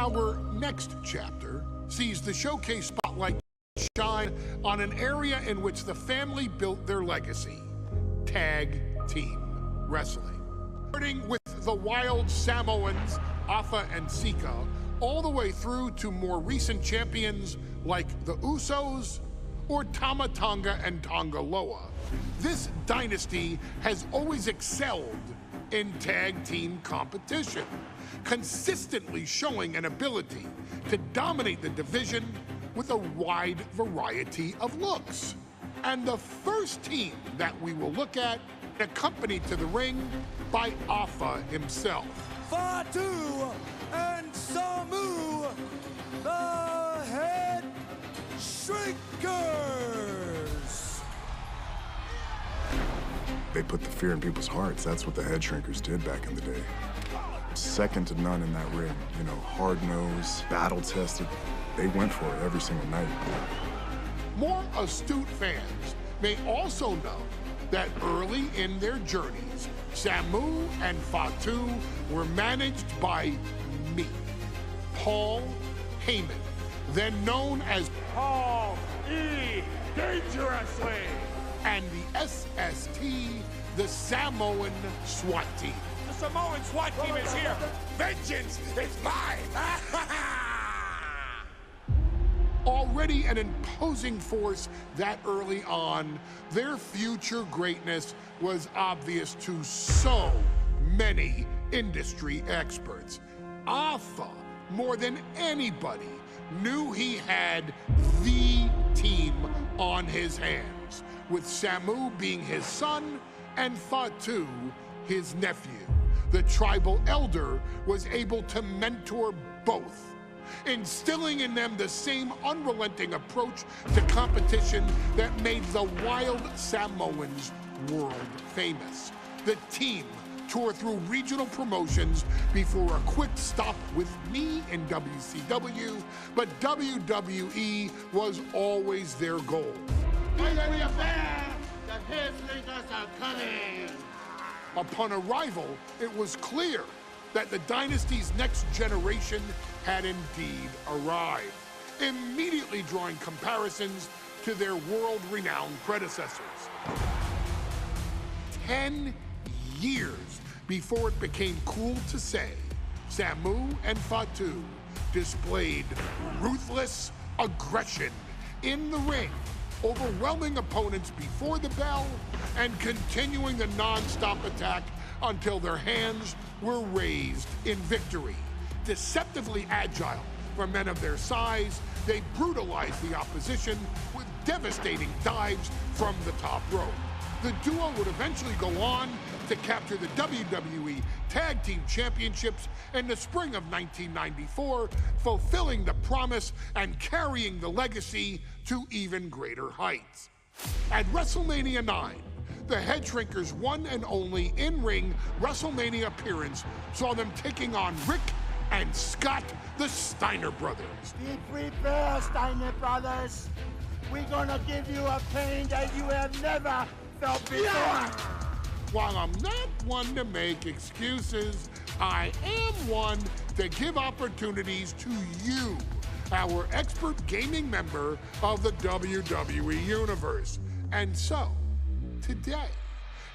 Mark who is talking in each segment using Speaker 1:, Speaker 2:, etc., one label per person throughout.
Speaker 1: Our next chapter sees the showcase spotlight shine on an area in which the family built their legacy: tag team wrestling. Starting with the wild Samoans, Afa and Sika, all the way through to more recent champions like the Usos or Tama Tonga and Tonga Loa. This dynasty has always excelled in tag team competition, consistently showing an ability to dominate the division with a wide variety of looks. And the first team that we will look at, accompanied to the ring by Afa himself.
Speaker 2: Fatu and Samu, the Head Shrinkers.
Speaker 3: They put the fear in people's hearts. That's what the Head Shrinkers did back in the day. Second to none in that ring. You know, hard-nosed, battle-tested. They went for it every single night.
Speaker 1: More astute fans may also know that early in their journeys, Samu and Fatu were managed by me, Paul Heyman, then known as
Speaker 4: Paul E. Dangerously,
Speaker 1: and the SST, the Samoan SWAT team.
Speaker 4: the Samoan SWAT team is here. Vengeance is mine.
Speaker 1: Already an imposing force that early on, their future greatness was obvious to so many industry experts. Afa, more than anybody, knew he had the team on his hands, with Samu being his son and Fatu his nephew. The tribal elder was able to mentor both, instilling in them the same unrelenting approach to competition that made the wild Samoans world famous. The team toured through regional promotions before a quick stop with me in WCW, but WWE was always their goal.
Speaker 5: The Head Shrinkers are coming!
Speaker 1: Upon arrival, it was clear that the dynasty's next generation had indeed arrived, immediately drawing comparisons to their world-renowned predecessors. 10 years before it became cool to say, Samu and Fatu displayed ruthless aggression in the ring, overwhelming opponents before the bell and continuing the non-stop attack until their hands were raised in victory. Deceptively agile for men of their size, they brutalized the opposition with devastating dives from the top rope. The duo would eventually go on to capture the WWE Tag Team Championships in the spring of 1994, fulfilling the promise and carrying the legacy to even greater heights. At WrestleMania 9, the Head Shrinkers' one and only in-ring WrestleMania appearance saw them taking on Rick and Scott, the Steiner brothers.
Speaker 5: Be prepared, Steiner brothers. We're gonna give you a pain that you have never felt before.
Speaker 1: While I'm not one to make excuses, I am one to give opportunities to you, our expert gaming member of the WWE Universe. And so, today,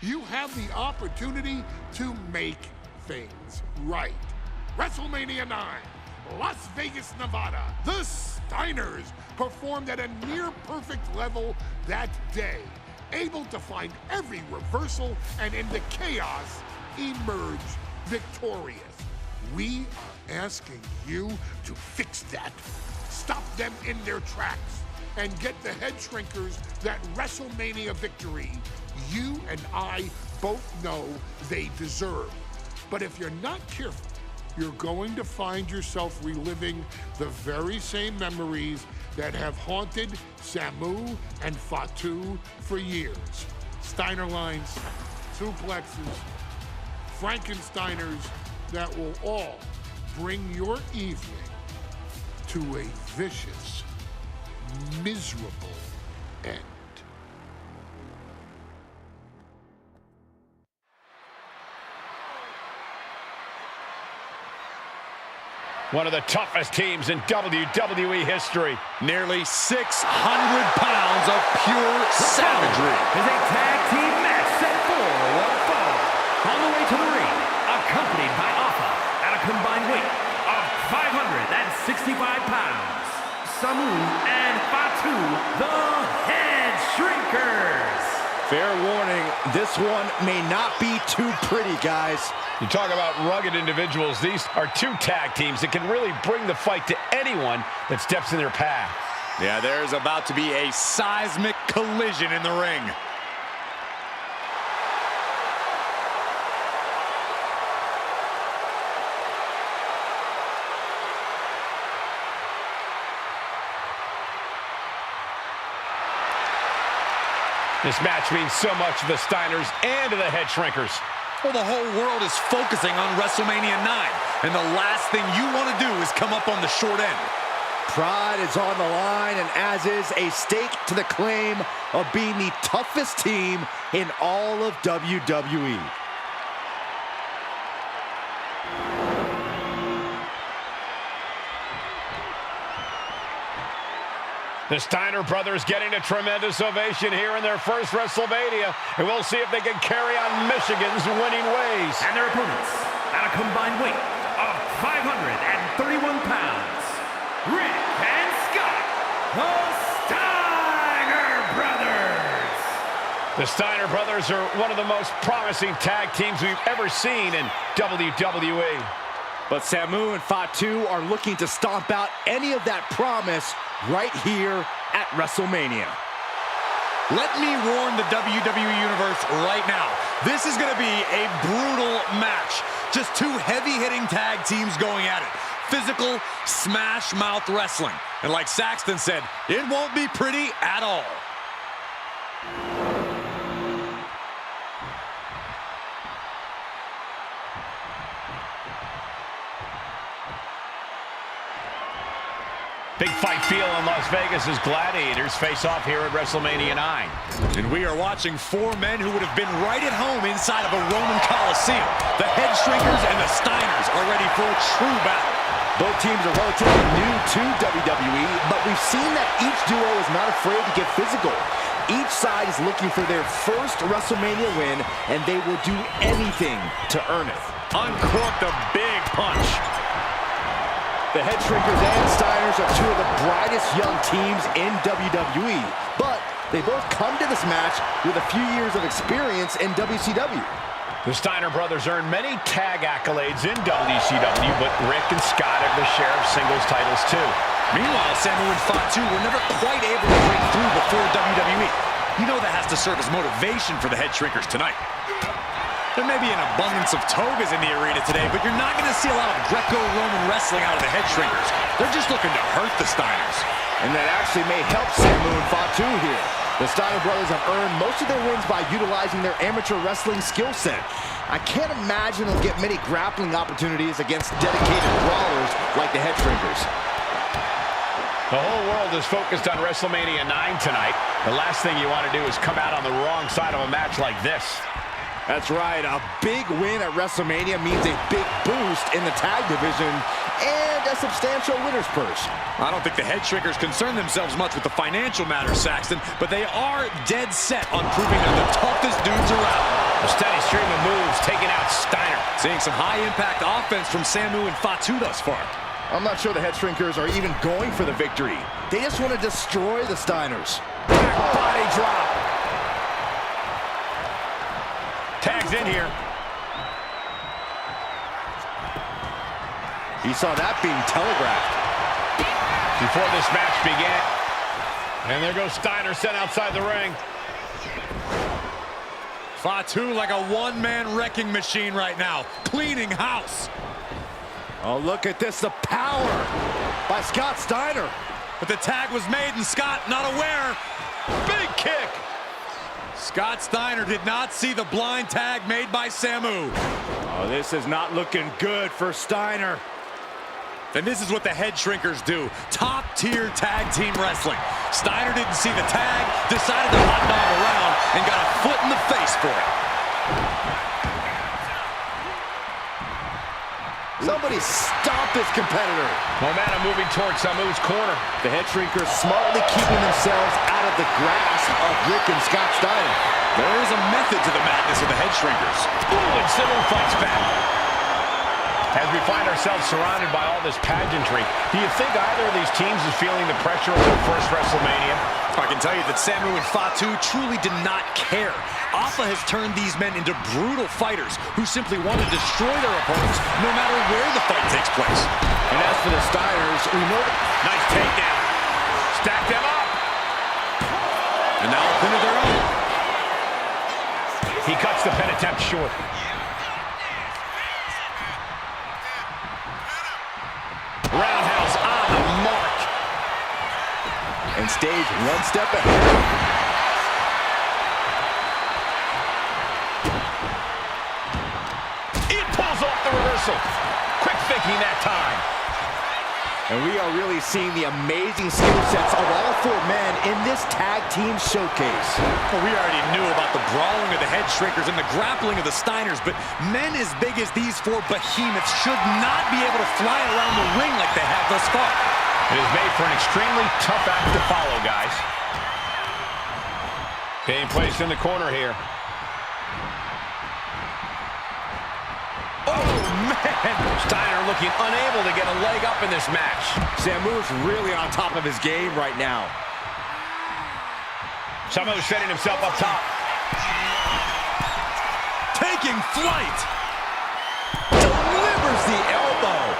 Speaker 1: you have the opportunity to make things right. WrestleMania 9, Las Vegas, Nevada. The Steiners performed at a near-perfect level that day, able to find every reversal and in the chaos emerge victorious. We are asking you to fix that, stop them in their tracks, and get the Head Shrinkers that WrestleMania victory you and I both know they deserve. But if you're not careful, you're going to find yourself reliving the very same memories that have haunted Samu and Fatu for years. Steiner lines, suplexes, Frankensteiners that will all bring your evening to a vicious, miserable end.
Speaker 6: One of the toughest teams in WWE history.
Speaker 7: Nearly 600 pounds of pure savagery.
Speaker 8: Is a tag team match set for one fall. On the way to the ring, accompanied by Alpha at a combined weight of 565 pounds. Samu and Fatu, the Head Shrinkers.
Speaker 9: Fair warning, this one may not be too pretty, guys.
Speaker 6: You talk about rugged individuals. These are two tag teams that can really bring the fight to anyone that steps in their path.
Speaker 7: Yeah, there's about to be a seismic collision in the ring.
Speaker 6: This match means so much to the Steiners and to the Head Shrinkers.
Speaker 7: Well, the whole world is focusing on WrestleMania 9, and the last thing you want to do is come up on the short end.
Speaker 9: Pride is on the line, and as is a stake to the claim of being the toughest team in all of WWE.
Speaker 6: The Steiner brothers getting a tremendous ovation here in their first WrestleMania, and we'll see if they can carry on Michigan's winning ways.
Speaker 8: And their opponents, at a combined weight of 531 pounds, Rick and Scott, the Steiner brothers.
Speaker 6: The Steiner brothers are one of the most promising tag teams we've ever seen in WWE.
Speaker 9: But Samu and Fatu are looking to stomp out any of that promise right here at WrestleMania.
Speaker 7: Let me warn the WWE Universe right now. This is going to be a brutal match. Just two heavy-hitting tag teams going at it. Physical, smash-mouth wrestling. And like Saxton said, it won't be pretty at all.
Speaker 6: Big fight feel in Las Vegas as Gladiators face off here at WrestleMania 9.
Speaker 7: And we are watching four men who would have been right at home inside of a Roman Coliseum. The Head Shrinkers and the Steiners are ready for a true battle.
Speaker 9: Both teams are relatively new to WWE, but we've seen that each duo is not afraid to get physical. Each side is looking for their first WrestleMania win, and they will do anything to earn it.
Speaker 7: Uncorked a big punch.
Speaker 9: The Head Shrinkers and Steiners are two of the brightest young teams in WWE, but they both come to this match with a few years of experience in WCW.
Speaker 6: The Steiner brothers earned many tag accolades in WCW, but Rick and Scott have the share of singles titles too.
Speaker 7: Meanwhile, Samu and Fatu were never quite able to break through before WWE. You know that has to serve as motivation for the Head Shrinkers tonight. There may be an abundance of togas in the arena today, but you're not going to see a lot of Greco-Roman wrestling out of the Head Shrinkers. They're just looking to hurt the Steiners.
Speaker 9: And that actually may help Samu and Fatu here. The Steiner brothers have earned most of their wins by utilizing their amateur wrestling skill set. I can't imagine they'll get many grappling opportunities against dedicated brawlers like the Head Shrinkers.
Speaker 6: The whole world is focused on WrestleMania 9 tonight. The last thing you want to do is come out on the wrong side of a match like this.
Speaker 9: That's right, a big win at WrestleMania means a big boost in the tag division and a substantial winner's purse.
Speaker 7: I don't think the Head Shrinkers concern themselves much with the financial matters, Saxton, but they are dead set on proving they're the toughest dudes around.
Speaker 6: A steady stream of moves taking out Steiner.
Speaker 7: Seeing some high-impact offense from Samu and Fatu thus far.
Speaker 9: I'm not sure the Head Shrinkers are even going for the victory. They just want to destroy the Steiners. Back body drop.
Speaker 6: Tags in here.
Speaker 9: He saw that being telegraphed.
Speaker 6: Before this match began. And there goes Steiner sent outside the ring.
Speaker 7: Fatu like a one-man wrecking machine right now. Cleaning house.
Speaker 9: Oh, look at this, the power by Scott Steiner.
Speaker 7: But the tag was made and Scott not aware.
Speaker 6: Big kick.
Speaker 7: Scott Steiner did not see the blind tag made by Samu.
Speaker 9: Oh, this is not looking good for Steiner.
Speaker 7: And this is what the Head Shrinkers do. Top-tier tag team wrestling. Steiner didn't see the tag, decided to hot dog around, and got a foot in the face for it.
Speaker 9: Somebody stop this competitor.
Speaker 6: Momentum moving towards Samu's corner.
Speaker 9: The head shrinkers smartly keeping themselves out of the grasp of Rick and Scott Steiner.
Speaker 7: There is a method to the madness of the head shrinkers.
Speaker 6: Ooh, and Samu fights back. As we find ourselves surrounded by all this pageantry, do you think either of these teams is feeling the pressure of their first WrestleMania?
Speaker 7: I can tell you that Samu and Fatu truly did not care. Alpha has turned these men into brutal fighters who simply want to destroy their opponents no matter where the fight takes place.
Speaker 9: And as for the Steiners, we know that...
Speaker 6: Nice takedown. Stack them up.
Speaker 7: And now a pin of their own.
Speaker 6: He cuts the pin attempt short. Roundhouse on the mark.
Speaker 9: And stage one step ahead.
Speaker 6: The reversal. Quick thinking that time.
Speaker 9: And we are really seeing the amazing skill sets of all four men in this tag team showcase.
Speaker 7: Well, we already knew about the brawling of the head shrinkers and the grappling of the Steiners, but men as big as these four behemoths should not be able to fly around the ring like they have thus far.
Speaker 6: It is made for an extremely tough act to follow, guys. Being placed in the corner here. Steiner looking unable to get a leg up in this match.
Speaker 9: Samu's really on top of his game right now.
Speaker 6: Samu setting himself up top.
Speaker 7: Taking flight.
Speaker 9: Delivers the elbow.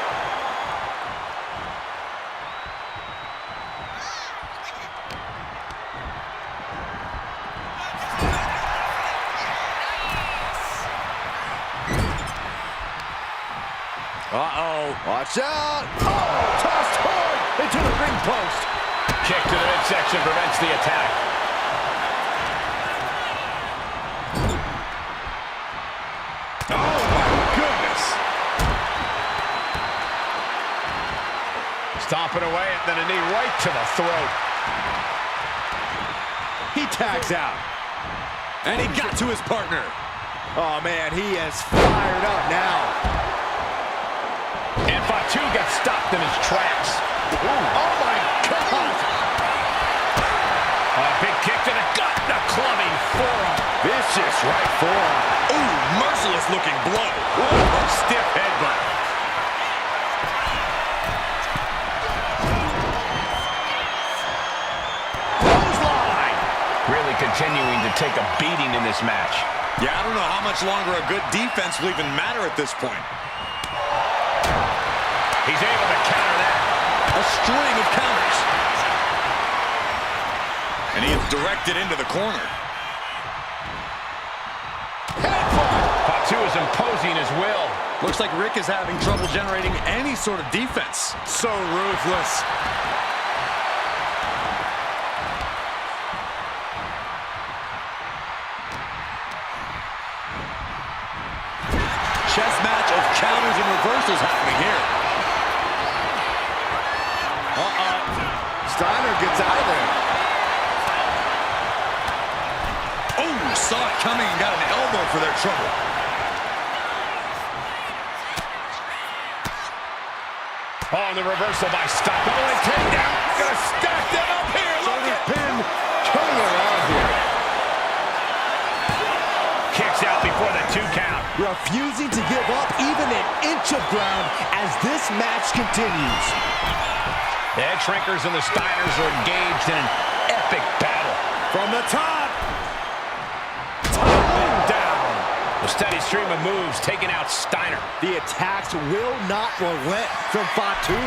Speaker 9: Uh-oh. Watch out. Oh, tossed hard into the ring post.
Speaker 6: Kick to the midsection prevents the attack.
Speaker 7: Oh, my goodness.
Speaker 6: Stomping away and then a knee right to the throat.
Speaker 9: He tags out.
Speaker 7: And he got to his partner.
Speaker 9: Oh, man, he is fired up now.
Speaker 6: And Fatu gets stopped in his tracks. Ooh.
Speaker 9: Oh, my God.
Speaker 6: A big kick to the gut and a clubbing forearm.
Speaker 9: Vicious right forearm.
Speaker 7: Ooh, merciless looking blow.
Speaker 6: Ooh, a stiff headbutt. Clothesline. Really continuing to take a beating in this match.
Speaker 7: Yeah, I don't know how much longer a good defense will even matter at this point.
Speaker 6: He's able to counter that.
Speaker 7: A string of counters. And he is directed into the corner.
Speaker 6: Fatu is imposing his will.
Speaker 7: Looks like Rick is having trouble generating any sort of defense.
Speaker 9: So ruthless.
Speaker 7: Chess match of counters and reversals happening here.
Speaker 9: Steiner gets out of there.
Speaker 7: Oh, saw it coming and got an elbow for their trouble.
Speaker 6: Oh, and the reversal by Steiner. Oh, and takedown. Gonna stack them up here. Look at
Speaker 9: Pin turning around here.
Speaker 6: Kicks out before the 2 count.
Speaker 9: Refusing to give up even an inch of ground as this match continues.
Speaker 6: The head shrinkers and the Steiners are engaged in an epic battle.
Speaker 7: From the top. Tumbling down.
Speaker 6: The steady stream of moves taking out Steiner.
Speaker 9: The attacks will not relent from Fatu.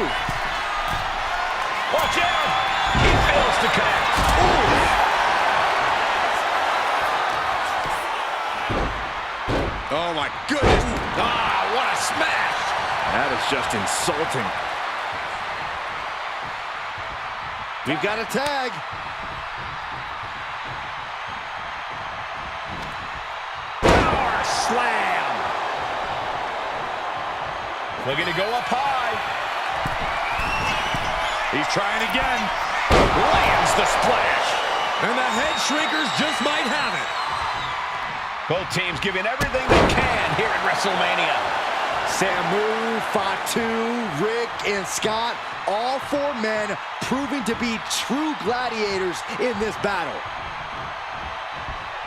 Speaker 6: Watch out! He fails to connect. Ooh.
Speaker 7: Oh, my goodness.
Speaker 6: Ah, what a smash!
Speaker 9: That is just insulting. We've got a tag.
Speaker 6: Power slam! Looking to go up high.
Speaker 7: He's trying again.
Speaker 6: Lands the splash.
Speaker 7: And the head shrinkers just might have it.
Speaker 6: Both teams giving everything they can here at WrestleMania.
Speaker 9: Samu, Fatu, Rick, and Scott, all 4 men proving to be true gladiators in this battle.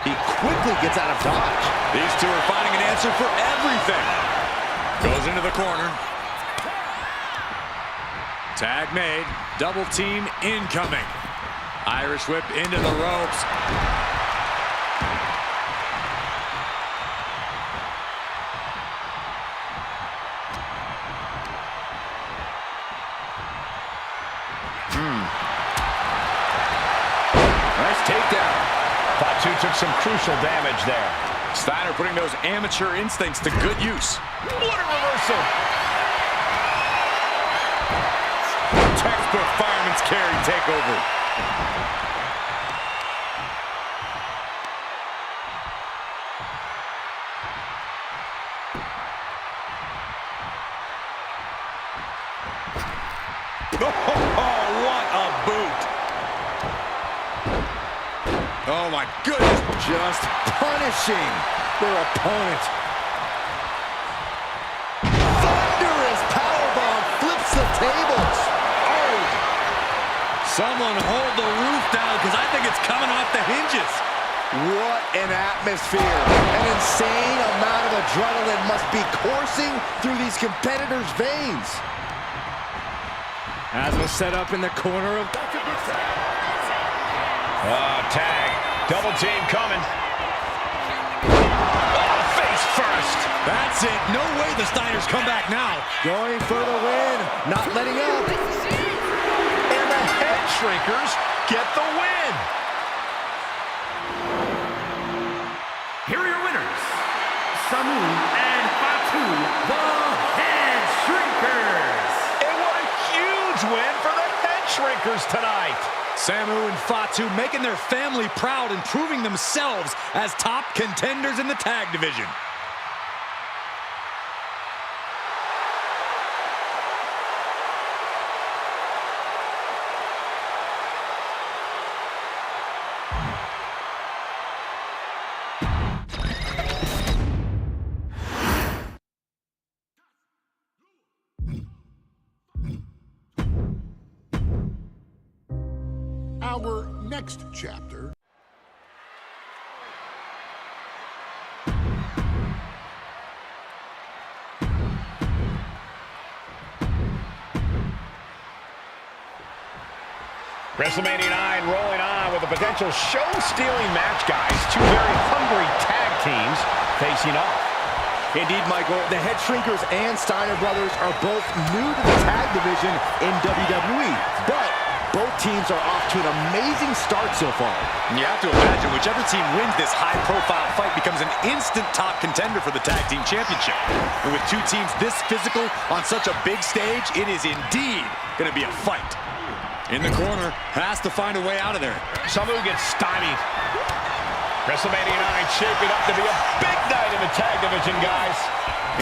Speaker 9: He quickly gets out of dodge.
Speaker 7: These two are finding an answer for everything. Goes into the corner. Tag made. Double team incoming. Irish whip into the ropes. Nice takedown.
Speaker 6: Fatu took some crucial damage there.
Speaker 7: Steiner putting those amateur instincts to good use.
Speaker 6: What a reversal!
Speaker 7: Textbook fireman's carry takeover. Oh, what a boot. Oh, my goodness.
Speaker 9: Just punishing their opponent. Thunderous powerbomb flips the tables. Oh.
Speaker 7: Someone hold the roof down because I think it's coming off the hinges.
Speaker 9: What an atmosphere. An insane amount of adrenaline must be coursing through these competitors' veins. As was set up in the corner of...
Speaker 6: Tag. Double team coming. Oh, face first.
Speaker 7: That's it. No way the Steiners come back now.
Speaker 9: Going for the win. Not letting up.
Speaker 6: And the Head Shrinkers get the win.
Speaker 8: Here are your winners, Samu and Fatu, the Head Shrinkers.
Speaker 6: And what a huge win for the Head Shrinkers tonight.
Speaker 7: Samu and Fatu making their family proud and proving themselves as top contenders in the tag division.
Speaker 1: Our next chapter
Speaker 6: WrestleMania 9 rolling on with a potential show-stealing match, guys. Two very hungry tag teams facing off.
Speaker 9: Indeed, Michael, the Head Shrinkers and Steiner brothers are both new to the tag division in WWE, but both teams are off to an amazing start so far.
Speaker 7: You have to imagine whichever team wins this high-profile fight becomes an instant top contender for the tag team championship. And with two teams this physical on such a big stage, it is indeed going to be a fight. In the corner, has to find a way out of there.
Speaker 6: Samu gets stymied. WrestleMania 9 shaping up to be a big night in the tag division, guys.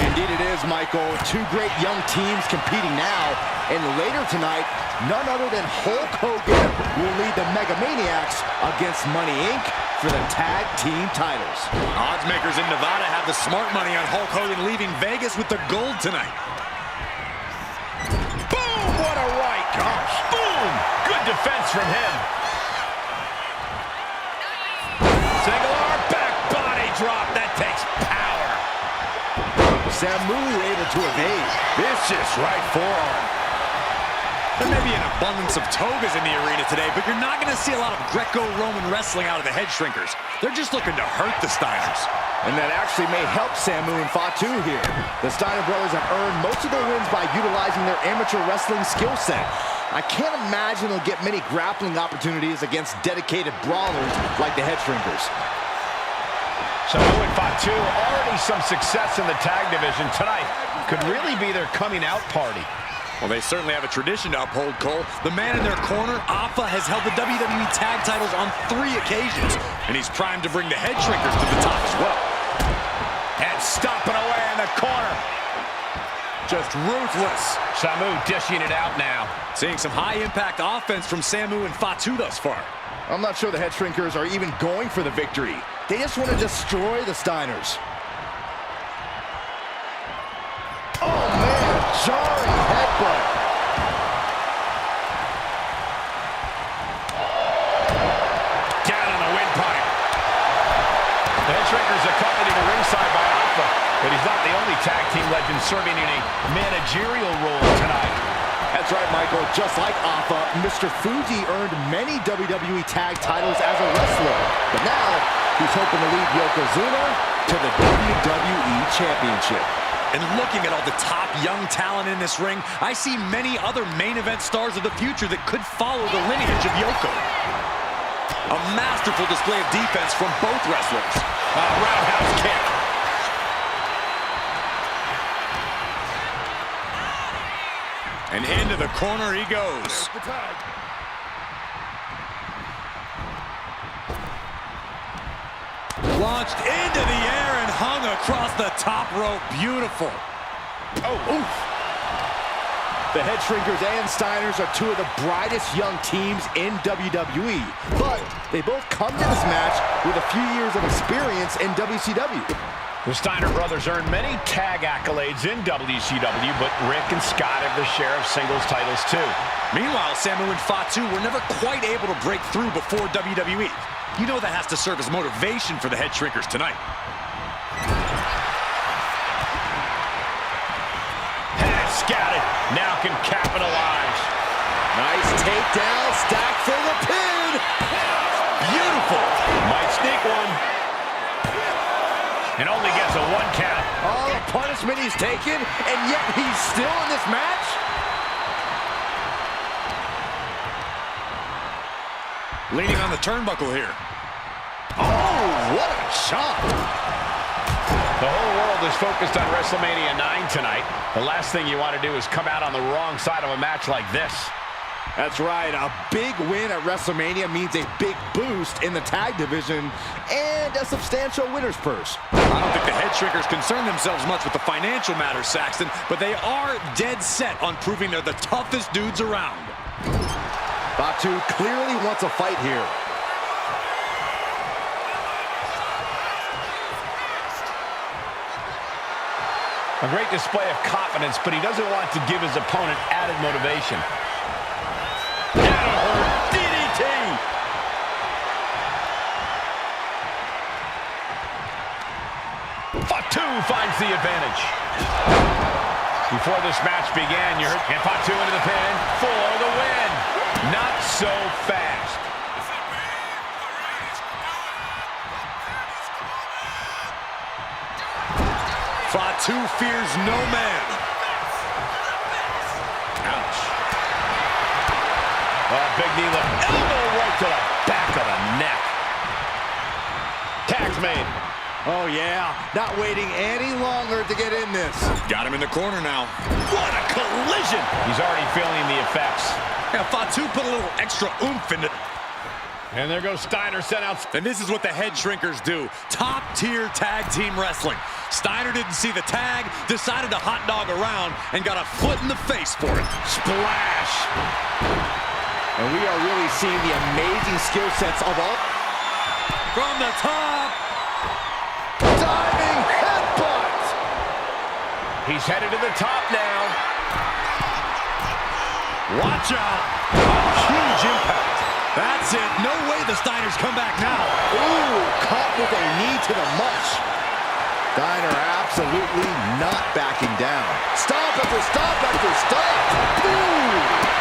Speaker 9: Indeed it is, Michael. Two great young teams competing now. And later tonight, none other than Hulk Hogan will lead the Mega Maniacs against Money Inc. for the tag team titles.
Speaker 7: Odds makers in Nevada have the smart money on Hulk Hogan leaving Vegas with the gold tonight.
Speaker 6: Boom! What a right. Gosh. Boom! Good defense from him. Single arm back body drop. That takes power.
Speaker 9: Samu able to evade.
Speaker 6: Vicious right forearm.
Speaker 7: There may be an abundance of togas in the arena today, but you're not going to see a lot of Greco-Roman wrestling out of the Head Shrinkers. They're just looking to hurt the Steiners.
Speaker 9: And that actually may help Samu and Fatu here. The Steiner brothers have earned most of their wins by utilizing their amateur wrestling skill set. I can't imagine they'll get many grappling opportunities against dedicated brawlers like the Head Shrinkers.
Speaker 6: Samu and Fatu, already some success in the tag division tonight. Could really be their coming out party.
Speaker 7: Well, they certainly have a tradition to uphold, Cole. The man in their corner, Alpha, has held the WWE tag titles on 3 occasions, and he's primed to bring the Head Shrinkers to the top as well.
Speaker 6: And stomping away in the corner.
Speaker 7: Just ruthless.
Speaker 6: Samu dishing it out now.
Speaker 7: Seeing some high-impact offense from Samu and Fatu thus far.
Speaker 9: I'm not sure the Head Shrinkers are even going for the victory. They just want to destroy the Steiners.
Speaker 6: imagine serving in a managerial role tonight.
Speaker 9: That's right, Michael. Just like Alpha, Mr. Fuji earned many WWE tag titles as a wrestler. But now, he's hoping to lead Yokozuna to the WWE Championship.
Speaker 7: And looking at all the top young talent in this ring, I see many other main event stars of the future that could follow the lineage of Yoko. A masterful display of defense from both wrestlers. A roundhouse kick. And into the corner he goes. Launched into the air and hung across the top rope. Beautiful.
Speaker 9: Oh, oof. The Head Shrinkers and Steiners are two of the brightest young teams in WWE. But they both come to this match with a few years of experience in WCW.
Speaker 6: The Steiner brothers earned many tag accolades in WCW, but Rick and Scott have their share of singles titles too.
Speaker 7: Meanwhile, Samu and Fatu were never quite able to break through before WWE. You know that has to serve as motivation for the Head Shrinkers tonight.
Speaker 6: Has scouted, now can capitalize.
Speaker 9: Nice takedown, stack for the pin.
Speaker 6: Beautiful. Might sneak one. And only gets a 1 count.
Speaker 9: All the punishment he's taken, and yet he's still in this match?
Speaker 7: Leaning on the turnbuckle here.
Speaker 9: Oh, what a shot.
Speaker 6: The whole world is focused on WrestleMania 9 tonight. The last thing you want to do is come out on the wrong side of a match like this.
Speaker 9: That's right. A big win at WrestleMania means a big boost in the tag division and a substantial winner's purse.
Speaker 7: I don't think the Head Shrinkers concern themselves much with the financial matters, Saxton, but they are dead set on proving they're the toughest dudes around.
Speaker 9: Fatu clearly wants a fight here.
Speaker 6: A great display of confidence, but he doesn't want to give his opponent added motivation. DDT! Fatu finds the advantage. Before this match began, you heard, and Fatu into the pin for the win. Not so fast.
Speaker 7: Fatu fears no man.
Speaker 6: Ouch. Oh, big knee lift. Elbow right to the back of the neck. Tag's made.
Speaker 9: Oh, yeah. Not waiting any longer to get in this.
Speaker 7: Got him in the corner now.
Speaker 6: What a collision. He's already feeling the effects.
Speaker 7: Yeah, Fatu put a little extra oomph in it.
Speaker 6: And there goes Steiner, sent out.
Speaker 7: And this is what the Head Shrinkers do. Top-tier tag team wrestling. Steiner didn't see the tag, decided to hot dog around, and got a foot in the face for it.
Speaker 6: Splash.
Speaker 9: And we are really seeing the amazing skill sets of all.
Speaker 7: From the top.
Speaker 9: Diving headbutt.
Speaker 6: He's headed to the top now.
Speaker 7: Watch out.
Speaker 6: Huge impact.
Speaker 7: That's it. No way the Steiners come back now.
Speaker 9: Ooh, caught with a knee to the mush. Steiner absolutely not backing down. Stop after stop after stop. Ooh.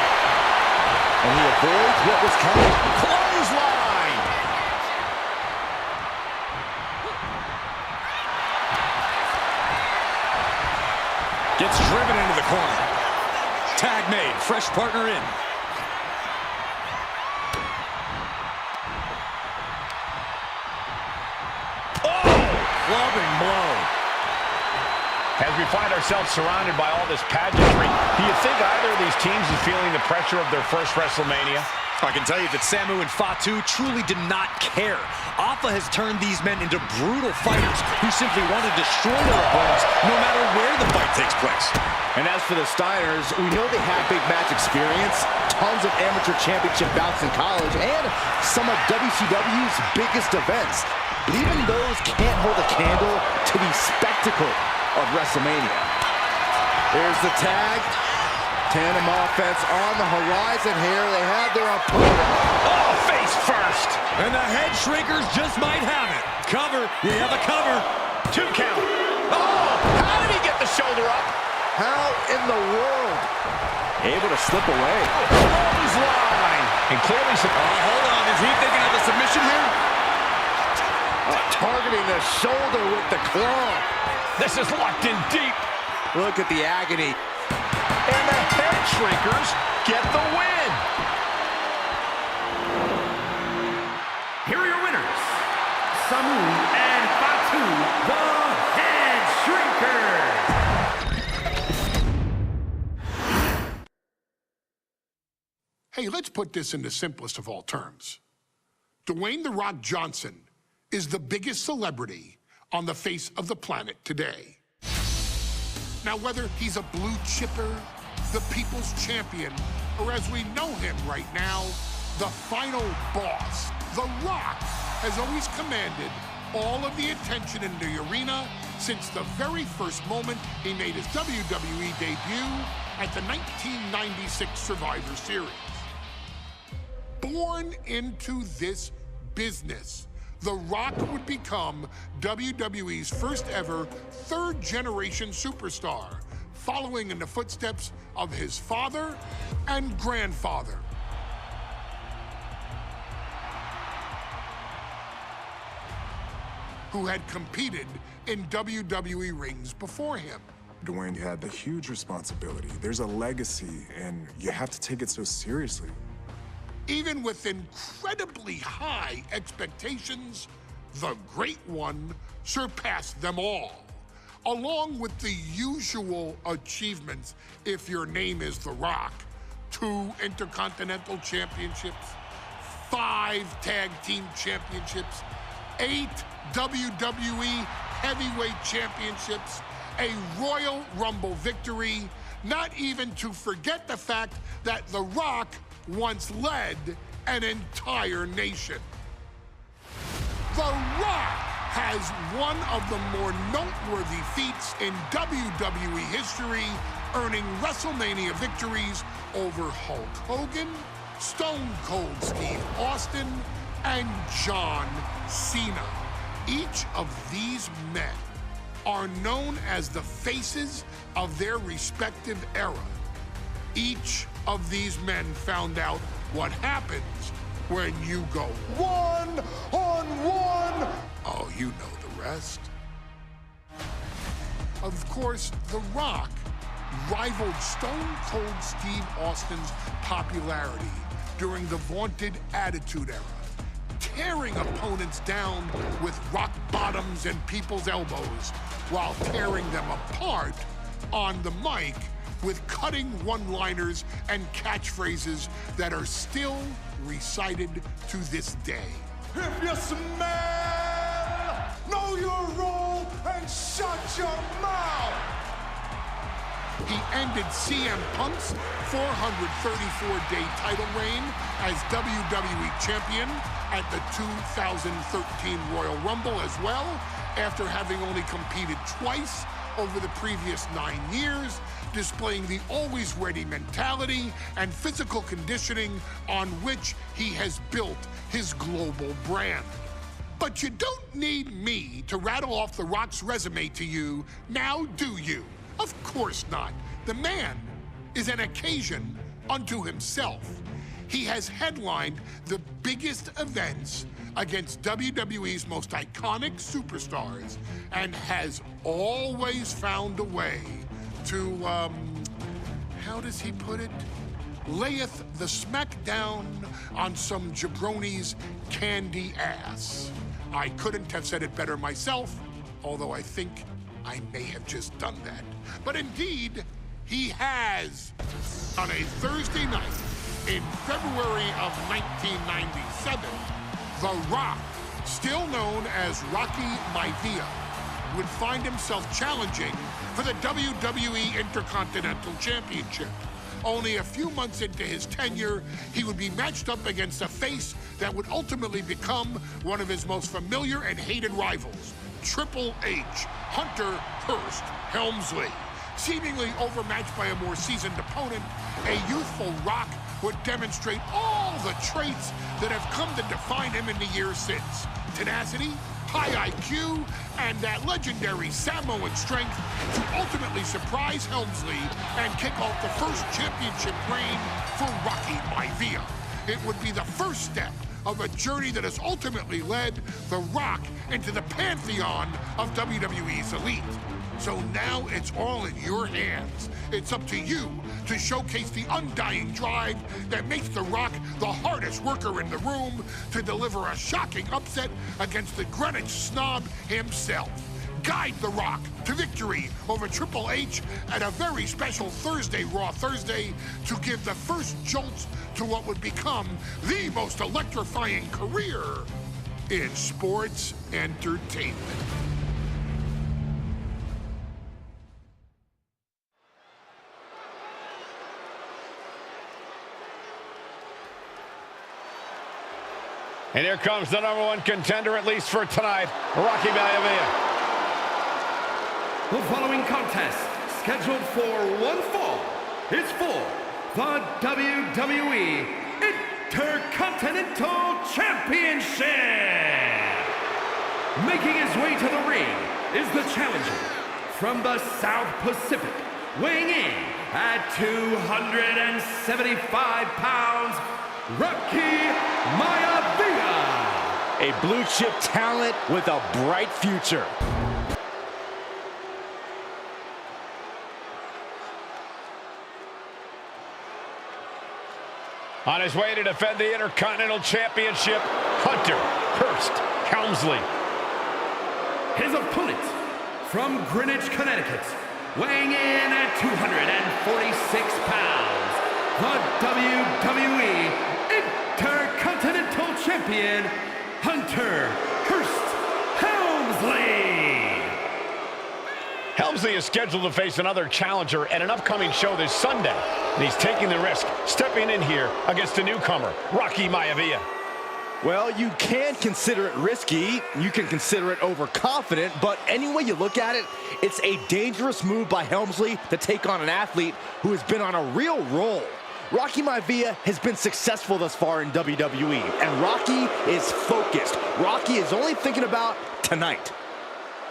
Speaker 9: And he avoids what was coming. Clothesline.
Speaker 7: Gets driven into the corner. Tag made. Fresh partner in. Clubbing blow.
Speaker 6: As we find ourselves surrounded by all this pageantry, do you think either of these teams is feeling the pressure of their first WrestleMania?
Speaker 7: I can tell you that Samu and Fatu truly did not care. Alpha has turned these men into brutal fighters who simply want to destroy their opponents no matter where the fight takes place.
Speaker 9: And as for the Steiners, we know they have big match experience, tons of amateur championship bouts in college, and some of WCW's biggest events. But even those can't hold a candle to the spectacle of WrestleMania. Here's the tag. Tandem offense on the horizon here. They have their opponent.
Speaker 6: Oh, face first.
Speaker 7: And the Head Shrinkers just might have it. Cover. We have a cover.
Speaker 6: 2 count. Oh, how did he get the shoulder up.
Speaker 9: How in the world? Able to slip away.
Speaker 6: Clothesline. And clearly some...
Speaker 7: hold on. Is he thinking of a submission here?
Speaker 9: Targeting the shoulder with the claw.
Speaker 6: This is locked in deep.
Speaker 9: Look at the agony.
Speaker 6: And the head shrinkers get the win.
Speaker 8: Here are your winners, Samu and Fatu, the Head Shrinkers.
Speaker 1: Hey, let's put this in the simplest of all terms. Dwayne "The Rock" Johnson is the biggest celebrity on the face of the planet today. Now, whether he's a blue chipper, the people's champion, or as we know him right now, the final boss, The Rock has always commanded all of the attention in the arena since the very first moment he made his WWE debut at the 1996 Survivor Series. Born into this business, The Rock would become WWE's first ever third-generation superstar, following in the footsteps of his father and grandfather. Who had competed in WWE rings before him.
Speaker 3: Dwayne had the huge responsibility. There's a legacy, and you have to take it so seriously.
Speaker 1: Even with incredibly high expectations, the Great One surpassed them all, along with the usual achievements if your name is The Rock: 2 Intercontinental Championships, 5 Tag Team Championships, 8 WWE Heavyweight Championships, a Royal Rumble victory, not even to forget the fact that The Rock once led an entire nation. The Rock has one of the more noteworthy feats in WWE history, earning WrestleMania victories over Hulk Hogan, Stone Cold Steve Austin, and John Cena. Each of these men are known as the faces of their respective era. Each of these men found out what happens when you go one-on-one. Oh, you know the rest. Of course, The Rock rivaled Stone Cold Steve Austin's popularity during the vaunted Attitude Era, tearing opponents down with rock bottoms and people's elbows while tearing them apart on the mic with cutting one-liners and catchphrases that are still recited to this day.
Speaker 2: If you smell, know your role and shut your mouth.
Speaker 1: He ended CM Punk's 434-day title reign as WWE Champion at the 2013 Royal Rumble as well, after having only competed twice over the previous 9 years, displaying the always-ready mentality and physical conditioning on which he has built his global brand. But you don't need me to rattle off The Rock's resume to you, now do you? Of course not. The man is an occasion unto himself. He has headlined the biggest events against WWE's most iconic superstars and has always found a way to, how does he put it? Layeth the smackdown on some jabroni's candy ass. I couldn't have said it better myself, although I think I may have just done that. But indeed, he has. On a Thursday night in February of 1997, The Rock, still known as Rocky Maivia, would find himself challenging for the WWE Intercontinental Championship. Only a few months into his tenure, he would be matched up against a face that would ultimately become one of his most familiar and hated rivals, Triple H, Hunter Hearst Helmsley. Seemingly overmatched by a more seasoned opponent, a youthful Rock would demonstrate all the traits that have come to define him in the years since: tenacity, high IQ, and that legendary Samoan strength to ultimately surprise Helmsley and kick off the first championship reign for Rocky Maivia. It would be the first step of a journey that has ultimately led The Rock into the pantheon of WWE's elite. So now it's all in your hands. It's up to you to showcase the undying drive that makes The Rock the hardest worker in the room to deliver a shocking upset against the Greenwich snob himself. Guide The Rock to victory over Triple H at a very special Thursday Raw Thursday to give the first jolts to what would become the most electrifying career in sports entertainment.
Speaker 6: And here comes the #1 contender, at least for tonight, Rocky Maivia.
Speaker 8: The following contest, scheduled for one fall, is for the WWE Intercontinental Championship. Making his way to the ring is the challenger from the South Pacific, weighing in at 275 pounds, Rocky Maivia.
Speaker 9: A blue chip talent with a bright future.
Speaker 6: On his way to defend the Intercontinental Championship, Hunter Hearst Helmsley.
Speaker 8: His opponent from Greenwich, Connecticut, weighing in at 246 pounds, the WWE Intercontinental Champion, Hunter Hearst Helmsley.
Speaker 6: Helmsley is scheduled to face another challenger at an upcoming show this Sunday, and he's taking the risk, stepping in here against a newcomer, Rocky Maivia.
Speaker 9: Well, you can consider it risky, you can consider it overconfident, but any way you look at it, it's a dangerous move by Helmsley to take on an athlete who has been on a real roll. Rocky Maivia has been successful thus far in WWE, and Rocky is focused. Rocky is only thinking about tonight.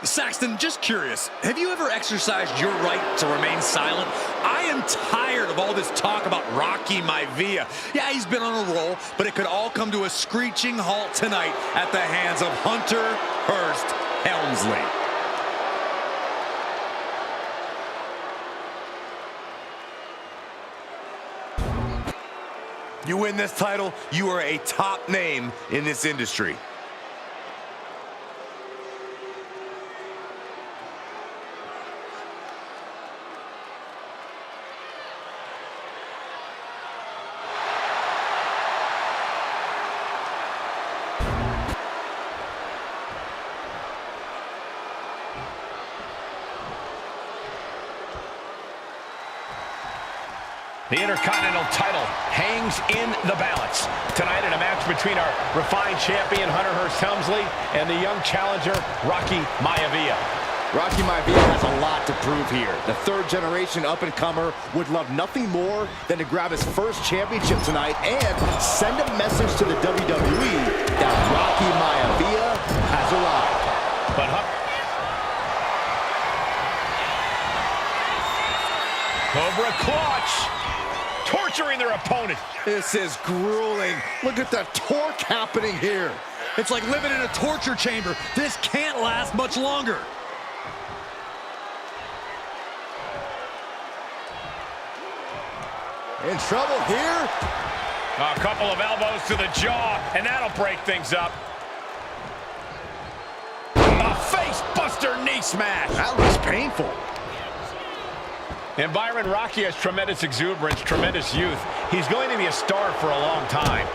Speaker 7: Saxton, just curious, have you ever exercised your right to remain silent? I am tired of all this talk about Rocky Maivia. Yeah, he's been on a roll, but it could all come to a screeching halt tonight at the hands of Hunter Hearst Helmsley. You win this title, you are a top name in this industry.
Speaker 6: The Intercontinental title hangs in the balance. Tonight in a match between our refined champion, Hunter Hearst Helmsley, and the young challenger, Rocky Maivia.
Speaker 9: Rocky Maivia has a lot to prove here. The third-generation up-and-comer would love nothing more than to grab his first championship tonight and send a message to the WWE that Rocky Maivia has arrived.
Speaker 6: But Cobra clutch, torturing their opponent.
Speaker 9: This is grueling. Look at the torque happening here.
Speaker 7: It's like living in a torture chamber. This can't last much longer.
Speaker 9: In trouble here.
Speaker 6: A couple of elbows to the jaw, and that'll break things up. A face-buster knee smash.
Speaker 9: That was painful.
Speaker 6: And Byron, Rocky has tremendous exuberance, tremendous youth. He's going to be a star for a long time.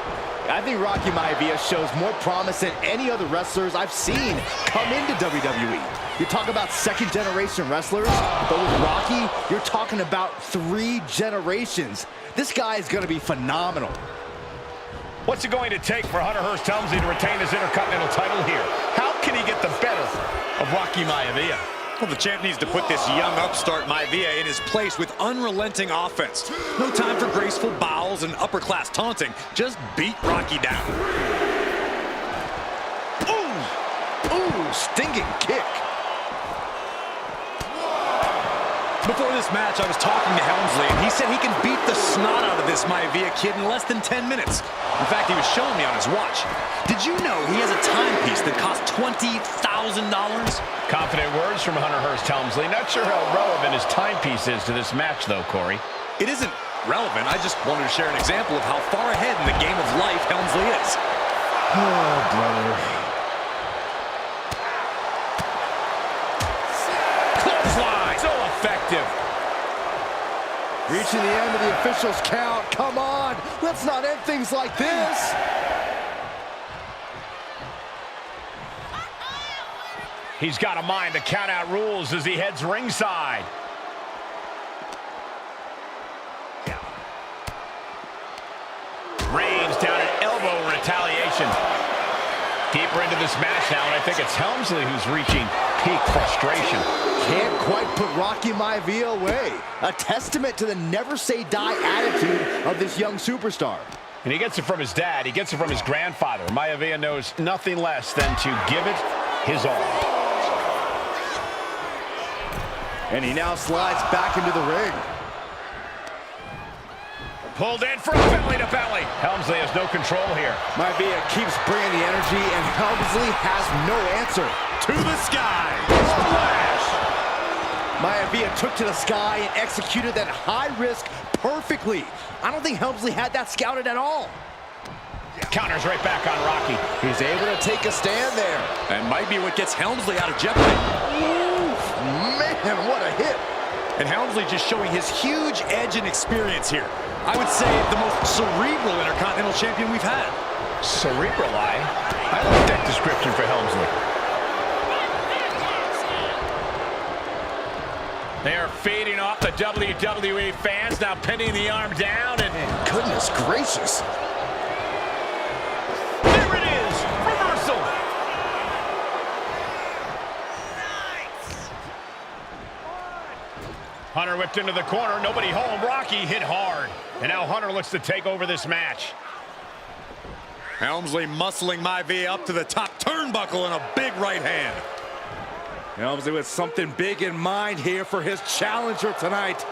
Speaker 9: I think Rocky Maivia shows more promise than any other wrestlers I've seen come into WWE. You talk about second-generation wrestlers, but with Rocky, you're talking about 3 generations. This guy is going to be phenomenal.
Speaker 6: What's it going to take for Hunter Hearst Helmsley to retain his Intercontinental title here? How can he get the better of Rocky Maivia?
Speaker 7: Well, the champ needs to put this young upstart Maivia in his place with unrelenting offense. No time for graceful bows and upper-class taunting. Just beat Rocky down.
Speaker 9: Ooh! Ooh! stinging kick.
Speaker 7: Before this match, I was talking to Helmsley, and he said he can beat the snot out of this Maivia kid in less than 10 minutes. In fact, he was showing me on his watch. Did you know he has a timepiece that costs $20,000?
Speaker 6: Confident words from Hunter Hearst Helmsley. Not sure how relevant his timepiece is to this match, though, Corey.
Speaker 7: It isn't relevant. I just wanted to share an example of how far ahead in the game of life Helmsley is.
Speaker 9: Oh, brother.
Speaker 6: Clothesline! So effective.
Speaker 9: Reaching the end of the official's count. Come on, let's not end things like this.
Speaker 6: He's got to mind the count-out rules as he heads ringside. Reigns down an elbow in retaliation. Deeper into this match now, and I think it's Helmsley who's reaching peak frustration.
Speaker 9: Can't quite put Rocky Maivia away. A testament to the never-say-die attitude of this young superstar.
Speaker 6: And he gets it from his dad. He gets it from his grandfather. Maivia knows nothing less than to give it his all.
Speaker 9: And he now slides back into the ring.
Speaker 6: Pulled in from belly to belly. Helmsley has no control here.
Speaker 9: Maivia keeps bringing the energy, and Helmsley has no answer.
Speaker 7: To the sky.
Speaker 6: Splash!
Speaker 9: Maivia took to the sky and executed that high risk perfectly. I don't think Helmsley had that scouted at all.
Speaker 6: Counters right back on Rocky.
Speaker 9: He's able to take a stand there.
Speaker 7: That might be what gets Helmsley out of jeopardy.
Speaker 9: Oof, man, what a hit.
Speaker 7: And Helmsley just showing his huge edge and experience here. I would say the most cerebral Intercontinental Champion we've had.
Speaker 6: Cerebral, I like that description for Helmsley. They are feeding off the WWE fans, now pinning the arm down, and
Speaker 9: Goodness gracious.
Speaker 6: there it is, reversal. Hunter whipped into the corner, nobody home. Rocky hit hard, and now Hunter looks to take over this match.
Speaker 7: Helmsley muscling Maivia up to the top turnbuckle and a big right hand.
Speaker 9: Helmsley with something big in mind here for his challenger tonight.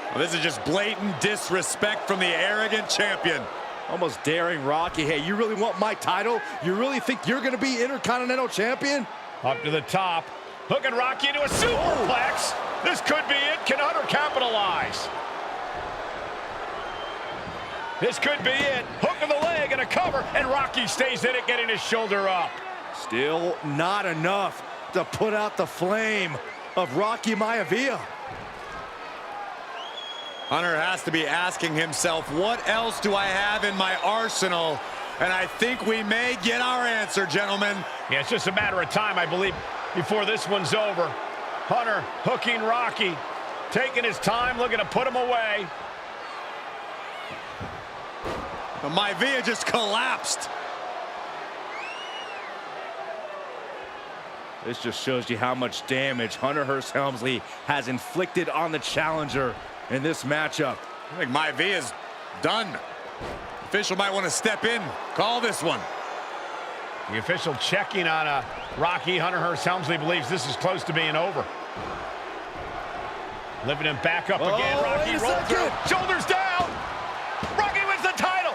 Speaker 7: Well, this is just blatant disrespect from the arrogant champion.
Speaker 9: Almost daring Rocky. Hey, you really want my title? You really think you're going to be Intercontinental Champion?
Speaker 6: Up to the top, hooking Rocky into a superplex. This could be it. Can Hunter capitalize? This could be it. Hook of the leg and a cover, and Rocky stays in it, getting his shoulder up.
Speaker 9: Still not enough to put out the flame of Rocky Maivia.
Speaker 7: Hunter has to be asking himself, what else do I have in my arsenal? And I think we may get our answer, gentlemen.
Speaker 6: Yeah, it's just a matter of time, I believe, before this one's over. Hunter hooking Rocky, taking his time, looking to put him away.
Speaker 7: Maivia just collapsed.
Speaker 9: This just shows you how much damage Hunter Hearst Helmsley has inflicted on the challenger in this matchup.
Speaker 7: I think Maivia's done. Official might want to step in, call this one.
Speaker 6: The official checking on Rocky. Hunter Hearst Helmsley believes this is close to being over. Lifting him back up again. Rocky rolled through. Shoulders down. Rocky wins the title.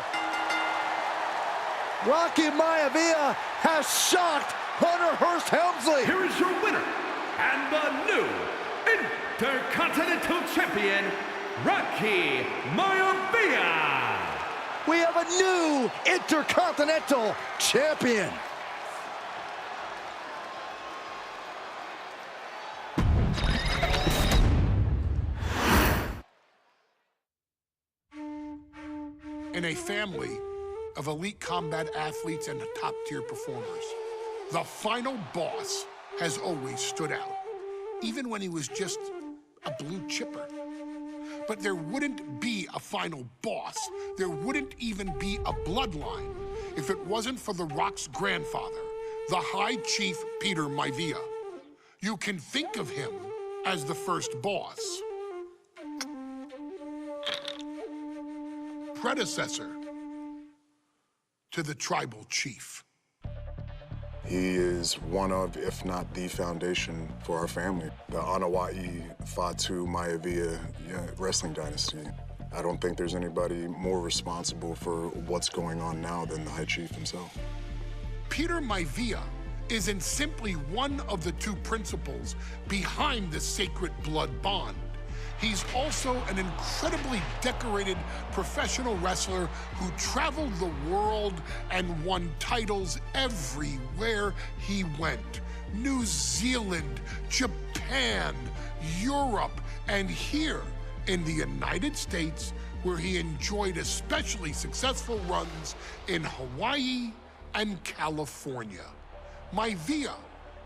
Speaker 9: Rocky Maivia has shocked Hunter Hearst Helmsley.
Speaker 8: Here is your winner, and the new Intercontinental Champion, Rocky Maivia.
Speaker 9: We have a new Intercontinental Champion.
Speaker 1: In a family of elite combat athletes and top-tier performers, the final boss has always stood out, even when he was just a blue chipper. But there wouldn't be a final boss. There wouldn't even be a bloodline if it wasn't for The Rock's grandfather, the High Chief Peter Maivia. You can think of him as the first boss. predecessor to the tribal chief.
Speaker 3: He is one of, if not the foundation for our family. The Anawa'i Fatu Maivia wrestling dynasty. I don't think there's anybody more responsible for what's going on now than the High Chief himself.
Speaker 1: Peter Maivia isn't simply one of the two principals behind the sacred blood bond. He's also an incredibly decorated professional wrestler who traveled the world and won titles everywhere he went. New Zealand, Japan, Europe, and here in the United States, where he enjoyed especially successful runs in Hawaii and California. Maivia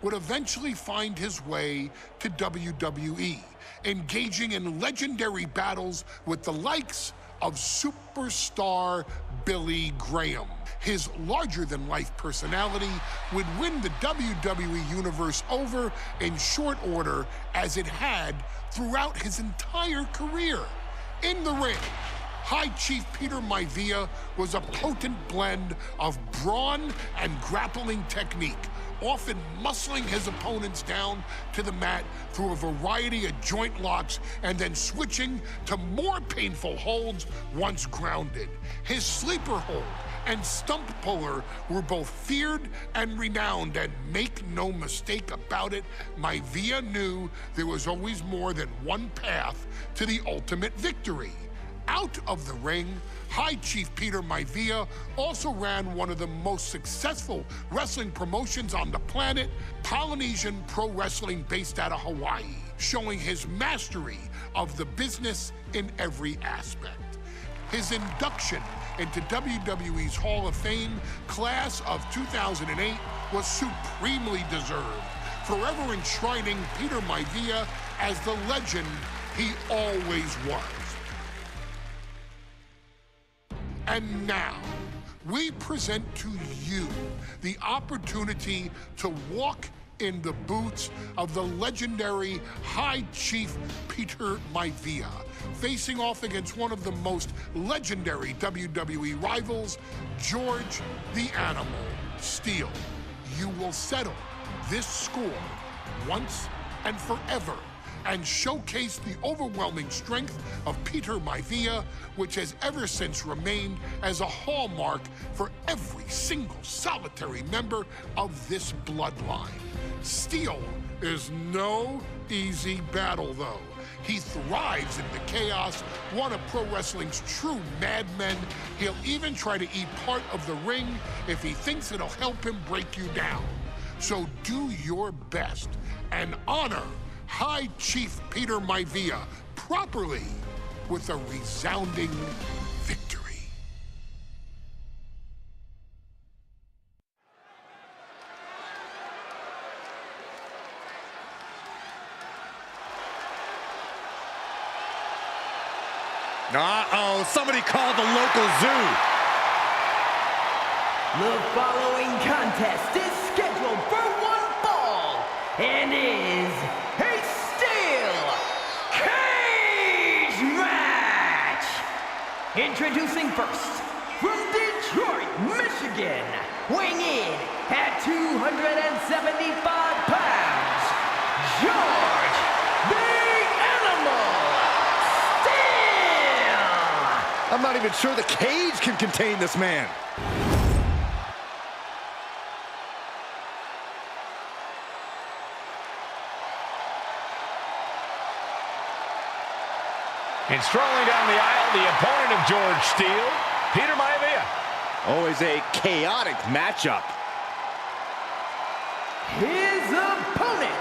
Speaker 1: would eventually find his way to WWE, engaging in legendary battles with the likes of superstar Billy Graham. His larger-than-life personality would win the WWE Universe over in short order, as it had throughout his entire career. In the ring, High Chief Peter Maivia was a potent blend of brawn and grappling technique, often muscling his opponents down to the mat through a variety of joint locks and then switching to more painful holds once grounded. His sleeper hold and stump puller were both feared and renowned, and make no mistake about it, Maivia knew there was always more than one path to the ultimate victory. Out of the ring, High Chief Peter Maivia also ran one of the most successful wrestling promotions on the planet, Polynesian Pro Wrestling, based out of Hawaii, showing his mastery of the business in every aspect. His induction into WWE's Hall of Fame class of 2008 was supremely deserved, forever enshrining Peter Maivia as the legend he always was. And now, we present to you the opportunity to walk in the boots of the legendary High Chief Peter Maivia, facing off against one of the most legendary WWE rivals, George the Animal Steele. You will settle this score once and forever, and showcase the overwhelming strength of Peter Maivia, which has ever since remained as a hallmark for every single solitary member of this bloodline. Steele is no easy battle, though. He thrives in the chaos, one of pro wrestling's true madmen. He'll even try to eat part of the ring if he thinks it'll help him break you down. So do your best and honor High Chief Peter Maivia properly with a resounding victory.
Speaker 7: Uh-oh, somebody called the local zoo.
Speaker 8: The following contest is scheduled for one fall and is a steel cage match. Introducing first, from Detroit, Michigan, weighing in at 275 pounds, George the Animal Steele.
Speaker 9: I'm not even sure the cage can contain this man.
Speaker 6: And strolling down the aisle, the opponent of George Steele, Peter Maivia.
Speaker 9: Always a chaotic matchup.
Speaker 8: His opponent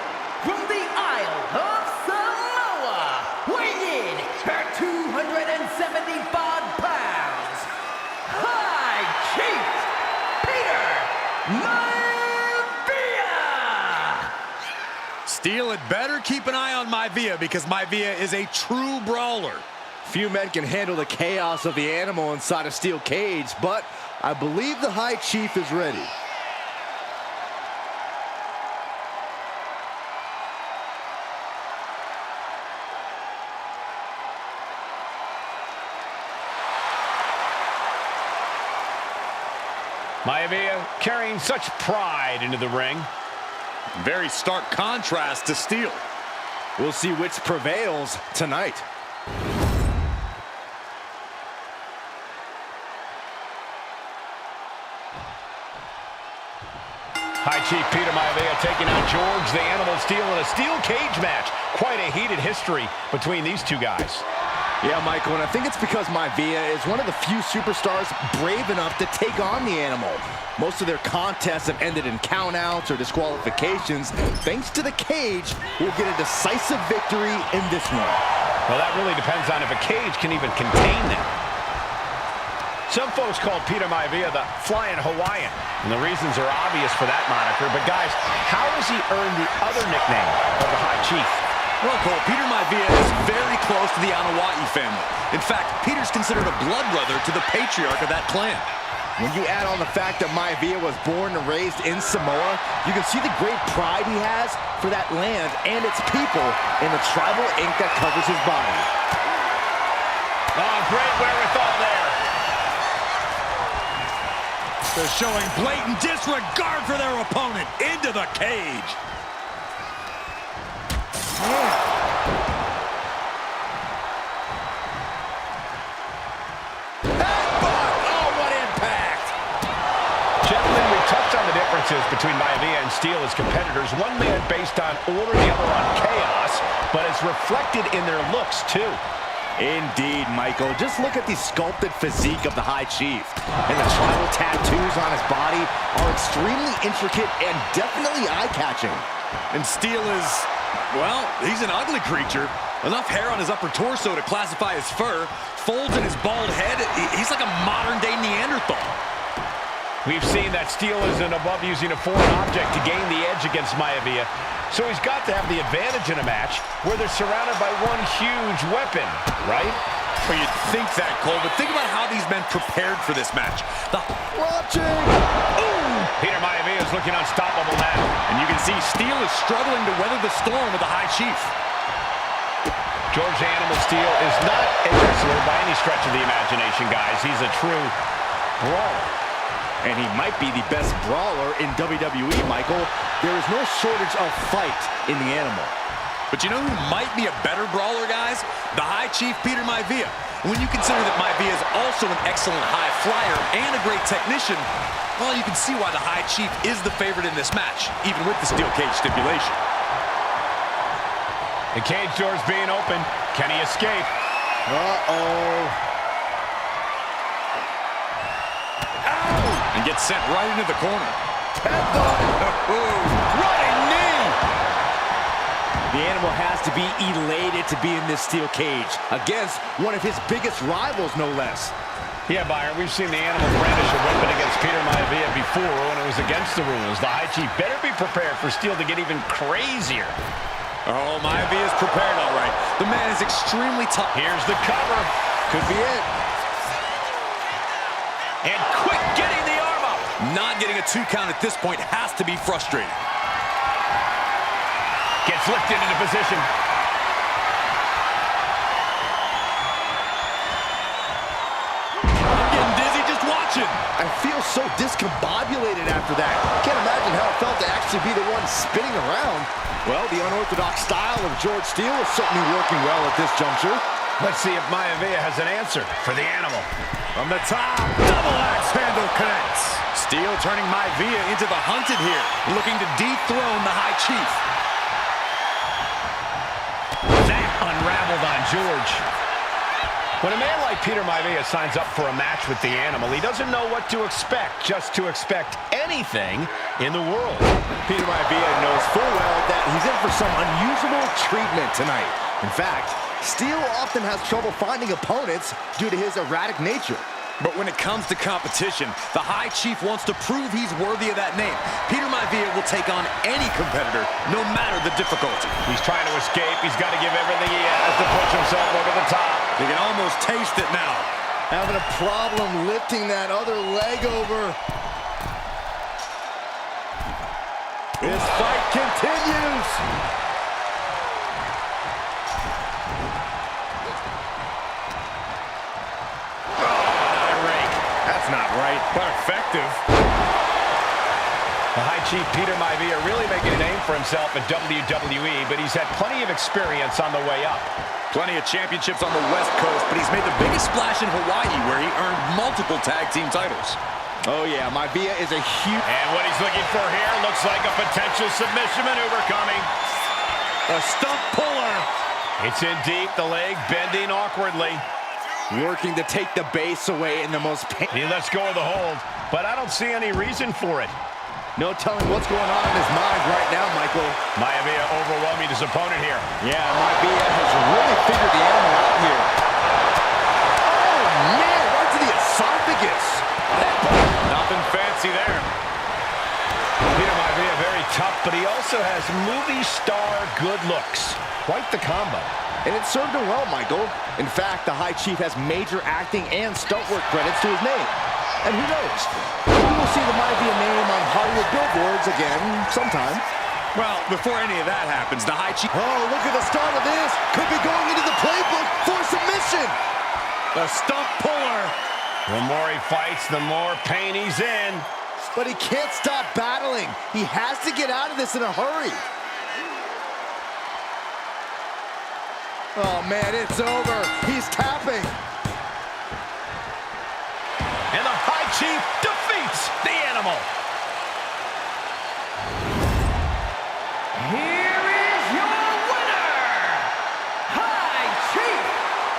Speaker 8: from the Isle of Samoa, weighing in at 275 pounds, High Chief Peter Maivia.
Speaker 7: Steele had better keep an eye on Maivia, because Maivia is a true brawler.
Speaker 9: Few men can handle the chaos of the animal inside a steel cage, but I believe the High Chief is ready.
Speaker 6: Maivia carrying such pride into the ring.
Speaker 7: Very stark contrast to Steel.
Speaker 9: We'll see which prevails tonight.
Speaker 6: High Chief Peter Maivia taking out George the Animal Steel in a steel cage match. Quite a heated history between these two guys.
Speaker 9: Yeah, Michael, and I think it's because Maivia is one of the few superstars brave enough to take on the Animal. Most of their contests have ended in countouts or disqualifications. Thanks to the cage, we'll get a decisive victory in this one.
Speaker 6: Well, that really depends on if a cage can even contain them. Some folks call Peter Maivia the Flying Hawaiian, and the reasons are obvious for that moniker. But guys, how has he earned the other nickname of the High Chief?
Speaker 7: Well, Cole, Peter Maivia is very close to the Anoa'i family. In fact, Peter's considered a blood brother to the patriarch of that clan.
Speaker 9: When you add on the fact that Maivia was born and raised in Samoa, you can see the great pride he has for that land and its people in the tribal ink that covers his body.
Speaker 6: Oh, great wherewithal there.
Speaker 7: They're showing blatant disregard for their opponent into the cage.
Speaker 6: Differences between Maivia and Steel as competitors. One man based on order, the other on chaos, but it's reflected in their looks too.
Speaker 9: Indeed, Michael. Just look at the sculpted physique of the High Chief. And the tribal tattoos on his body are extremely intricate and definitely eye-catching.
Speaker 7: And Steel is, well, he's an ugly creature. Enough hair on his upper torso to classify as fur. Folds in his bald head. He's like a modern-day Neanderthal.
Speaker 6: We've seen that Steel isn't above using a foreign object to gain the edge against Maivia. So he's got to have the advantage in a match where they're surrounded by one huge weapon, right?
Speaker 7: Well, you'd think that, Cole, but think about how these men prepared for this match.
Speaker 6: Peter Maivia is looking unstoppable now.
Speaker 7: And you can see Steel is struggling to weather the storm with the High Chief.
Speaker 6: George the Animal Steel is not a wrestler by any stretch of the imagination, guys. He's a true brawler.
Speaker 9: And he might be the best brawler in WWE, Michael. There is no shortage of fight in the Animal.
Speaker 7: But you know who might be a better brawler, guys? The High Chief Peter Maivia. When you consider that Maivia is also an excellent high flyer and a great technician, well, you can see why the High Chief is the favorite in this match, even with the steel cage stipulation.
Speaker 6: The cage door's being opened. Can he escape?
Speaker 9: Uh-oh.
Speaker 7: And gets sent right into the corner.
Speaker 9: Running knee! The Animal has to be elated to be in this steel cage against one of his biggest rivals, no less.
Speaker 6: Yeah, Byron, we've seen the Animal brandish a weapon against Peter Maivia before when it was against the rules. The High Chief better be prepared for Steel to get even crazier.
Speaker 7: Oh, Maivia's prepared all right. The man is extremely tough.
Speaker 6: Here's the cover.
Speaker 9: Could be it.
Speaker 6: And quick getting the arm up.
Speaker 7: Not getting a 2 count at this point has to be frustrating.
Speaker 6: Gets lifted into position.
Speaker 7: I'm getting dizzy just watching.
Speaker 9: I feel so discombobulated after that. Can't imagine how it felt to actually be the one spinning around. Well, the unorthodox style of George Steel is certainly working well at this juncture.
Speaker 6: Let's see if Maivia has an answer for the Animal.
Speaker 7: From the top, double axe handle connects. Steel turning Maivia into the hunted here, looking to dethrone the High Chief.
Speaker 6: That unraveled on George. When a man like Peter Maivia signs up for a match with the Animal, he doesn't know what to expect, just to expect anything in the world.
Speaker 9: Peter Maivia knows full well that he's in for some unusual treatment tonight. In fact, Steel often has trouble finding opponents due to his erratic nature.
Speaker 7: But when it comes to competition, the High Chief wants to prove he's worthy of that name. Peter Maivia will take on any competitor, no matter the difficulty.
Speaker 6: He's trying to escape. He's got to give everything he has to push himself over the top.
Speaker 7: You can almost taste it now.
Speaker 9: Having a problem lifting that other leg over. This fight continues.
Speaker 7: That's not right, but effective.
Speaker 6: The High Chief Peter Maivia really making a name for himself in WWE, but he's had plenty of experience on the way up.
Speaker 7: Plenty of championships on the West Coast, but he's made the biggest splash in Hawaii, where he earned multiple tag team titles.
Speaker 9: Oh, yeah, Maivia is a huge...
Speaker 6: And what he's looking for here looks like a potential submission maneuver coming.
Speaker 7: A stump puller.
Speaker 6: It's in deep, the leg bending awkwardly.
Speaker 9: Working to take the base away in the most pain...
Speaker 6: He lets go of the hold, but I don't see any reason for it.
Speaker 9: No telling what's going on in his mind right now, Michael.
Speaker 6: Maivia overwhelming his opponent here.
Speaker 9: Yeah, Maivia has really figured the animal out here. Oh, man, right to the esophagus.
Speaker 7: Nothing fancy there.
Speaker 6: Peter Maivia very tough, but he also has movie star good looks. Quite the combo.
Speaker 9: And it served him well, Michael. In fact, the High Chief has major acting and stunt work credits to his name. And who knows? Maybe we'll see the Maivia name on Hollywood billboards again sometime.
Speaker 7: Well, before any of that happens, the High Chief...
Speaker 9: Oh, look at the start of this. Could be going into the playbook for submission.
Speaker 7: The stump puller.
Speaker 6: The more he fights, the more pain he's in.
Speaker 9: But he can't stop battling. He has to get out of this in a hurry. Oh, man, it's over. He's tapping.
Speaker 6: And the High Chief defeats the animal.
Speaker 8: Here is your winner, High Chief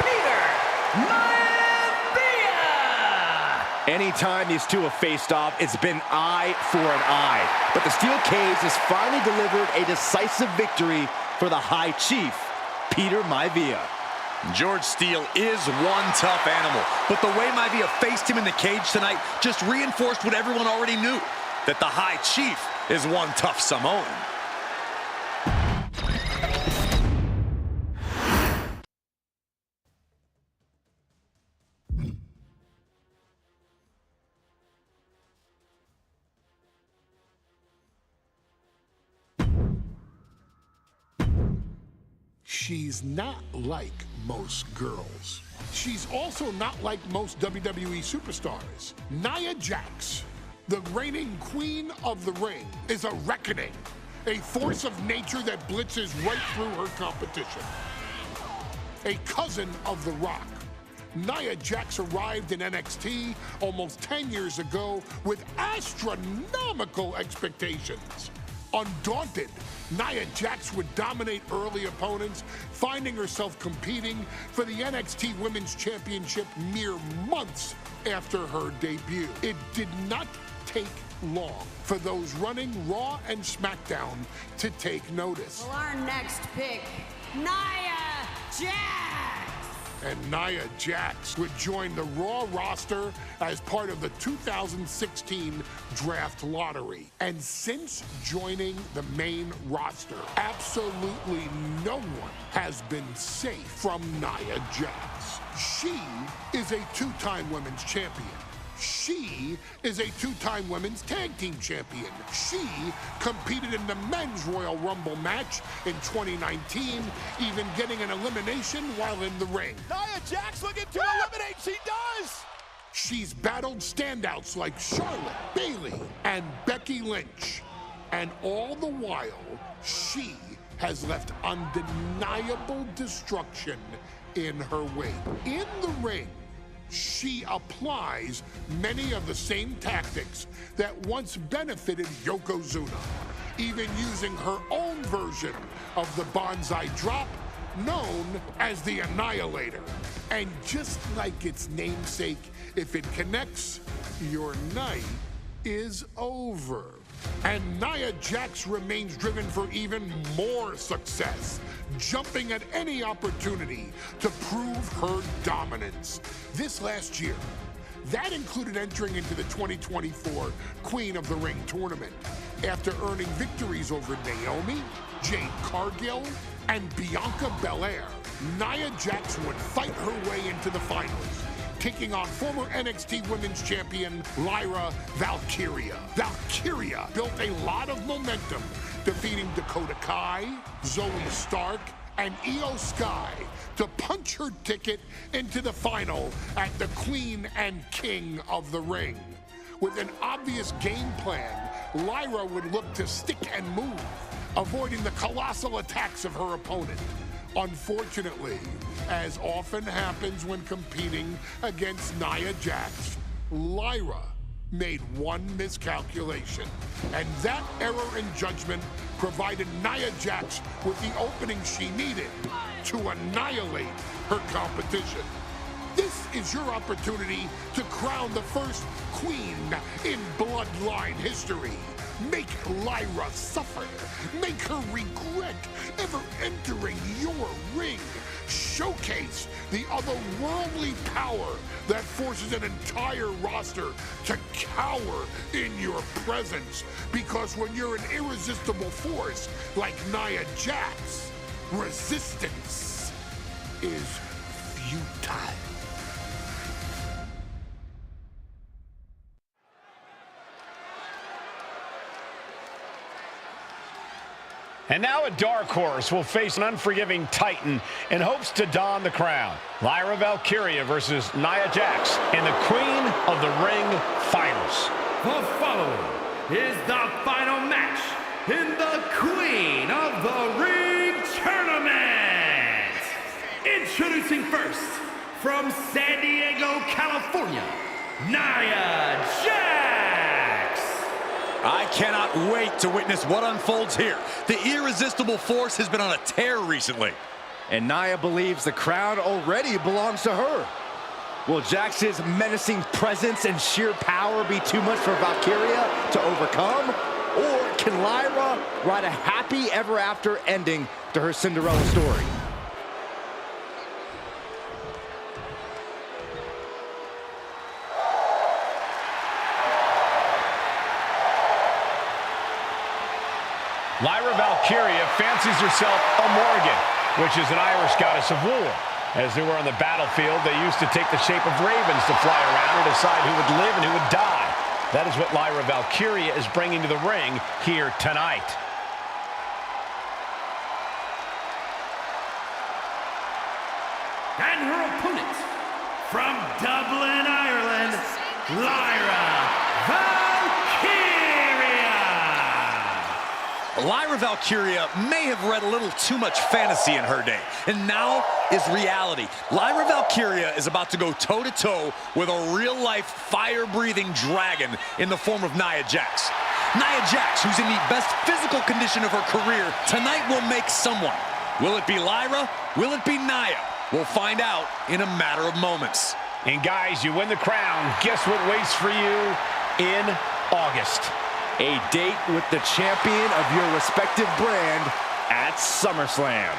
Speaker 8: Peter Maivia.
Speaker 9: Anytime these two have faced off, it's been eye for an eye. But the steel cage has finally delivered a decisive victory for the High Chief, Peter Maivia.
Speaker 7: George Steele is one tough animal, but the way Maivia faced him in the cage tonight just reinforced what everyone already knew, that the High Chief is one tough Samoan.
Speaker 1: She's not like most girls. She's also not like most WWE superstars. Nia Jax, the reigning queen of the ring, is a reckoning, a force of nature that blitzes right through her competition. A cousin of The Rock, Nia Jax arrived in NXT almost 10 years ago with astronomical expectations. Undaunted, Nia Jax would dominate early opponents, finding herself competing for the NXT Women's Championship mere months after her debut. It did not take long for those running Raw and SmackDown to take notice.
Speaker 10: Well, our next pick, Nia Jax.
Speaker 1: And Nia Jax would join the Raw roster as part of the 2016 draft lottery. And since joining the main roster, absolutely no one has been safe from Nia Jax. She is a two-time women's champion. She is a two-time women's tag team champion. She competed in the men's Royal Rumble match in 2019, even getting an elimination while in the ring.
Speaker 4: Nia Jax looking to eliminate. She does.
Speaker 1: She's battled standouts like Charlotte, Bayley, and Becky Lynch. And all the while, she has left undeniable destruction in her wake. In the ring, she applies many of the same tactics that once benefited Yokozuna, even using her own version of the Banzai Drop, known as the Annihilator. And just like its namesake, if it connects, your night is over. And Nia Jax remains driven for even more success, jumping at any opportunity to prove her dominance. This last year, that included entering into the 2024 Queen of the Ring tournament after earning victories over Naomi, Jade Cargill, and Bianca Belair. Nia Jax would fight her way into the finals, taking on former NXT Women's Champion Lyra Valkyria. Valkyria built a lot of momentum, defeating Dakota Kai, Zoe Stark, and Io Sky to punch her ticket into the final at the Queen and King of the Ring. With an obvious game plan, Lyra would look to stick and move, avoiding the colossal attacks of her opponent. Unfortunately, as often happens when competing against Nia Jax, Lyra made one miscalculation, and that error in judgment provided Nia Jax with the opening she needed to annihilate her competition. This is your opportunity to crown the first queen in Bloodline history. Make Lyra suffer. Make her regret ever entering your ring. Showcase the otherworldly power that forces an entire roster to cower in your presence. Because when you're an irresistible force like Nia Jax, resistance is futile.
Speaker 6: And now a dark horse will face an unforgiving titan in hopes to don the crown. Lyra Valkyria versus Nia Jax in the Queen of the Ring Finals.
Speaker 8: The following is the final match in the Queen of the Ring Tournament. Introducing first, from San Diego, California, Nia Jax.
Speaker 7: I cannot wait to witness what unfolds here. The irresistible force has been on a tear recently.
Speaker 9: And Nia believes the crown already belongs to her. Will Jax's menacing presence and sheer power be too much for Valkyria to overcome? Or can Lyra write a happy ever after ending to her Cinderella story?
Speaker 6: Lyra Valkyria fancies herself a Morgan, which is an Irish goddess of war. As they were on the battlefield, they used to take the shape of ravens to fly around and decide who would live and who would die. That is what Lyra Valkyria is bringing to the ring here tonight.
Speaker 8: And her opponent, from Dublin, Ireland, Lyra Valkyria.
Speaker 7: Lyra Valkyria may have read a little too much fantasy in her day, and now is reality. Lyra Valkyria is about to go toe-to-toe with a real-life, fire-breathing dragon in the form of Nia Jax. Nia Jax, who's in the best physical condition of her career, tonight will make someone. Will it be Lyra? Will it be Nia? We'll find out in a matter of moments.
Speaker 6: And guys, you win the crown. Guess what waits for you in August?
Speaker 9: A date with the champion of your respective brand at SummerSlam.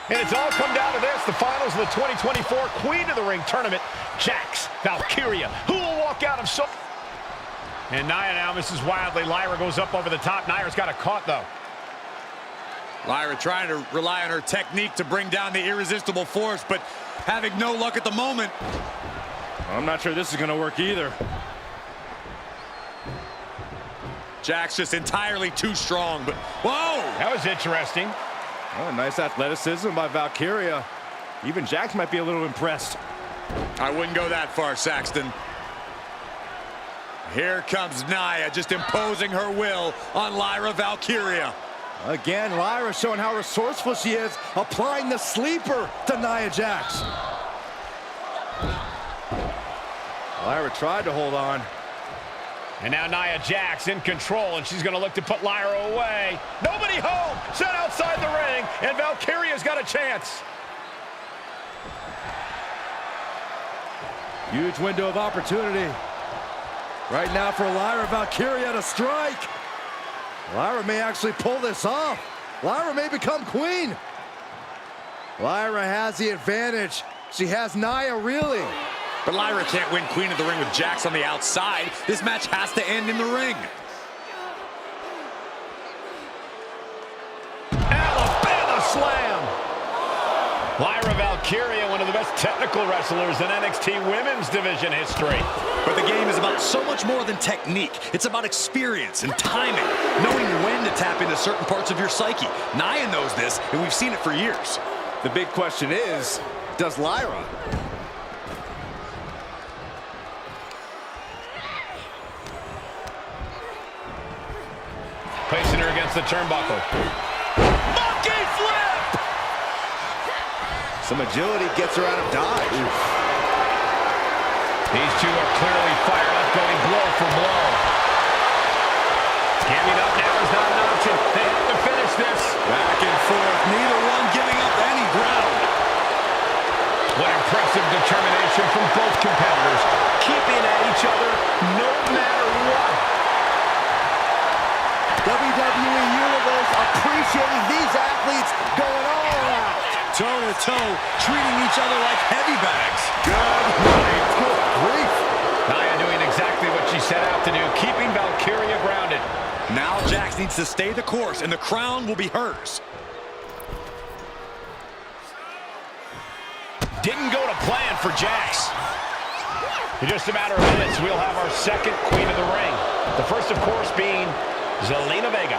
Speaker 6: And it's all come down to this, the finals of the 2024 Queen of the Ring Tournament, Jax Valkyria. Who will walk out of so... And Nia now misses wildly. Lyra goes up over the top. Nia's got a caught, though.
Speaker 7: Lyra trying to rely on her technique to bring down the irresistible force, but having no luck at the moment.
Speaker 9: I'm not sure this is going to work either.
Speaker 7: Jax just entirely too strong, but whoa!
Speaker 6: That was interesting.
Speaker 9: Oh, nice athleticism by Valkyria. Even Jax might be a little impressed.
Speaker 7: I wouldn't go that far, Saxton. Here comes Nia, just imposing her will on Lyra Valkyria.
Speaker 9: Again, Lyra showing how resourceful she is, applying the sleeper to Nia Jax. Lyra tried to hold on.
Speaker 6: And now Nia Jax in control, and she's going to look to put Lyra away. Nobody home! Set outside the ring, and Valkyria's got a chance.
Speaker 9: Huge window of opportunity. Right now for Lyra Valkyria to strike. Lyra may actually pull this off. Lyra may become queen. Lyra has the advantage. She has Nia reeling.
Speaker 7: But Lyra can't win Queen of the Ring with Jax on the outside. This match has to end in the ring.
Speaker 6: Alabama slam. Lyra Valkyria Valkyria, one of the best technical wrestlers in NXT Women's Division history.
Speaker 7: But the game is about so much more than technique. It's about experience and timing, knowing when to tap into certain parts of your psyche. Nia knows this, and we've seen it for years.
Speaker 9: The big question is, does Lyra?
Speaker 6: Placing her against the turnbuckle. Monkey flip!
Speaker 9: Some agility gets her out of dodge.
Speaker 6: These two are clearly fired up, going blow for blow. Giving up now is not an option. They have to finish this.
Speaker 7: Back and forth, neither one giving up any ground.
Speaker 6: What impressive determination from both competitors, keeping at each other no matter what.
Speaker 9: WWE Universe appreciating these athletes going all out.
Speaker 7: Toe-to-toe, treating each other like heavy bags.
Speaker 9: Good night. Good grief.
Speaker 6: Nia doing exactly what she set out to do, keeping Valkyria grounded.
Speaker 7: Now Jax needs to stay the course, and the crown will be hers.
Speaker 6: Didn't go to plan for Jax. In just a matter of minutes, we'll have our second Queen of the Ring. The first, of course, being Zelina Vega.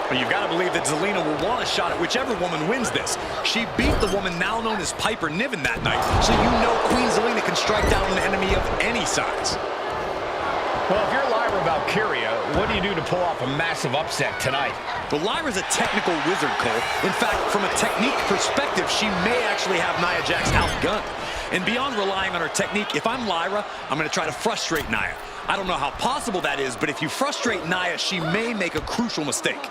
Speaker 7: But you've got to believe that Zelina will want a shot at whichever woman wins this. She beat the woman now known as Piper Niven that night, so you know Queen Zelina can strike down an enemy of any size.
Speaker 6: Well, if you're Lyra Valkyria, what do you do to pull off a massive upset tonight?
Speaker 7: Well, Lyra's a technical wizard, Cole. In fact, from a technique perspective, she may actually have Nia Jax outgunned. And beyond relying on her technique, if I'm Lyra, I'm going to try to frustrate Nia. I don't know how possible that is, but if you frustrate Nia, she may make a crucial mistake.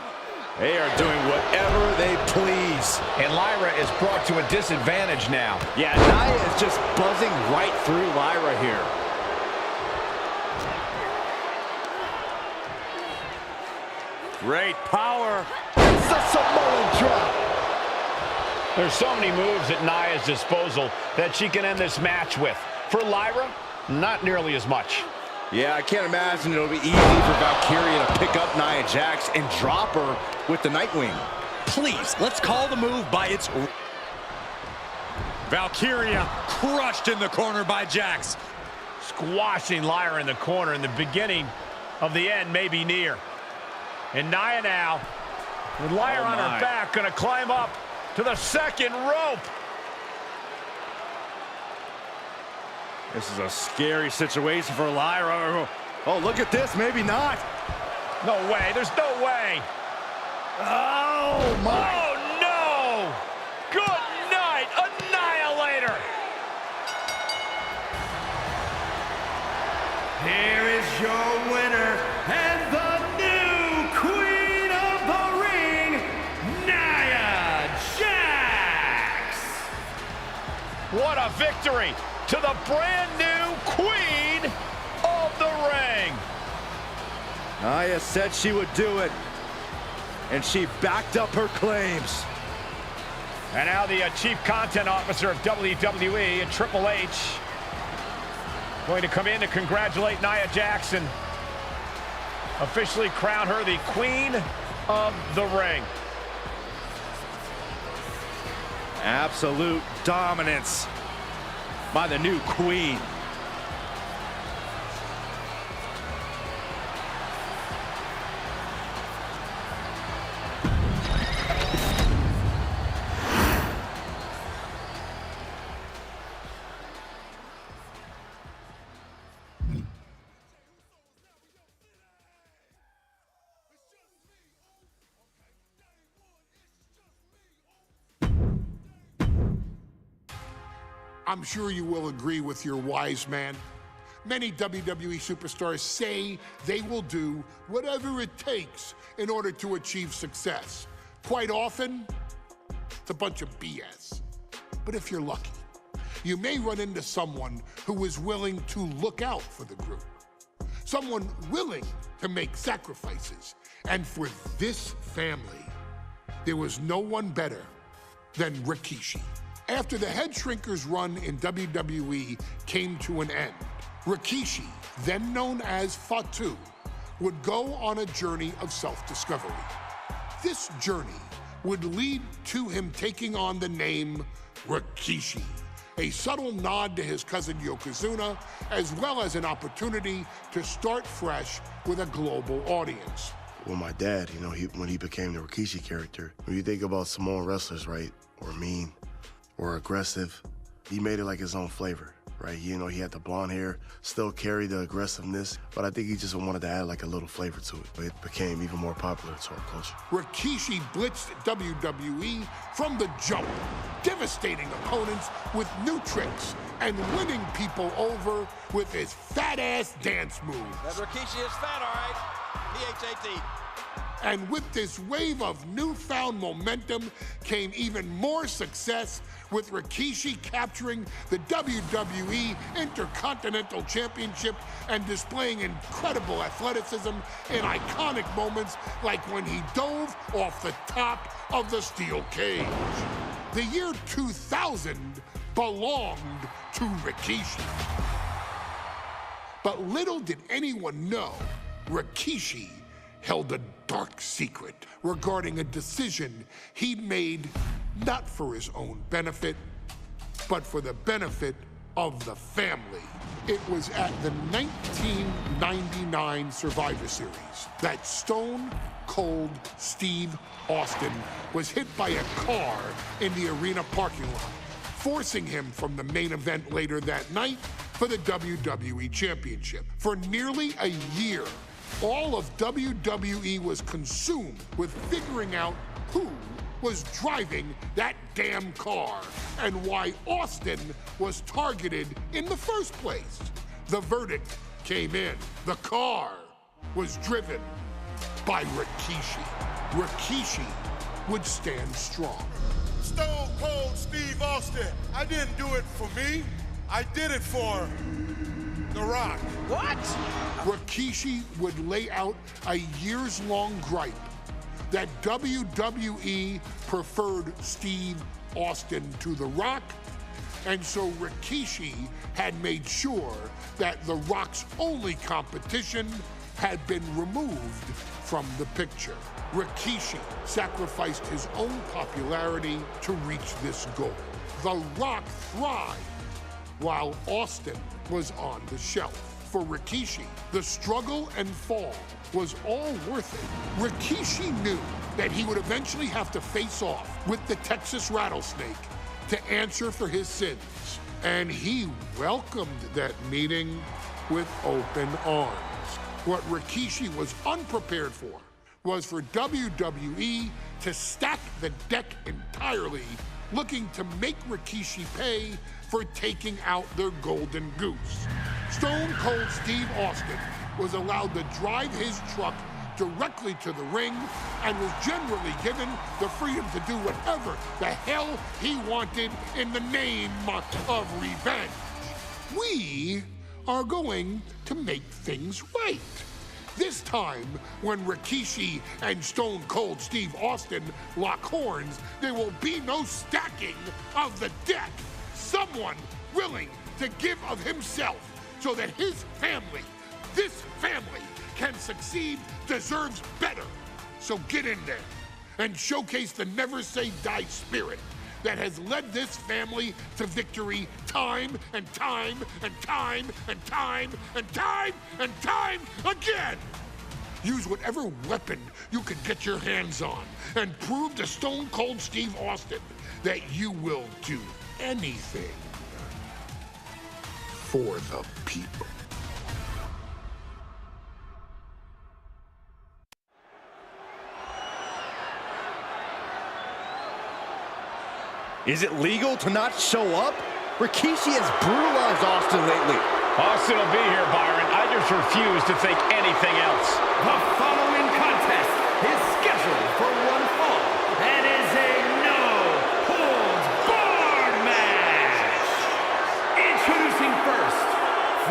Speaker 9: They are doing whatever they please.
Speaker 6: And Lyra is brought to a disadvantage now.
Speaker 9: Yeah, Nia is just buzzing right through Lyra here.
Speaker 7: Great power.
Speaker 9: It's a Samoan drop.
Speaker 6: There's so many moves at Nia's disposal that she can end this match with. For Lyra, not nearly as much.
Speaker 9: Yeah, I can't imagine it'll be easy for Valkyria to pick up Nia Jax and drop her with the Nightwing.
Speaker 7: Please, let's call the move by its... Valkyria crushed in the corner by Jax.
Speaker 6: Squashing Lyra in the corner, and the beginning of the end may be near. And Nia now, with Lyra on her back, gonna climb up to the second rope.
Speaker 9: This is a scary situation for Lyra. Oh, look at this. Maybe not.
Speaker 6: No way. There's no way.
Speaker 9: Oh, my.
Speaker 6: Oh, no. Good night, Annihilator.
Speaker 8: Here is your winner and the new Queen of the Ring, Nia Jax.
Speaker 6: What a victory to the brand new Queen of the Ring.
Speaker 9: Nia said she would do it, and she backed up her claims.
Speaker 6: And now the Chief Content Officer of WWE and Triple H going to come in to congratulate Nia Jax, officially crown her the Queen of the Ring.
Speaker 9: Absolute dominance by the new Queen.
Speaker 1: I'm sure you will agree with your wise man. Many WWE superstars say they will do whatever it takes in order to achieve success. Quite often, it's a bunch of BS. But if you're lucky, you may run into someone who is willing to look out for the group. Someone willing to make sacrifices. And for this family, there was no one better than Rikishi. After the Head Shrinkers run in WWE came to an end, Rikishi, then known as Fatu, would go on a journey of self-discovery. This journey would lead to him taking on the name Rikishi. A subtle nod to his cousin Yokozuna, as well as an opportunity to start fresh with a global audience.
Speaker 11: Well, my dad, you know, when he became the Rikishi character, when you think about Samoan wrestlers, right, or mean, or aggressive, he made it like his own flavor, right? You know, he had the blonde hair, still carried the aggressiveness, but I think he just wanted to add like a little flavor to it. It became even more popular to our culture.
Speaker 1: Rikishi blitzed WWE from the jump, devastating opponents with new tricks and winning people over with his fat-ass dance moves.
Speaker 4: That Rikishi is fat, all right. P-H-A-T.
Speaker 1: And with this wave of newfound momentum came even more success, with Rikishi capturing the WWE Intercontinental Championship and displaying incredible athleticism in iconic moments like when he dove off the top of the steel cage. The year 2000 belonged to Rikishi. But little did anyone know, Rikishi held a dark secret regarding a decision he'd made not for his own benefit, but for the benefit of the family. It was at the 1999 Survivor Series that Stone Cold Steve Austin was hit by a car in the arena parking lot, forcing him from the main event later that night for the WWE Championship. For nearly a year, all of WWE was consumed with figuring out who was driving that damn car and why Austin was targeted in the first place. The verdict came in. The car was driven by Rikishi. Rikishi would stand strong.
Speaker 2: Stone Cold Steve Austin. I didn't do it for me. I did it for The Rock.
Speaker 4: What?
Speaker 1: Rikishi would lay out a years-long gripe that WWE preferred Steve Austin to The Rock, and so Rikishi had made sure that The Rock's only competition had been removed from the picture. Rikishi sacrificed his own popularity to reach this goal. The Rock thrived while Austin was on the shelf. For Rikishi, the struggle and fall was all worth it. Rikishi knew that he would eventually have to face off with the Texas Rattlesnake to answer for his sins, and he welcomed that meeting with open arms. What Rikishi was unprepared for was for WWE to stack the deck entirely, looking to make Rikishi pay for taking out their golden goose. Stone Cold Steve Austin was allowed to drive his truck directly to the ring and was generally given the freedom to do whatever the hell he wanted in the name of revenge. We are going to make things right. This time, when Rikishi and Stone Cold Steve Austin lock horns, there will be no stacking of the deck. Someone willing to give of himself so that his family, this family, can succeed, deserves better. So get in there and showcase the never say die spirit that has led this family to victory time and time and time and time and time and time again. Use whatever weapon you can get your hands on and prove to Stone Cold Steve Austin that you will do anything for the people.
Speaker 9: Is it legal to not show up? Rikishi has brutalized Austin lately.
Speaker 6: Austin will be here, Byron. I just refuse to think anything else.
Speaker 8: The following contest is scheduled for one fall and is a no-holds-barred match. Introducing first,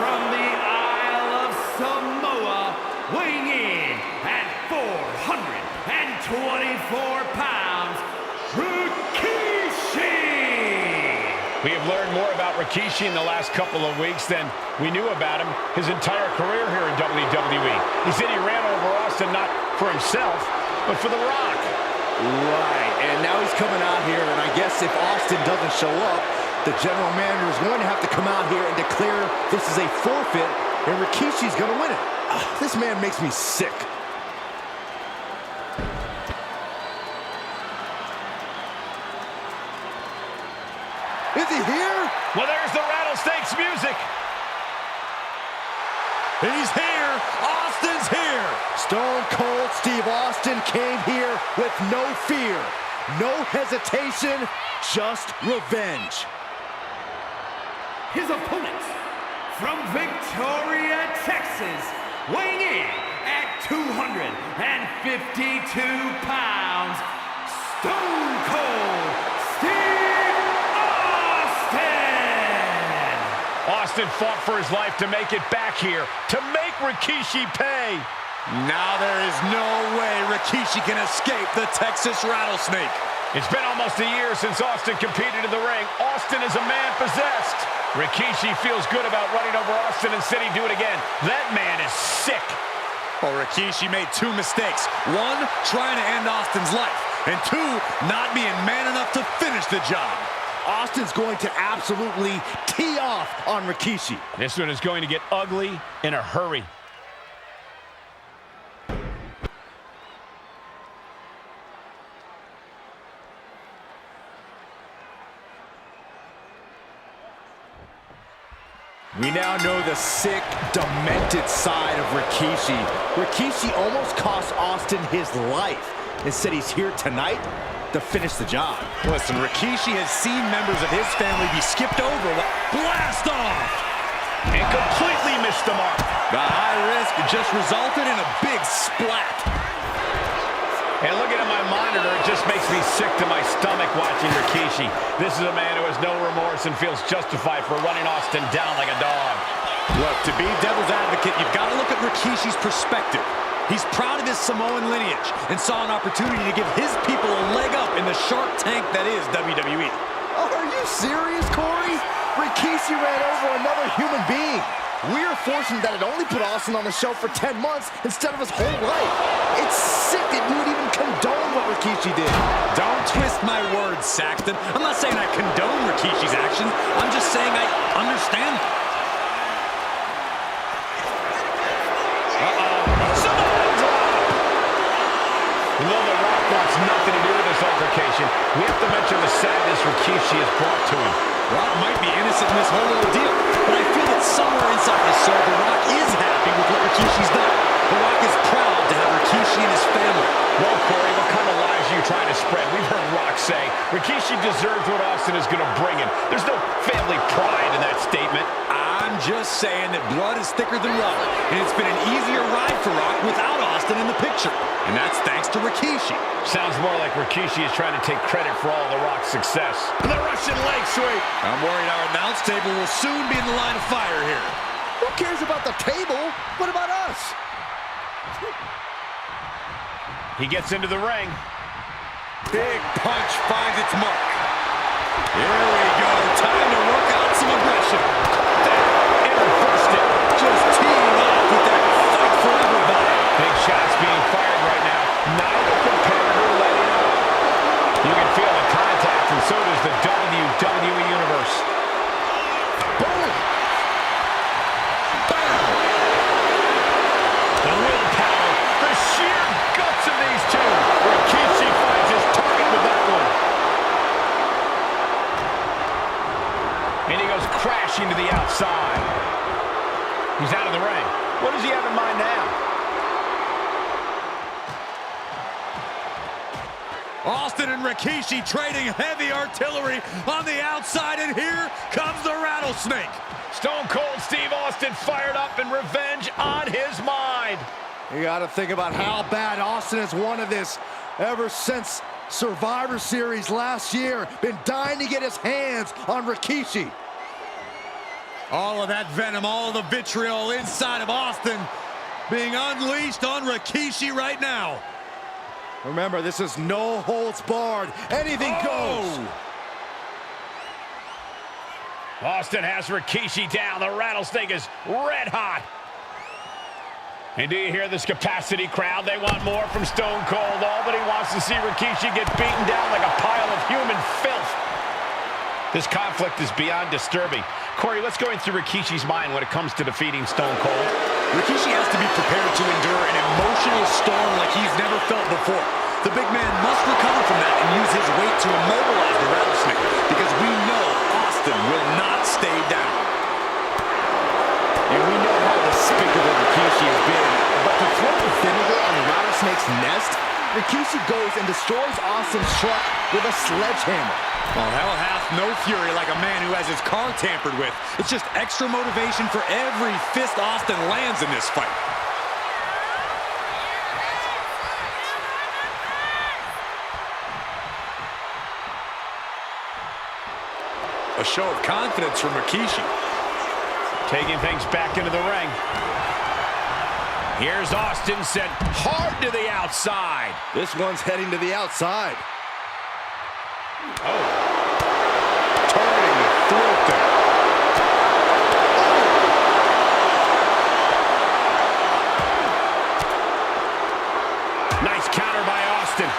Speaker 8: from the Isle of Samoa, weighing in at 424 pounds, Rikishi!
Speaker 6: We have learned more about Rikishi in the last couple of weeks than we knew about him his entire career here in WWE. He said he ran over Austin not for himself, but for The Rock.
Speaker 9: Right, and now he's coming out here, and I guess if Austin doesn't show up, the general manager is going to have to come out here and declare this is a forfeit, and Rikishi's going to win it. This man makes me sick. Is he here?
Speaker 6: Well, there's the Rattlesnakes music.
Speaker 7: He's here. Austin's here.
Speaker 9: Stone Cold Steve Austin came here with no fear, no hesitation, just revenge.
Speaker 8: His opponent, from Victoria, Texas, weighing in at 252 pounds, Stone Cold Steve Austin!
Speaker 6: Austin fought for his life to make it back here, to make Rikishi pay.
Speaker 7: Now there is no way Rikishi can escape the Texas Rattlesnake.
Speaker 6: It's been almost a year since Austin competed in the ring. Austin is a man possessed. Rikishi feels good about running over Austin and said he'd do it again. That man is sick.
Speaker 7: Well, Rikishi made two mistakes. One, trying to end Austin's life. And two, not being man enough to finish the job.
Speaker 9: Austin's going to absolutely tee off on Rikishi.
Speaker 6: This one is going to get ugly in a hurry.
Speaker 9: We now know the sick, demented side of Rikishi. Rikishi almost cost Austin his life and said he's here tonight to finish the job.
Speaker 7: Listen, Rikishi has seen members of his family be skipped over. Blast off!
Speaker 6: And completely missed the mark.
Speaker 7: The high risk just resulted in a big splat.
Speaker 6: And looking at my monitor, it just makes me sick to my stomach watching Rikishi. This is a man who has no remorse and feels justified for running Austin down like a dog.
Speaker 7: Look, to be devil's advocate, you've got to look at Rikishi's perspective. He's proud of his Samoan lineage and saw an opportunity to give his people a leg up in the Shark Tank that is WWE.
Speaker 9: Oh, are you serious, Corey? Rikishi ran over another human being. We are fortunate that it only put Austin on the show for 10 months instead of his whole life. It's sick that you would even condone what Rikishi did.
Speaker 7: Don't twist my words, Saxton. I'm not saying I condone Rikishi's actions. I'm just saying I understand them.
Speaker 6: Although The Rock wants nothing to do with this altercation, we have to mention the sadness Rikishi has brought to him.
Speaker 7: Rock might be innocent in this whole ordeal, but I feel that somewhere inside his soul, The Rock is happy with what Rikishi's done. The Rock is proud to have Rikishi and his family.
Speaker 6: Well, Corey, what kind of lies are you trying to spread? We've heard Rock say Rikishi deserves what Austin is going to bring him. There's no family pride in that statement.
Speaker 7: I'm just saying that blood is thicker than water, and it's been an easier ride for Rock without Austin in the picture. And that's thanks to Rikishi.
Speaker 6: Sounds more like Rikishi is trying to take credit for all the Rock's success. The Russian leg sweep.
Speaker 7: I'm worried our announce table will soon be in the line of fire here.
Speaker 9: Who cares about the table? What about us?
Speaker 6: He gets into the ring.
Speaker 7: Big punch finds its mark. Here we go. Time to work out some aggression.
Speaker 6: And reversed it.
Speaker 7: Just teeing off with that fight forever vibe.
Speaker 6: Big shots being fired right now. Neither competitor letting up. You can feel the contact, and so does the WWE Universe.
Speaker 9: Boom!
Speaker 6: Bam! The willpower, the sheer guts of these two. Rikishi finds his target with that one. And he goes crashing to the outside. He's out of the ring. What does he have in mind now?
Speaker 7: Austin and Rikishi trading heavy artillery on the outside, and here comes the Rattlesnake.
Speaker 6: Stone Cold Steve Austin fired up and revenge on his mind.
Speaker 9: You got to think about how bad Austin has wanted this ever since Survivor Series last year. Been dying to get his hands on Rikishi.
Speaker 7: All of that venom, all of the vitriol inside of Austin being unleashed on Rikishi right now.
Speaker 9: Remember, this is no holds barred. Anything goes.
Speaker 6: Austin has Rikishi down. The Rattlesnake is red hot. And do you hear this capacity crowd? They want more from Stone Cold. All but he wants to see Rikishi get beaten down like a pile of human filth. This conflict is beyond disturbing. Corey, what's going through Rikishi's mind when it comes to defeating Stone Cold?
Speaker 7: Rikishi has to be prepared to endure an emotional storm like he's never felt before. The big man must recover from that and use his weight to immobilize the rattlesnake, because we know Austin will not stay down.
Speaker 9: And we know how despicable Rikishi has been, but to throw the vinegar on the rattlesnake's nest, Rikishi goes and destroys Austin's truck with a sledgehammer.
Speaker 7: Well, hell hath no fury like a man who has his car tampered with. It's just extra motivation for every fist Austin lands in this fight. A show of confidence from Rikishi.
Speaker 6: Taking things back into the ring. Here's Austin, sent hard to the outside.
Speaker 9: This one's heading to the outside.
Speaker 6: Oh. Targeting the throat there. Nice counter by Austin.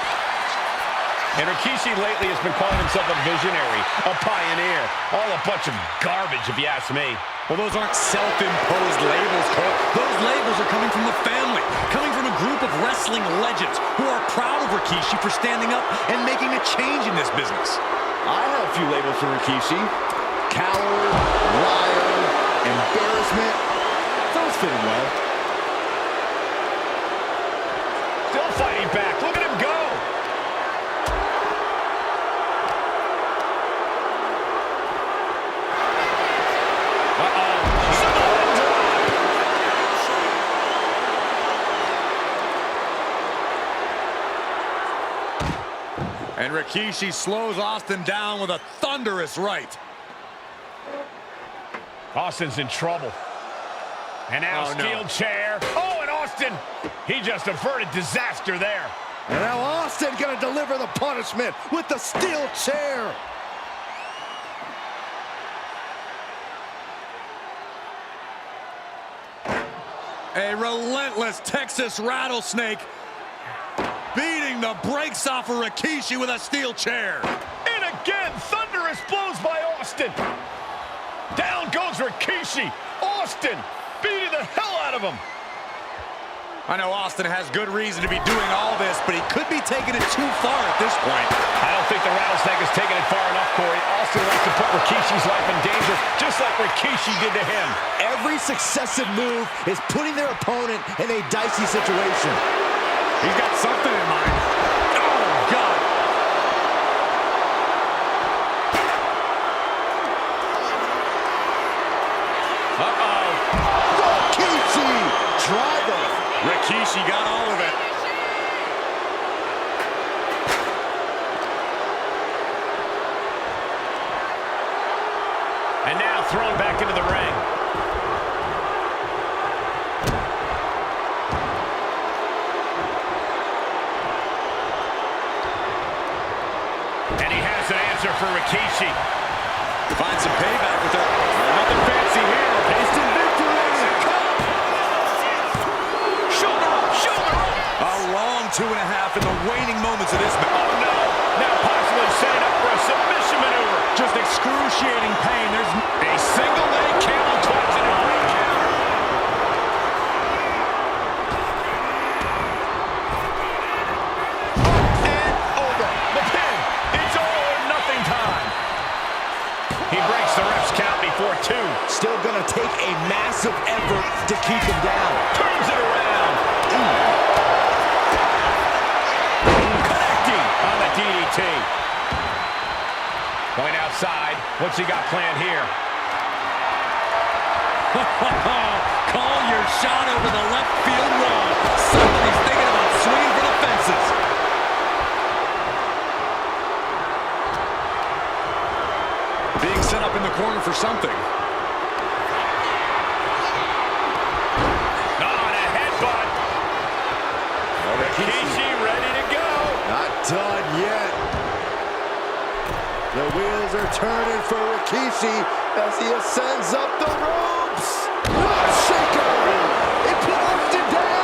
Speaker 6: And Rikishi lately has been calling himself a visionary, a pioneer. All a bunch of garbage, if you ask me.
Speaker 7: Well, those aren't self-imposed labels, Cole. Those labels are coming from the family, coming from a group of wrestling legends who are proud of Rikishi for standing up and making a change in this business.
Speaker 9: I have a few labels for Rikishi. Coward, liar, embarrassment. Those fit him well.
Speaker 6: Still fighting back. Look at him go.
Speaker 7: And Rikishi slows Austin down with a thunderous right.
Speaker 6: Austin's in trouble. And now steel chair. Oh, and Austin, he just averted disaster there.
Speaker 9: And now Austin gonna deliver the punishment with the steel chair.
Speaker 7: A relentless Texas rattlesnake beating the brakes off of Rikishi with a steel chair.
Speaker 6: And again, thunderous blows by Austin. Down goes Rikishi. Austin beating the hell out of him.
Speaker 7: I know Austin has good reason to be doing all this, but he could be taking it too far at this point.
Speaker 6: I don't think the rattlesnake has taken it far enough, Corey. Austin wants to put Rikishi's life in danger, just like Rikishi did to him.
Speaker 9: Every successive move is putting their opponent in a dicey situation.
Speaker 7: He's got something in mind. Oh, God.
Speaker 6: Uh-oh.
Speaker 9: Rikishi driver.
Speaker 7: Rikishi got all of it.
Speaker 6: And now thrown back into the ring. And he has an answer for Rikishi.
Speaker 7: Find some payback with it. Nothing fancy here.
Speaker 9: Instant victory.
Speaker 6: Shoulder up, shoulder up.
Speaker 7: A long 2.5 in the waning moments of this match.
Speaker 6: Oh, no. Now possibly setting up for a submission maneuver.
Speaker 7: Just excruciating pain. There's
Speaker 6: a single leg camel clutch and a ring counter. And over. The pin. It's all or nothing time. He breaks the ref's count before 2.
Speaker 9: Still gonna take a massive effort to keep him down.
Speaker 6: Turns it around. Connecting on the DDT. Going outside. What's he got planned here?
Speaker 7: Call your shot over the left field wall. Somebody's thinking about swinging for the fences. Being set up in the corner for something.
Speaker 6: Not a headbutt. Rikishi ready to go.
Speaker 9: Not done yet. The wheels are turning for Rikishi as he ascends up the ropes. Shaker! It put Austin down!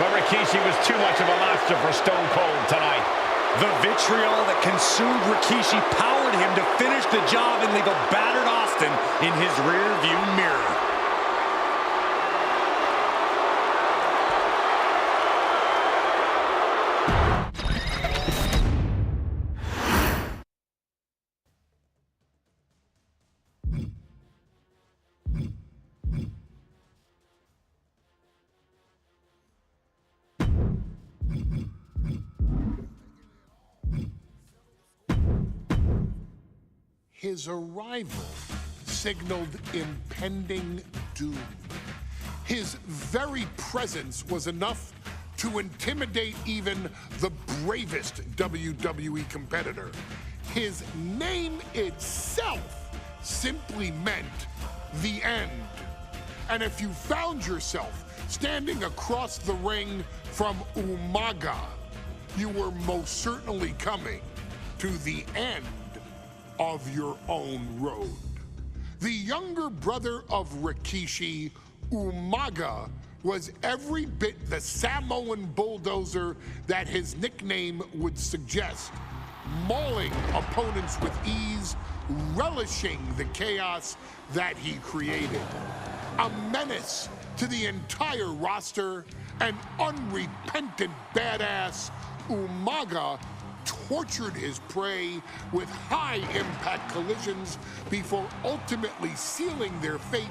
Speaker 6: But Rikishi was too much of a monster for Stone Cold tonight.
Speaker 7: The vitriol that consumed Rikishi powered him to finish the job and leave a battered Austin in his rear-view mirror.
Speaker 1: His arrival signaled impending doom. His very presence was enough to intimidate even the bravest WWE competitor. His name itself simply meant the end. And if you found yourself standing across the ring from Umaga, you were most certainly coming to the end of your own road. The younger brother of Rikishi, Umaga, was every bit the Samoan bulldozer that his nickname would suggest, mauling opponents with ease, relishing the chaos that he created. A menace to the entire roster, an unrepentant badass, Umaga tortured his prey with high-impact collisions before ultimately sealing their fate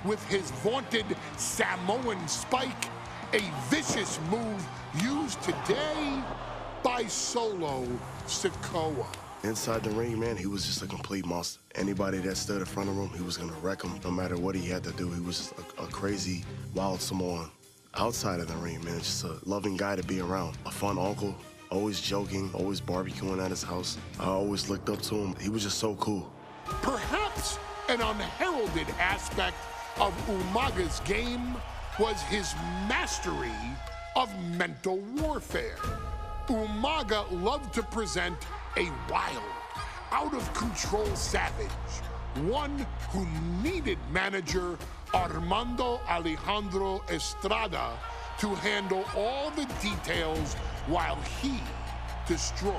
Speaker 1: with his vaunted Samoan spike, a vicious move used today by Solo Sikoa.
Speaker 11: Inside the ring, man, he was just a complete monster. Anybody that stood in front of him, he was gonna wreck him no matter what he had to do. He was just a crazy, wild Samoan. Outside of the ring, man, just a loving guy to be around. A fun uncle. Always joking, always barbecuing at his house. I always looked up to him. He was just so cool.
Speaker 1: Perhaps an unheralded aspect of Umaga's game was his mastery of mental warfare. Umaga loved to present a wild, out-of-control savage, one who needed manager Armando Alejandro Estrada to handle all the details while he destroyed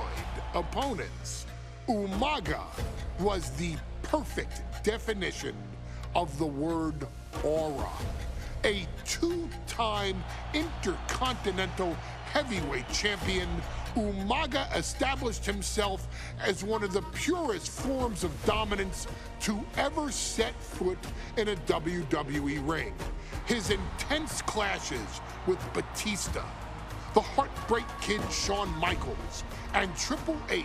Speaker 1: opponents. Umaga was the perfect definition of the word aura. A two-time intercontinental heavyweight champion, Umaga established himself as one of the purest forms of dominance to ever set foot in a WWE ring. His intense clashes with Batista, the Heartbreak Kid Shawn Michaels, and Triple H,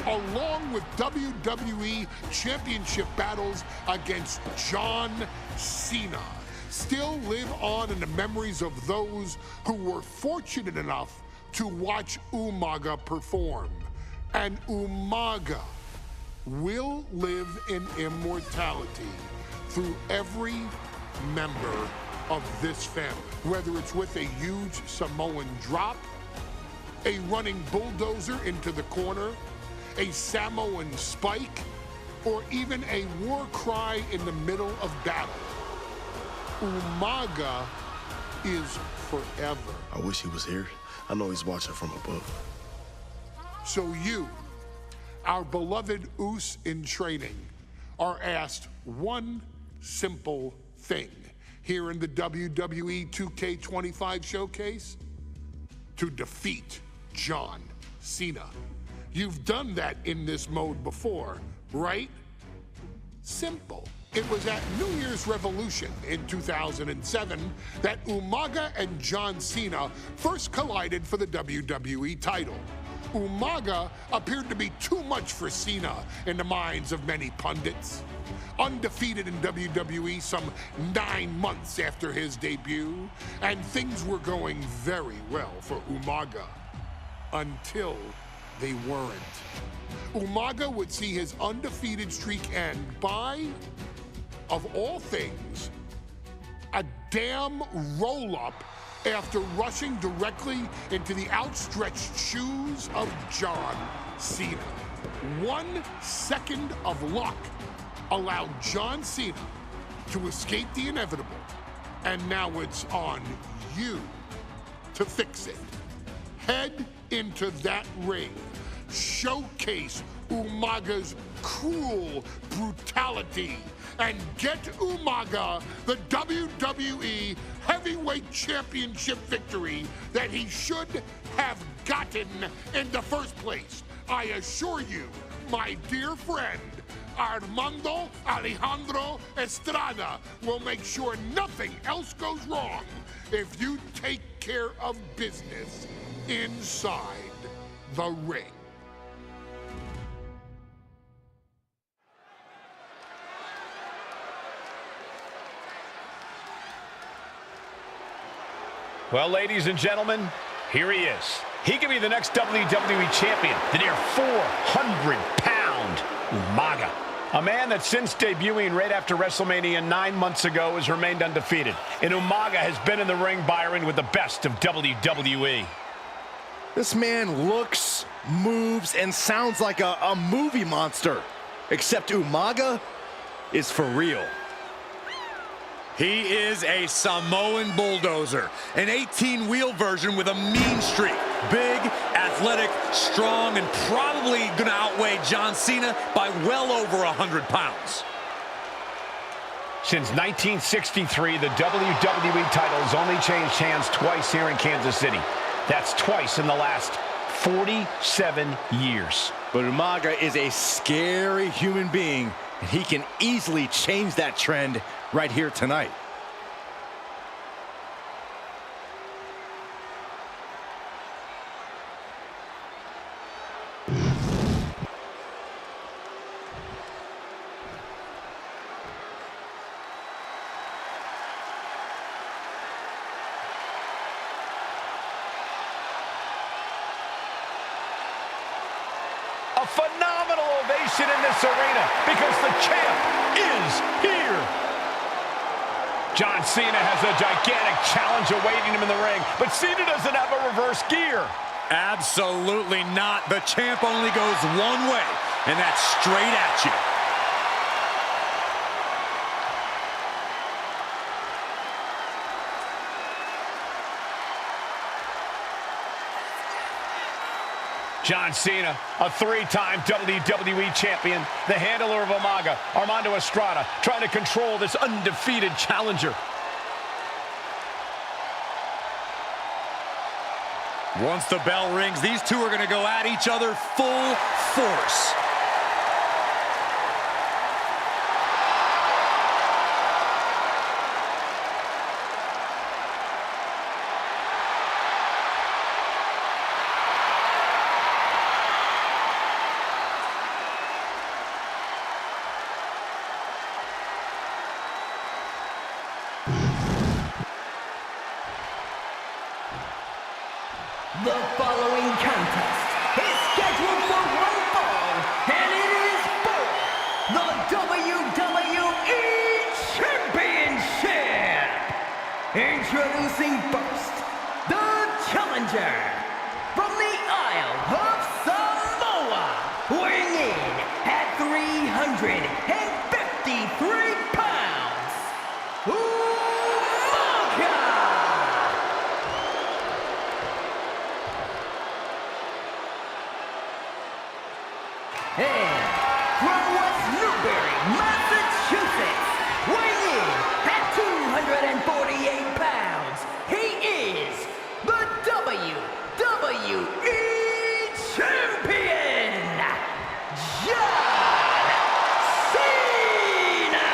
Speaker 1: along with WWE Championship battles against John Cena, still live on in the memories of those who were fortunate enough to watch Umaga perform. And Umaga will live in immortality through every member of this family, whether it's with a huge Samoan drop, a running bulldozer into the corner, a Samoan spike, or even a war cry in the middle of battle. Umaga is forever.
Speaker 11: I wish he was here. I know he's watching from above.
Speaker 1: So you, our beloved Us in training, are asked one simple thing here in the WWE 2K25 showcase: to defeat John Cena. You've done that in this mode before, right? Simple. It was at New Year's Revolution in 2007 that Umaga and John Cena first collided for the WWE title. Umaga appeared to be too much for Cena in the minds of many pundits. Undefeated in WWE some 9 months after his debut, and things were going very well for Umaga. Until they weren't. Umaga would see his undefeated streak end by, of all things, a damn roll-up after rushing directly into the outstretched shoes of John Cena. 1 second of luck allowed John Cena to escape the inevitable, and now it's on you to fix it. Head into that ring. Showcase Umaga's cruel brutality and get Umaga the WWE Heavyweight Championship victory that he should have gotten in the first place. I assure you, my dear friend, Armando Alejandro Estrada will make sure nothing else goes wrong if you take care of business inside the ring.
Speaker 6: Well, ladies and gentlemen, here he is. He could be the next WWE champion, the near 400-pound Umaga. A man that since debuting right after WrestleMania 9 months ago has remained undefeated. And Umaga has been in the ring, Byron, with the best of WWE.
Speaker 9: This man looks, moves, and sounds like a movie monster. Except Umaga is for real.
Speaker 7: He is a Samoan bulldozer, an 18-wheel version with a mean streak. Big, athletic, strong, and probably gonna outweigh John Cena by well over 100 pounds.
Speaker 6: Since 1963, the WWE title has only changed hands twice here in Kansas City. That's twice in the last 47 years.
Speaker 9: But Umaga is a scary human being, and he can easily change that trend right here tonight.
Speaker 6: A phenomenal ovation in this arena because the champ is here. John Cena has a gigantic challenge awaiting him in the ring, but Cena doesn't have a reverse gear.
Speaker 7: Absolutely not. The champ only goes one way, and that's straight at you.
Speaker 6: John Cena, a three-time WWE champion, the handler of Umaga, Armando Estrada, trying to control this undefeated challenger.
Speaker 7: Once the bell rings, these two are going to go at each other full force.
Speaker 8: The following contest is scheduled for one fall, and it is for the WWE Championship. Introducing first, the challenger from the Isle of Samoa, weighing in at 353 pounds, Umaga. And from West Newbury, Massachusetts, weighing in at 248 pounds, he is the WWE Champion, John Cena!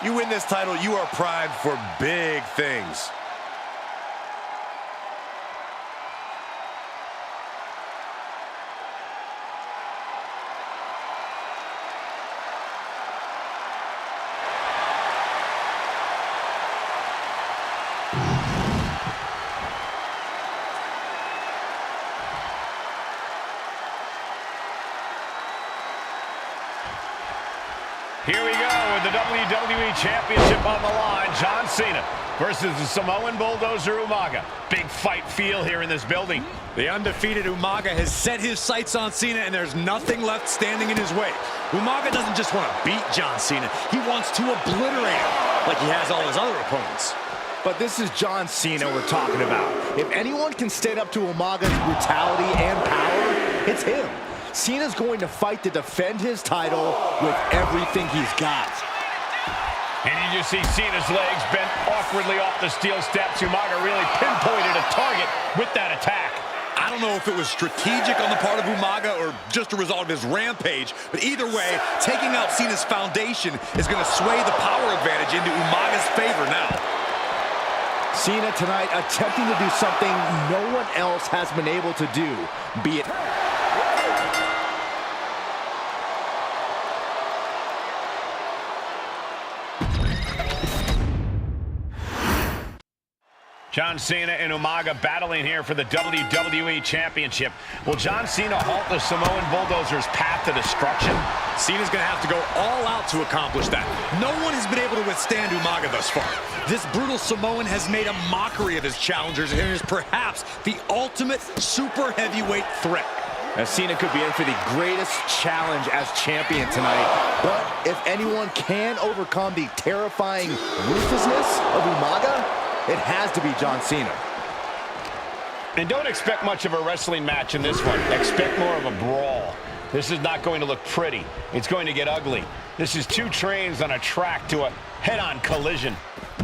Speaker 2: You win this title, you are primed for big things.
Speaker 6: Here we go with the WWE Championship on the line, John Cena versus the Samoan Bulldozer Umaga. Big fight feel here in this building.
Speaker 7: The undefeated Umaga has set his sights on Cena, and there's nothing left standing in his way. Umaga doesn't just want to beat John Cena. He wants to obliterate him like he has all his other opponents.
Speaker 9: But this is John Cena we're talking about. If anyone can stand up to Umaga's brutality and power, it's him. Cena's going to fight to defend his title with everything he's got.
Speaker 6: And you just see Cena's legs bent awkwardly off the steel steps. Umaga really pinpointed a target with that attack.
Speaker 7: I don't know if it was strategic on the part of Umaga or just a result of his rampage, but either way, taking out Cena's foundation is going to sway the power advantage into Umaga's favor now.
Speaker 9: Cena tonight attempting to do something no one else has been able to do, be it...
Speaker 6: John Cena and Umaga battling here for the WWE Championship. Will John Cena halt the Samoan Bulldozer's path to destruction?
Speaker 7: Cena's going to have to go all out to accomplish that. No one has been able to withstand Umaga thus far. This brutal Samoan has made a mockery of his challengers and is perhaps the ultimate super heavyweight threat.
Speaker 9: As Cena could be in for the greatest challenge as champion tonight. But if anyone can overcome the terrifying ruthlessness of Umaga, it has to be John Cena.
Speaker 6: And don't expect much of a wrestling match in this one. Expect more of a brawl. This is not going to look pretty. It's going to get ugly. This is two trains on a track to a head-on collision.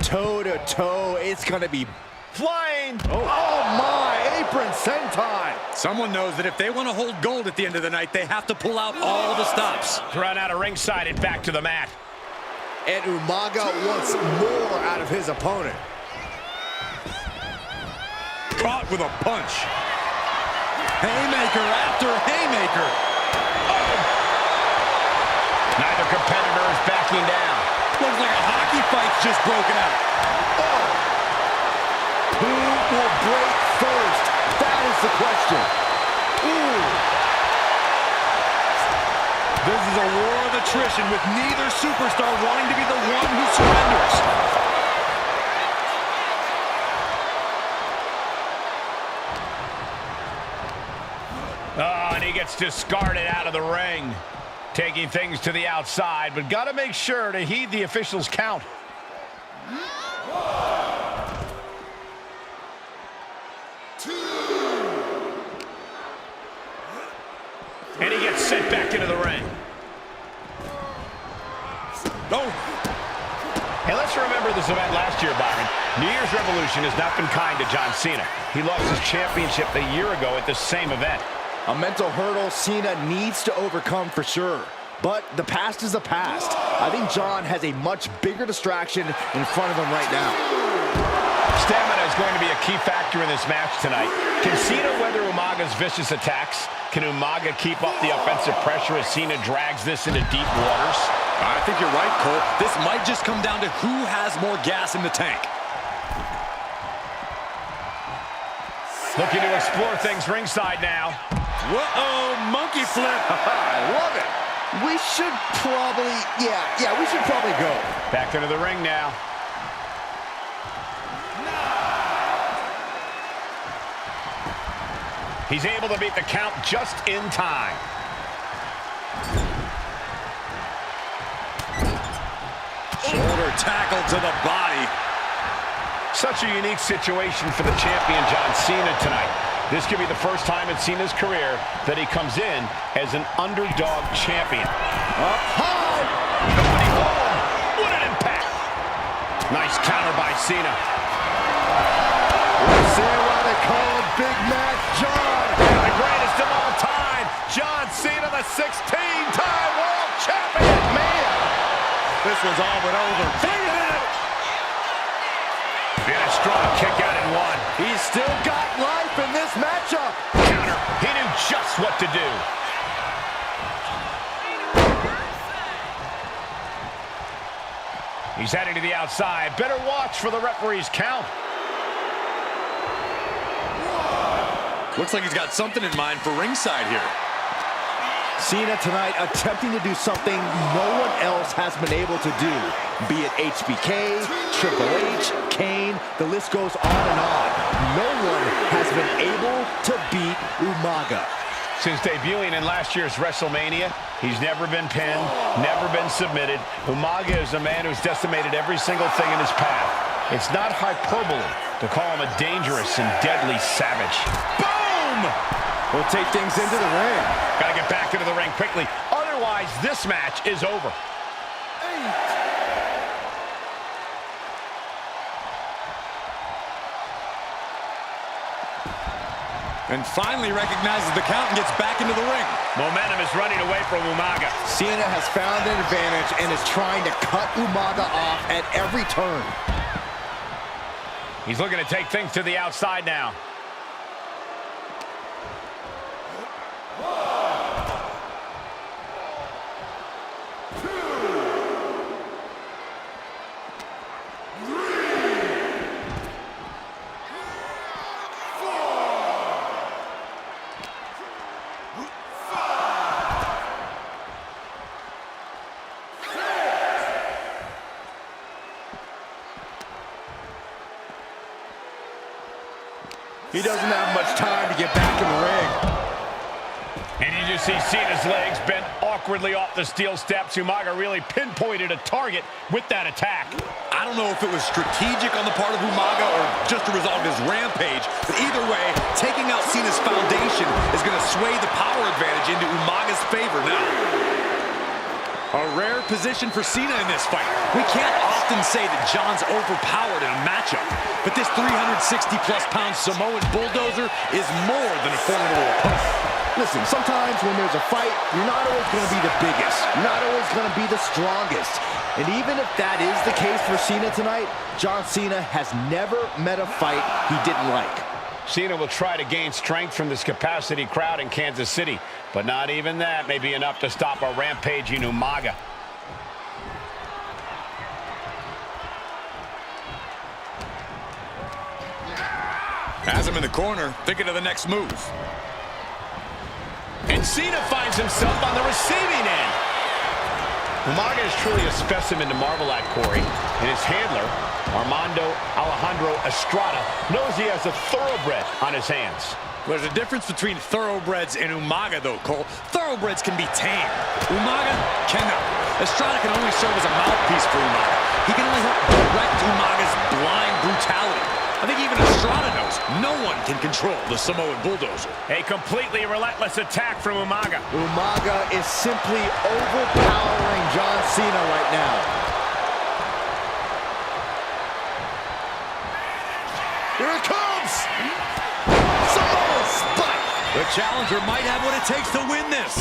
Speaker 9: Toe-to-toe, it's going to be flying. Oh my, apron senton.
Speaker 7: Someone knows that if they want to hold gold at the end of the night, they have to pull out all the stops.
Speaker 6: Run out of ringside and back to the mat.
Speaker 9: And Umaga wants more out of his opponent.
Speaker 7: Caught with a punch. Haymaker after haymaker.
Speaker 6: Oh. Neither competitor is backing down.
Speaker 7: Looks like a hockey fight's just broken out.
Speaker 9: Oh. Who will break first? That is the question. Ooh.
Speaker 7: This is a war of attrition with neither superstar wanting to be the one who surrenders.
Speaker 6: Oh, and he gets discarded out of the ring. Taking things to the outside, but got to make sure to heed the official's count. And he gets sent back into the ring.
Speaker 7: Oh.
Speaker 6: Hey, let's remember this event last year, Byron. New Year's Revolution has not been kind to John Cena. He lost his championship a year ago at this same event.
Speaker 9: A mental hurdle Cena needs to overcome for sure. But the past is the past. I think John has a much bigger distraction in front of him right now.
Speaker 6: Stamina is going to be a key factor in this match tonight. Can Cena weather Umaga's vicious attacks? Can Umaga keep up the offensive pressure as Cena drags this into deep waters?
Speaker 7: I think you're right, Cole. This might just come down to who has more gas in the tank.
Speaker 6: Looking to explore things ringside now.
Speaker 7: Whoa, monkey flip.
Speaker 9: I love it. We should probably, we should probably go.
Speaker 6: Back into the ring now. He's able to beat the count just in time.
Speaker 7: Shoulder tackle to the body.
Speaker 6: Such a unique situation for the champion John Cena tonight. This could be the first time in Cena's career that he comes in as an underdog champion.
Speaker 9: Up high!
Speaker 6: Nobody home! What an impact! Nice counter by Cena.
Speaker 9: Let's see what they call Big Mac John.
Speaker 6: And the greatest of all time, John Cena, the 16-time world champion.
Speaker 9: Man!
Speaker 7: This was all but over.
Speaker 6: And a strong kick out in one.
Speaker 9: He's still got life in this matchup.
Speaker 6: Counter. He knew just what to do. He's heading to the outside. Better watch for the referee's count.
Speaker 7: Looks like he's got something in mind for ringside here.
Speaker 9: Cena tonight attempting to do something no one else has been able to do. Be it HBK, Triple H, Kane, the list goes on and on. No one has been able to beat Umaga.
Speaker 6: Since debuting in last year's WrestleMania, he's never been pinned, never been submitted. Umaga is a man who's decimated every single thing in his path. It's not hyperbole to call him a dangerous and deadly savage. Boom!
Speaker 9: We'll take things into the ring.
Speaker 6: Gotta get back into the ring quickly. Otherwise, this match is over.
Speaker 7: And finally recognizes the count and gets back into the ring.
Speaker 6: Momentum is running away from Umaga.
Speaker 9: Cena has found an advantage and is trying to cut Umaga off at every turn.
Speaker 6: He's looking to take things to the outside now.
Speaker 9: He doesn't have much time to get back in the ring.
Speaker 6: And you just see Cena's legs bent awkwardly off the steel steps. Umaga really pinpointed a target with that attack.
Speaker 7: I don't know if it was strategic on the part of Umaga or just a result of his rampage, but either way, taking out Cena's foundation is going to sway the power advantage into Umaga's favor now. A rare position for Cena in this fight. We can't often say that John's overpowered in a matchup, but this 360-plus pound Samoan bulldozer is more than a formidable opponent.
Speaker 9: Listen, sometimes when there's a fight, you're not always going to be the biggest. You're not always going to be the strongest. And even if that is the case for Cena tonight, John Cena has never met a fight he didn't like.
Speaker 6: Cena will try to gain strength from this capacity crowd in Kansas City, but not even that may be enough to stop a rampage in Umaga.
Speaker 7: Has him in the corner, thinking of the next move.
Speaker 6: And Cena finds himself on the receiving end. Umaga is truly a specimen to marvel at, Corey, and his handler, Armando Alejandro Estrada, knows he has a thoroughbred on his hands.
Speaker 7: There's a difference between thoroughbreds and Umaga, though, Cole. Thoroughbreds can be tamed. Umaga cannot. Estrada can only serve as a mouthpiece for Umaga. He can only help direct Umaga's blind brutality. I think even Estrada knows no one can control the Samoan bulldozer.
Speaker 6: A completely relentless attack from Umaga.
Speaker 9: Umaga is simply overpowering John Cena right now. Here it comes! Samoan spike!
Speaker 7: The challenger might have what it takes to win this.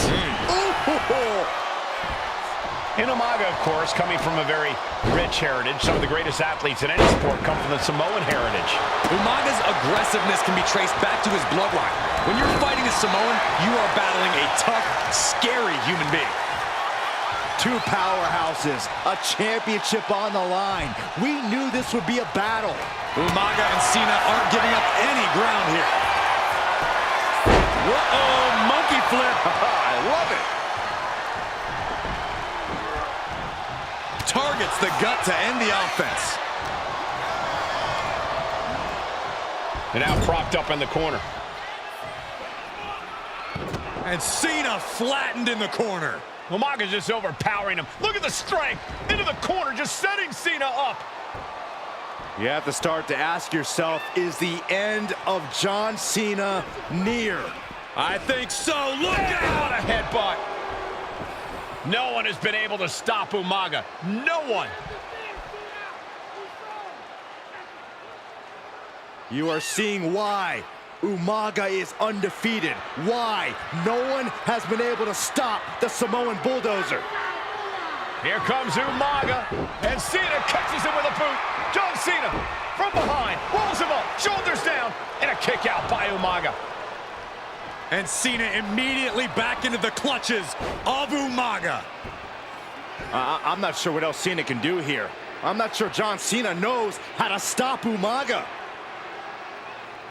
Speaker 6: And Umaga, of course, coming from a very rich heritage. Some of the greatest athletes in any sport come from the Samoan heritage.
Speaker 7: Umaga's aggressiveness can be traced back to his bloodline. When you're fighting a Samoan, you are battling a tough, scary human being.
Speaker 9: Two powerhouses, a championship on the line. We knew this would be a battle.
Speaker 7: Umaga and Cena aren't giving up any ground here. Whoa, monkey flip.
Speaker 9: I love it.
Speaker 7: Targets the gut to end the offense.
Speaker 6: And now propped up in the corner.
Speaker 7: And Cena flattened in the corner.
Speaker 6: Umaga's just overpowering him. Look at the strength into the corner, just setting Cena up.
Speaker 9: You have to start to ask yourself, is the end of John Cena near?
Speaker 7: I think so. Look out!
Speaker 6: What a headbutt. No one has been able to stop Umaga. No one.
Speaker 9: You are seeing why Umaga is undefeated. Why no one has been able to stop the Samoan bulldozer.
Speaker 6: Here comes Umaga, and Cena catches him with a boot. John Cena from behind, rolls him up, shoulders down, and a kick out by Umaga.
Speaker 7: And Cena immediately back into the clutches of Umaga.
Speaker 9: I'm not sure what else Cena can do here. I'm not sure John Cena knows how to stop Umaga.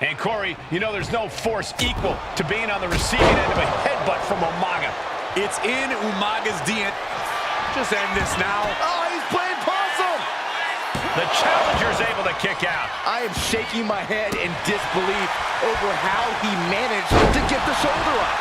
Speaker 6: And Corey, you know there's no force equal to being on the receiving end of a headbutt from Umaga.
Speaker 7: It's in Umaga's DNA. Just end this now.
Speaker 9: Oh, he's playing possum.
Speaker 6: The challenger's able to kick out.
Speaker 9: I am shaking my head in disbelief over how he managed to get the shoulder up.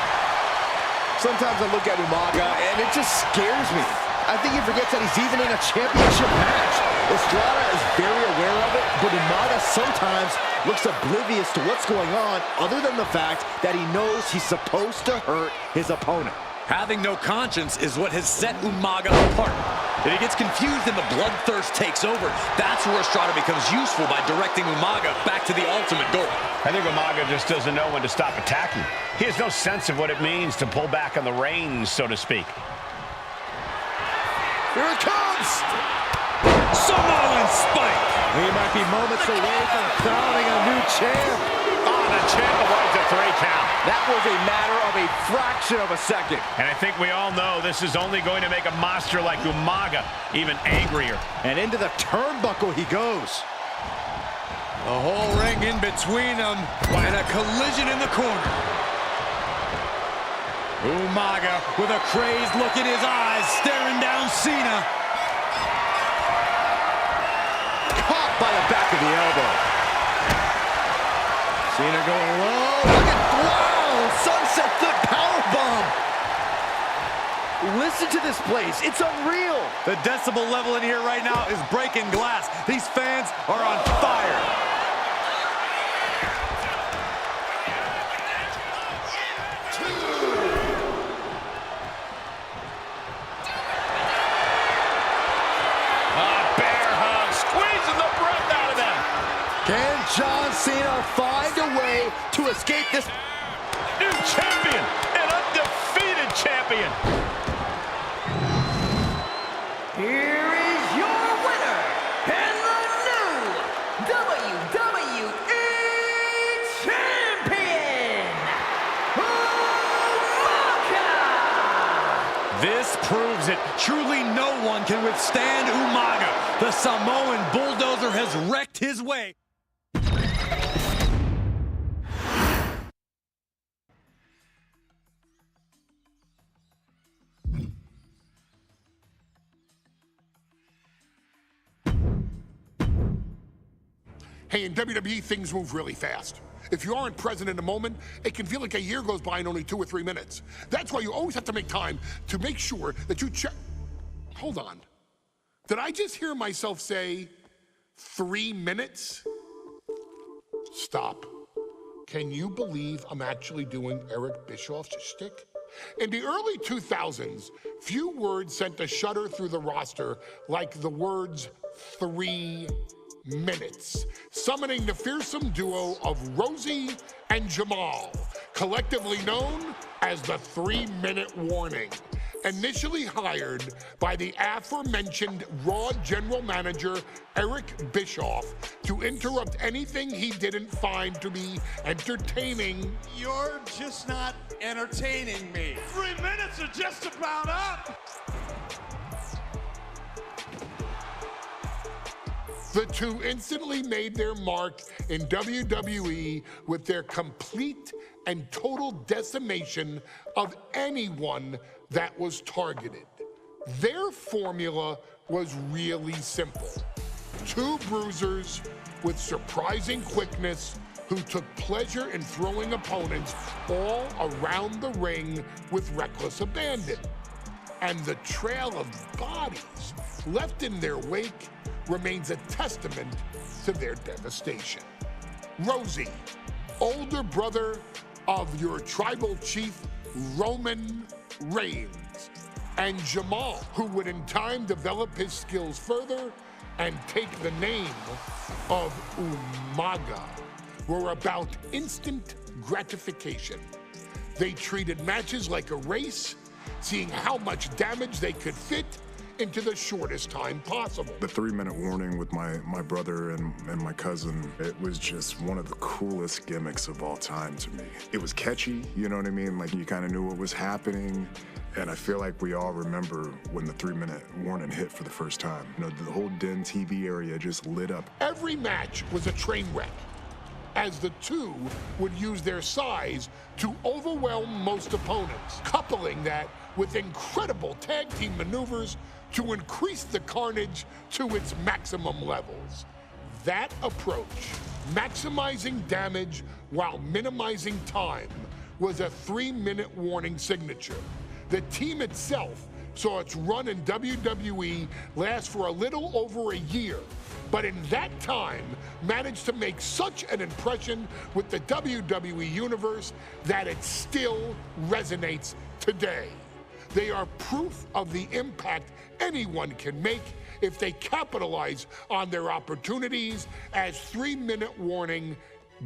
Speaker 9: Sometimes I look at Umaga and it just scares me. I think he forgets that he's even in a championship match. Estrada is very aware of it, but Umaga sometimes looks oblivious to what's going on, other than the fact that he knows he's supposed to hurt his opponent.
Speaker 7: Having no conscience is what has set Umaga apart. If he gets confused and the bloodthirst takes over, that's where Estrada becomes useful by directing Umaga back to the ultimate goal.
Speaker 6: I think Umaga just doesn't know when to stop attacking. He has no sense of what it means to pull back on the reins, so to speak.
Speaker 9: Here it comes!
Speaker 7: Samoan spike!
Speaker 9: He might be moments away from crowning a new champ.
Speaker 6: Oh, the champ avoids a 3 count.
Speaker 9: That was a matter of a fraction of a second.
Speaker 6: And I think we all know this is only going to make a monster like Umaga even angrier.
Speaker 9: And into the turnbuckle he goes.
Speaker 7: The whole ring in between them and a collision in the corner. Umaga with a crazed look in his eyes, staring down Cena.
Speaker 9: Caught by the back of the elbow. Cena going low. Look at, wow, sunset foot powerbomb. Listen to this place. It's unreal.
Speaker 7: The decibel level in here right now is breaking glass. These fans are on fire.
Speaker 9: Can John Cena find a way to escape this?
Speaker 6: New champion, an undefeated champion.
Speaker 8: Here is your winner, and the new WWE Champion, Umaga!
Speaker 7: This proves it. Truly no one can withstand Umaga. The Samoan bulldozer has wrecked his way.
Speaker 1: Hey, in WWE, things move really fast. If you aren't present in the moment, it can feel like a year goes by in only 2 or 3 minutes. That's why you always have to make time to make sure that you check. Hold on. Did I just hear myself say 3 minutes? Stop. Can you believe I'm actually doing Eric Bischoff's shtick? In the early 2000s, few words sent a shudder through the roster like the words 3 minutes, summoning the fearsome duo of Rosie and Jamal, collectively known as the 3-minute warning. Initially hired by the aforementioned Raw general manager Eric Bischoff to interrupt anything he didn't find to be entertaining.
Speaker 4: You're just not entertaining me. 3 minutes are just about up.
Speaker 1: The two instantly made their mark in WWE with their complete and total decimation of anyone that was targeted. Their formula was really simple. 2 bruisers with surprising quickness who took pleasure in throwing opponents all around the ring with reckless abandon. And the trail of bodies left in their wake remains a testament to their devastation. Rosie, older brother of your tribal chief, Roman Reigns, and Jamal, who would in time develop his skills further and take the name of Umaga, were about instant gratification. They treated matches like a race, seeing how much damage they could fit into the shortest time possible.
Speaker 3: The 3-minute warning with my brother and my cousin, it was just one of the coolest gimmicks of all time to me. It was catchy, you know what I mean? Like, you kind of knew what was happening. And I feel like we all remember when the 3-minute warning hit for the first time. You know, the whole Den TV area just lit up.
Speaker 1: Every match was a train wreck. as the two would use their size to overwhelm most opponents, coupling that with incredible tag team maneuvers to increase the carnage to its maximum levels. That approach, maximizing damage while minimizing time, was a 3-minute warning signature. The team itself saw its run in WWE last for a little over a year, but in that time managed to make such an impression with the WWE Universe that it still resonates today. They are proof of the impact anyone can make if they capitalize on their opportunities, as 3-minute warning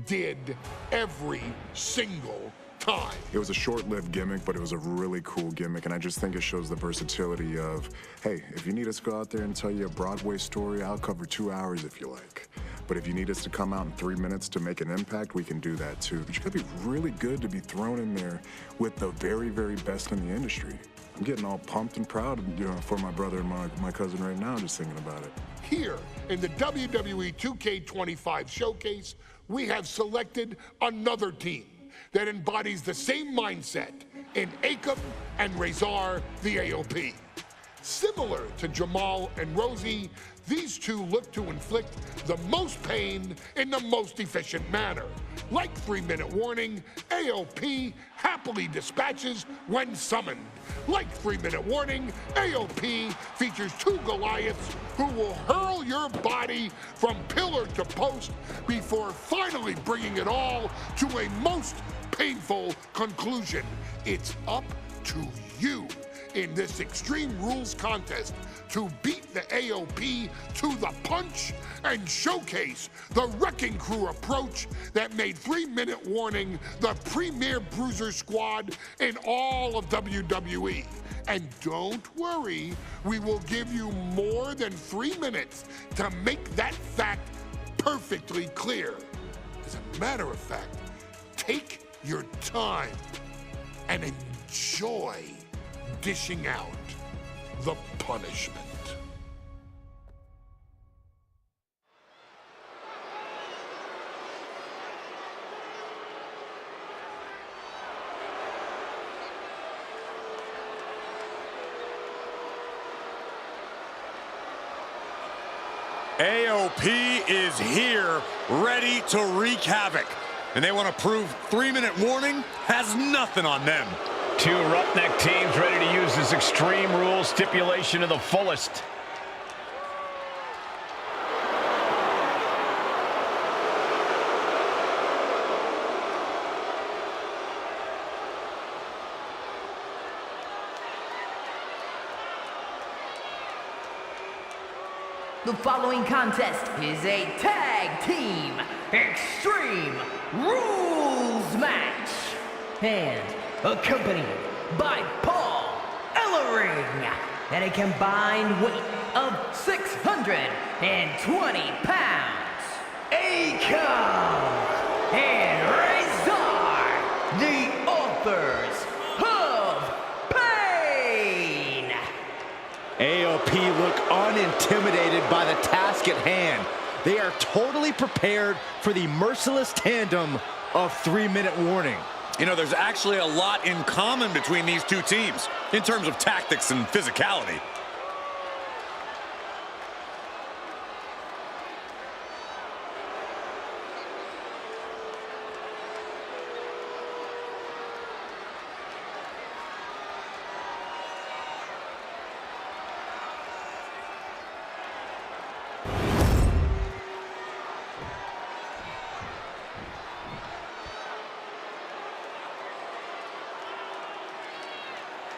Speaker 1: did every single time.
Speaker 3: It was a short-lived gimmick, but it was a really cool gimmick, and I just think it shows the versatility of, hey, if you need us to go out there and tell you a Broadway story, I'll cover 2 hours if you like. But if you need us to come out in 3 minutes to make an impact, we can do that too. But you gotta be really good to be thrown in there with the very, very best in the industry. I'm getting all pumped and proud, for my brother and my cousin right now, just thinking about it.
Speaker 1: Here in the WWE 2K25 showcase, we have selected another team that embodies the same mindset in Akam and Razor, the AOP. Similar to Jamal and Rosie, these two look to inflict the most pain in the most efficient manner. Like 3-minute warning, AOP happily dispatches when summoned. Like 3-minute warning, AOP features 2 Goliaths who will hurl your body from pillar to post before finally bringing it all to a most painful conclusion. It's up to you in this Extreme Rules contest to beat the AOP to the punch and showcase the Wrecking Crew approach that made 3-minute warning the premier bruiser squad in all of WWE. And don't worry, we will give you more than 3 minutes to make that fact perfectly clear. As a matter of fact, take your time and enjoy dishing out the punishment.
Speaker 7: AOP is here, ready to wreak havoc. And they want to prove 3-minute warning has nothing on them.
Speaker 6: 2 roughneck teams ready to use this Extreme Rules stipulation to the fullest.
Speaker 10: The following contest is a tag team Extreme Rules match, and accompanied by Paul Ellering at a combined weight of 620 pounds. Akam and Razor, the authors of pain.
Speaker 9: AOP look unintimidated by the task at hand. They are totally prepared for the merciless tandem of 3-minute warning.
Speaker 7: You know, there's actually a lot in common between these two teams in terms of tactics and physicality.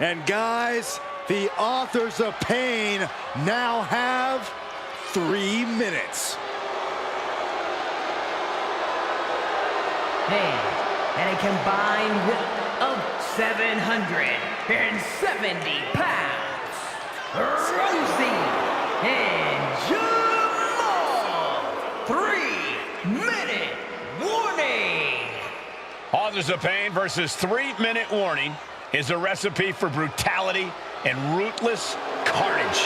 Speaker 9: And guys, the authors of pain now have 3 minutes.
Speaker 10: And at a combined weight of 770 pounds, Rosie and Jamal. 3-minute warning.
Speaker 6: Authors of Pain versus 3-minute warning is a recipe for brutality and ruthless carnage.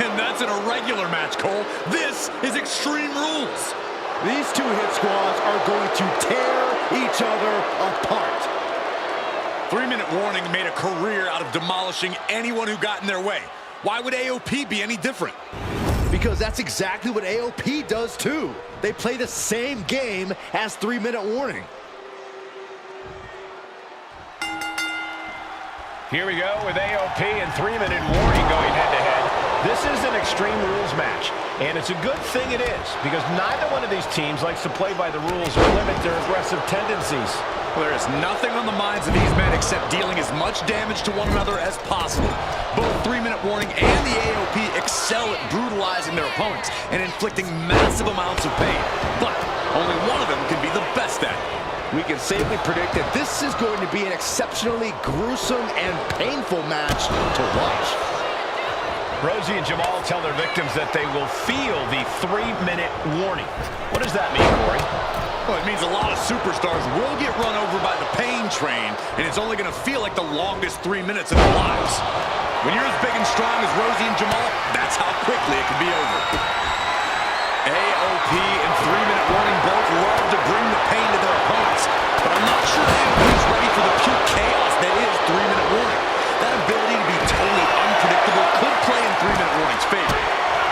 Speaker 7: And that's in a regular match, Cole. This is Extreme Rules.
Speaker 9: These two hit squads are going to tear each other apart.
Speaker 7: 3-minute warning made a career out of demolishing anyone who got in their way. Why would AOP be any different?
Speaker 9: Because that's exactly what AOP does too. They play the same game as 3-minute warning.
Speaker 6: Here we go with AOP and 3-minute warning going head-to-head. This is an Extreme Rules match, and it's a good thing it is, because neither one of these teams likes to play by the rules or limit their aggressive tendencies.
Speaker 7: Well, there is nothing on the minds of these men except dealing as much damage to one another as possible. Both 3-minute warning and the AOP excel at brutalizing their opponents and inflicting massive amounts of pain, but only one of them can be the best at it.
Speaker 9: We can safely predict that this is going to be an exceptionally gruesome and painful match to watch.
Speaker 6: Rosie and Jamal tell their victims that they will feel the 3-minute warning. What does that mean, Corey?
Speaker 7: Well, it means a lot of superstars will get run over by the pain train, and it's only going to feel like the longest 3 minutes of their lives. When you're as big and strong as Rosie and Jamal, that's how quickly it can be over. AOP and 3-minute warning both love to bring the pain to their opponents, but I'm not sure AOP is ready for the pure chaos that is 3-minute warning. That ability to be totally unpredictable could play in 3-minute warning's favor.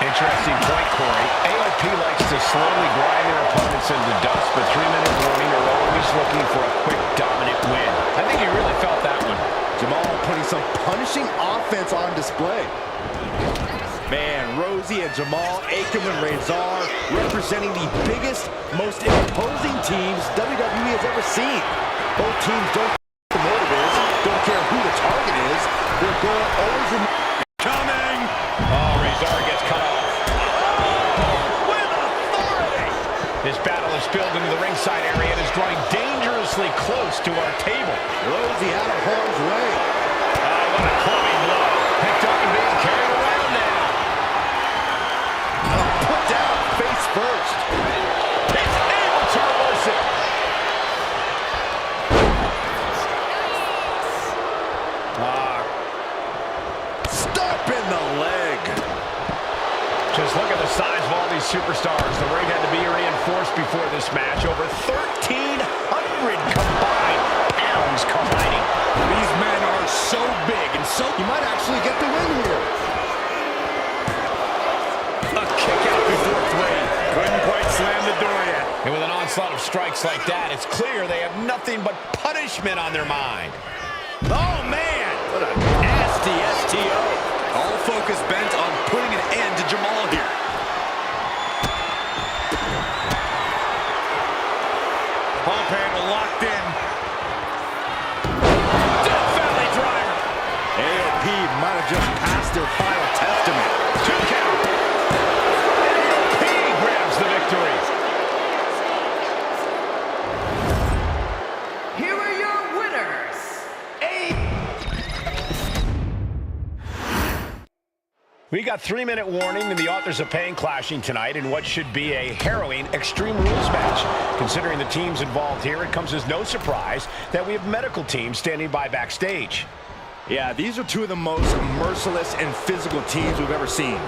Speaker 6: Interesting point, Corey. AOP likes to slowly grind their opponents into dust, but 3-minute warning are always looking for a quick, dominant win. I think he really felt that one.
Speaker 9: Jamal putting some punishing offense on display. Man, Rosie and Jamal, Akam and Razor, representing the biggest, most imposing teams WWE has ever seen. Both teams don't care who the motive is, don't care who the target is. Their goal always
Speaker 6: coming. Oh, Razor gets cut off.
Speaker 7: With authority.
Speaker 6: This battle is spilled into the ringside area and is drawing dangerously close to our table.
Speaker 9: Rosie out of harm's way.
Speaker 6: Oh, what a clubbing blow. Picked up and being carried around now.
Speaker 9: Put down face first.
Speaker 6: He's able to reverse it.
Speaker 9: Stop in the leg.
Speaker 6: Just look at the size of all these superstars. The ring had to be reinforced before this match. Over 1,300 combined pounds combining.
Speaker 7: These men are so big and so...
Speaker 9: You might actually get the win here.
Speaker 6: A kick out before 3.
Speaker 7: Couldn't quite slam the door yet.
Speaker 6: And with an onslaught of strikes like that, it's clear they have nothing but punishment on their mind.
Speaker 7: Oh, man! What a nasty STO. All focus bent on putting an end to Jamal here. Pump handle locked in.
Speaker 6: Death Valley driver.
Speaker 9: AOP might have just passed their final testament.
Speaker 6: 2 count. AOP grabs the victory.
Speaker 10: Here are your winners.
Speaker 6: We got 3-minute warning and the authors of pain clashing tonight in what should be a harrowing Extreme Rules match. Considering the teams involved here, it comes as no surprise that we have medical teams standing by backstage.
Speaker 9: Yeah, these are two of the most merciless and physical teams we've ever seen.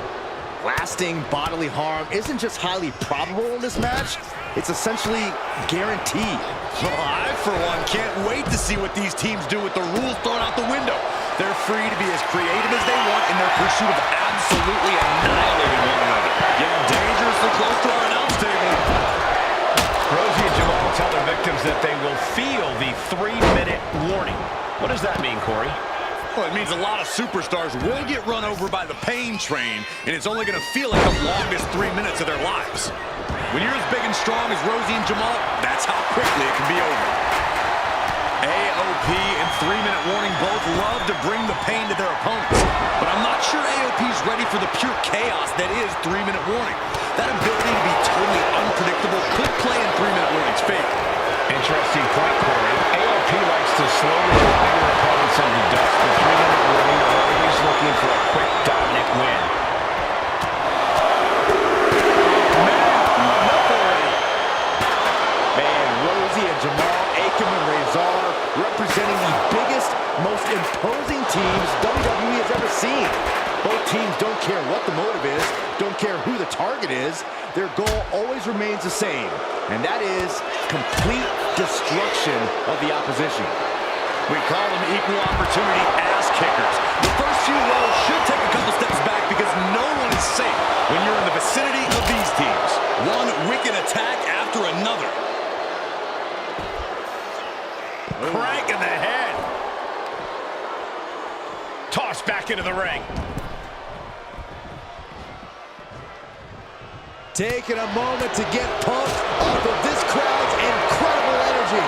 Speaker 9: Lasting bodily harm isn't just highly probable in this match, it's essentially guaranteed.
Speaker 7: Well, I, for one, can't wait to see what these teams do with the rules thrown out the window. They're free to be as creative as they want in their pursuit of absolutely annihilating one another. Getting dangerously close to our announce table.
Speaker 6: Rosie and Jamal tell their victims that they will feel the 3-minute warning. What does that mean, Corey?
Speaker 7: Well, it means a lot of superstars will get run over by the pain train, and it's only going to feel like the longest 3 minutes of their lives. When you're as big and strong as Rosie and Jamal, that's how quickly it can be over. AOP and 3-minute warning both love to bring the pain to their opponents, but I'm not sure AOP's ready for the pure chaos that is 3-minute warning. That ability to be totally unpredictable could play in 3-minute warning's favor.
Speaker 6: Interesting point, Corey. AOP likes to slowly grind their opponents into dust, but 3-minute warning are always looking for a quick, dominant win.
Speaker 9: Man, Rosie and Jamal, Akam and Razor, representing the biggest, most imposing teams WWE has ever seen. Both teams don't care what the motive is, Don't care who the target is, their goal always remains the same, and that is complete destruction of the opposition.
Speaker 7: We call them equal opportunity ass kickers. The first few rows should take a couple steps back because no one is safe when you're in the vicinity of these teams. One wicked attack after another. Crank in the head.
Speaker 6: Toss back into the ring.
Speaker 9: Taking a moment to get pumped off of this crowd's incredible energy.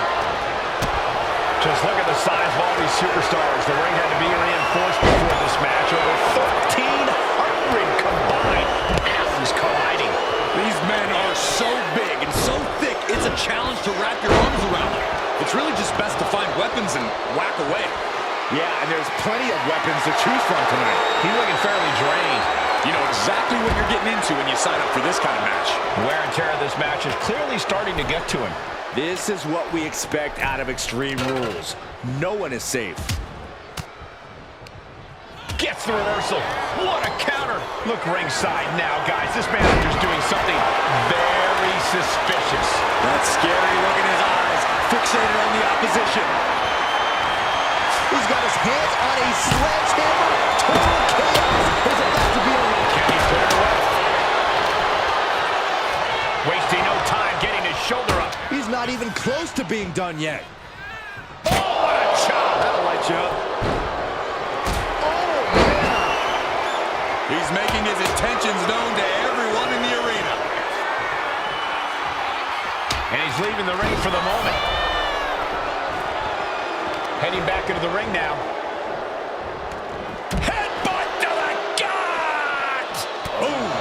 Speaker 6: Just look at the size of all these superstars. The ring had to be reinforced before this match. Over 1,300 combined atoms colliding.
Speaker 7: These men are so big and so thick, it's a challenge to wrap your arms around them. It's really just best to find weapons and whack away.
Speaker 9: Yeah, and there's plenty of weapons to choose from tonight.
Speaker 6: He's looking fairly drained.
Speaker 7: You know exactly what you're getting into when you sign up for this kind of match.
Speaker 6: Wear and tear of this match is clearly starting to get to him.
Speaker 9: This is what we expect out of Extreme Rules. No one is safe.
Speaker 6: Gets the reversal. What a counter. Look ringside now, guys. This manager's doing something very suspicious.
Speaker 7: That scary look in his eyes, fixated on the opposition.
Speaker 9: He's got his hands on a sledgehammer. Total chaos is about to be unleashed.
Speaker 6: Can he put it away? Wasting no time getting his shoulder up.
Speaker 9: He's not even close to being done yet.
Speaker 6: Oh, what a chop.
Speaker 7: That'll light you up.
Speaker 9: Oh, man.
Speaker 7: He's making his intentions known to everyone in the arena.
Speaker 6: And he's leaving the ring for the moment. Heading back into the ring now. Headbutt to the gut!
Speaker 9: Boom!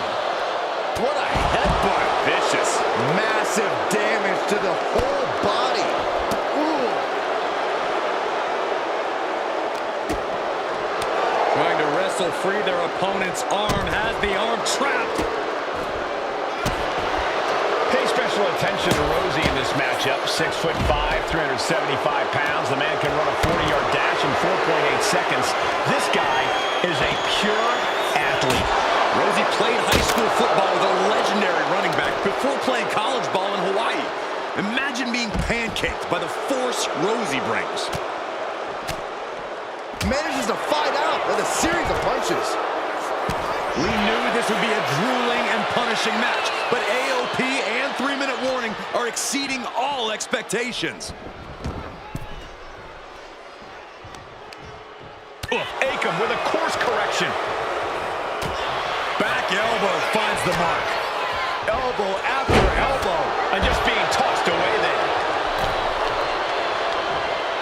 Speaker 9: What a headbutt.
Speaker 7: Vicious.
Speaker 9: Massive damage to the whole body. Ooh.
Speaker 7: Trying to wrestle free their opponent's arm, has the arm trapped.
Speaker 6: Pay special attention to Rosie in this matchup. 6'5", 375 pounds. The man can run a 40-yard dash in 4.8 seconds. This guy is a pure athlete.
Speaker 7: Rosie played high school football with a legendary running back before playing college ball in Hawaii. Imagine being pancaked by the force Rosie brings.
Speaker 9: Manages to fight out with a series of punches.
Speaker 7: We knew this would be a grueling and punishing match, but AOP and 3-minute warning are exceeding all expectations.
Speaker 6: Akam with a course correction.
Speaker 7: Back elbow finds the mark.
Speaker 9: Elbow after elbow.
Speaker 6: And just being tossed away there.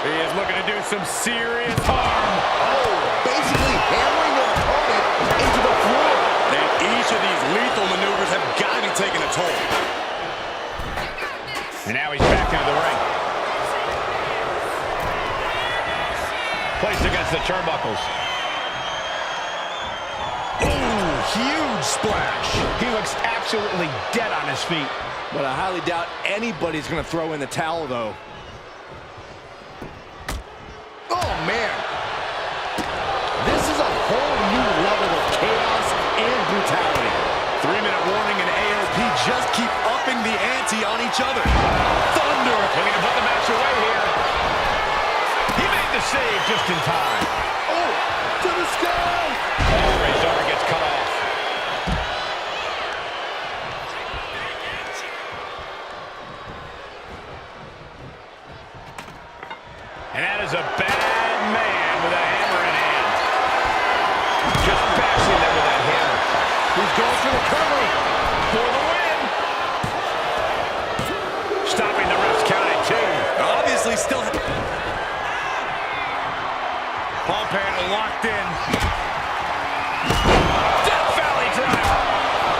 Speaker 7: He is looking to do some serious harm.
Speaker 9: Oh, basically hammering their opponent into the floor.
Speaker 7: And each of these lethal maneuvers have got to be taking a toll.
Speaker 6: And now he's back into the ring. Placed against the turnbuckles.
Speaker 7: Ooh, huge splash.
Speaker 6: He looks absolutely dead on his feet.
Speaker 9: But I highly doubt anybody's going to throw in the towel, though. Oh, man. This is a whole new level of chaos and brutality.
Speaker 7: 3-minute warning and AOP just keep upping the ante on each other. Thunder.
Speaker 6: Looking to put the match away here. He made the save just in time.
Speaker 9: Oh, to the sky.
Speaker 6: Oh, Ray's arm gets cut off. And that is a bad man with a hammer in hand. Just bashing them with that hammer.
Speaker 9: He's going for the cover.
Speaker 6: For the win. Stopping the ref's count at 2.
Speaker 7: Obviously still...
Speaker 6: Paul Panther locked in. Death Valley driver.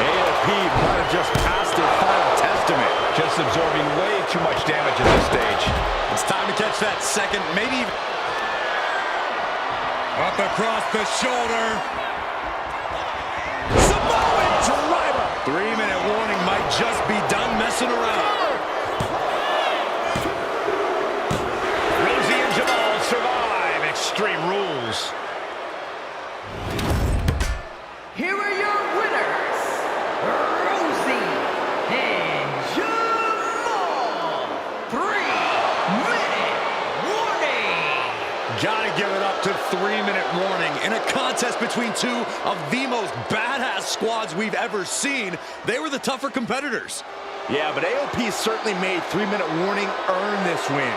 Speaker 9: AOP might have just passed their final testament.
Speaker 6: Just absorbing way too much damage at this stage.
Speaker 7: It's time to catch that second, maybe even... Up across the shoulder. Samoan driver. 3-minute warning might just be done messing around.
Speaker 6: Rosie and Jamal survive Extreme Rules.
Speaker 10: Here are your winners,
Speaker 7: 3-minute warning in a contest between two of the most badass squads we've ever seen. They were the tougher competitors.
Speaker 9: Yeah, but AOP certainly made 3-minute warning earn this win.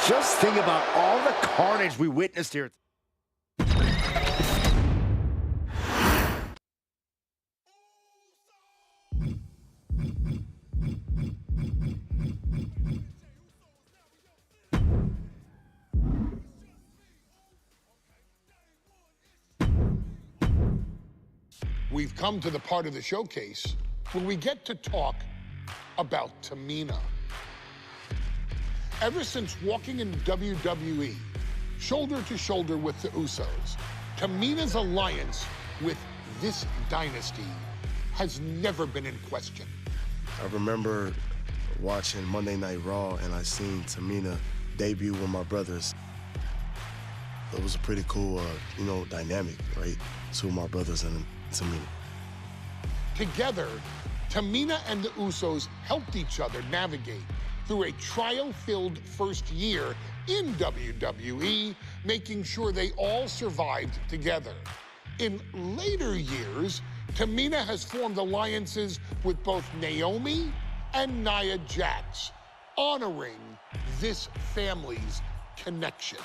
Speaker 9: Just think about all the carnage we witnessed here.
Speaker 1: We've come to the part of the showcase where we get to talk about Tamina. Ever since walking in WWE, shoulder to shoulder with the Usos, Tamina's alliance with this dynasty has never been in question.
Speaker 11: I remember watching Monday Night Raw and I seen Tamina debut with my brothers. It was a pretty cool, dynamic, right? Two of my brothers and Tamina.
Speaker 1: Together, Tamina and the Usos helped each other navigate through a trial-filled first year in WWE, making sure they all survived together. In later years, Tamina has formed alliances with both Naomi and Nia Jax, honoring this family's connection.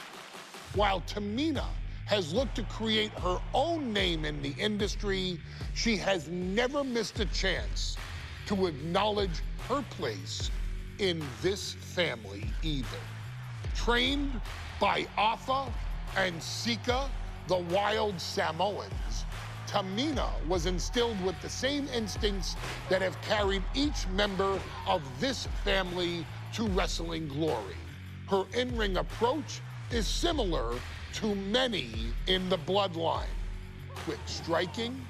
Speaker 1: While Tamina has looked to create her own name in the industry, she has never missed a chance to acknowledge her place in this family either. Trained by Afa and Sika, the wild Samoans, Tamina was instilled with the same instincts that have carried each member of this family to wrestling glory. Her in-ring approach is similar to many in the Bloodline. Quick striking,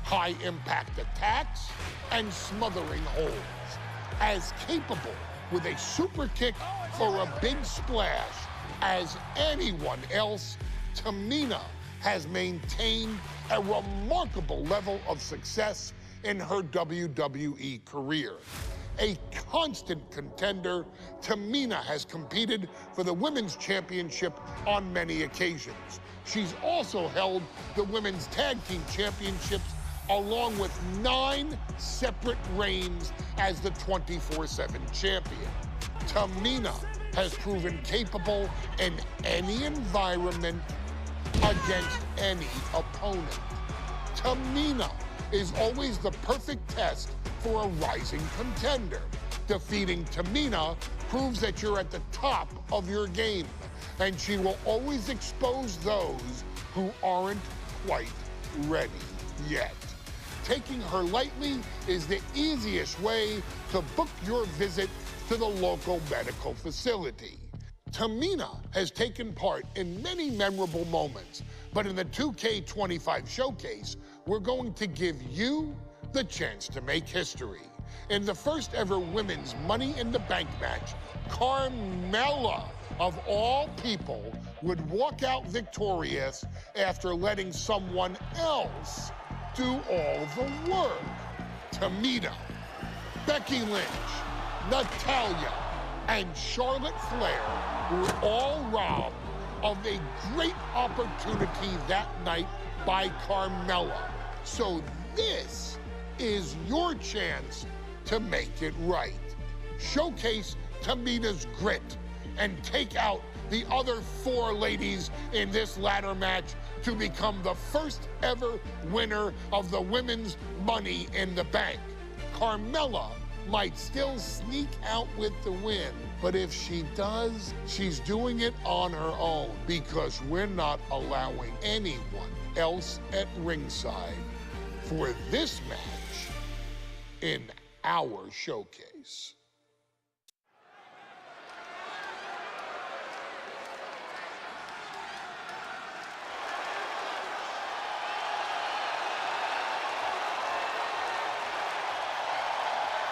Speaker 1: high-impact attacks, and smothering holds. As capable with a super kick or a big splash as anyone else, Tamina has maintained a remarkable level of success in her WWE career. A constant contender, Tamina has competed for the Women's Championship on many occasions. She's also held the Women's Tag Team Championships along with 9 separate reigns as the 24/7 champion. Tamina has proven capable in any environment against any opponent. Tamina is always the perfect test for a rising contender. Defeating Tamina proves that you're at the top of your game, and she will always expose those who aren't quite ready yet. Taking her lightly is the easiest way to book your visit to the local medical facility. Tamina has taken part in many memorable moments, but in the 2K25 showcase, we're going to give you the chance to make history. In the first ever women's Money in the Bank match, Carmella, of all people, would walk out victorious after letting someone else do all the work. Tamina, Becky Lynch, Natalya, and Charlotte Flair were all robbed of a great opportunity that night by Carmella. So this is your chance to make it right. Showcase Tamina's grit and take out the other 4 ladies in this ladder match to become the first ever winner of the Women's Money in the Bank. Carmella might still sneak out with the win, but if she does, she's doing it on her own because we're not allowing anyone else at ringside for this match in our showcase.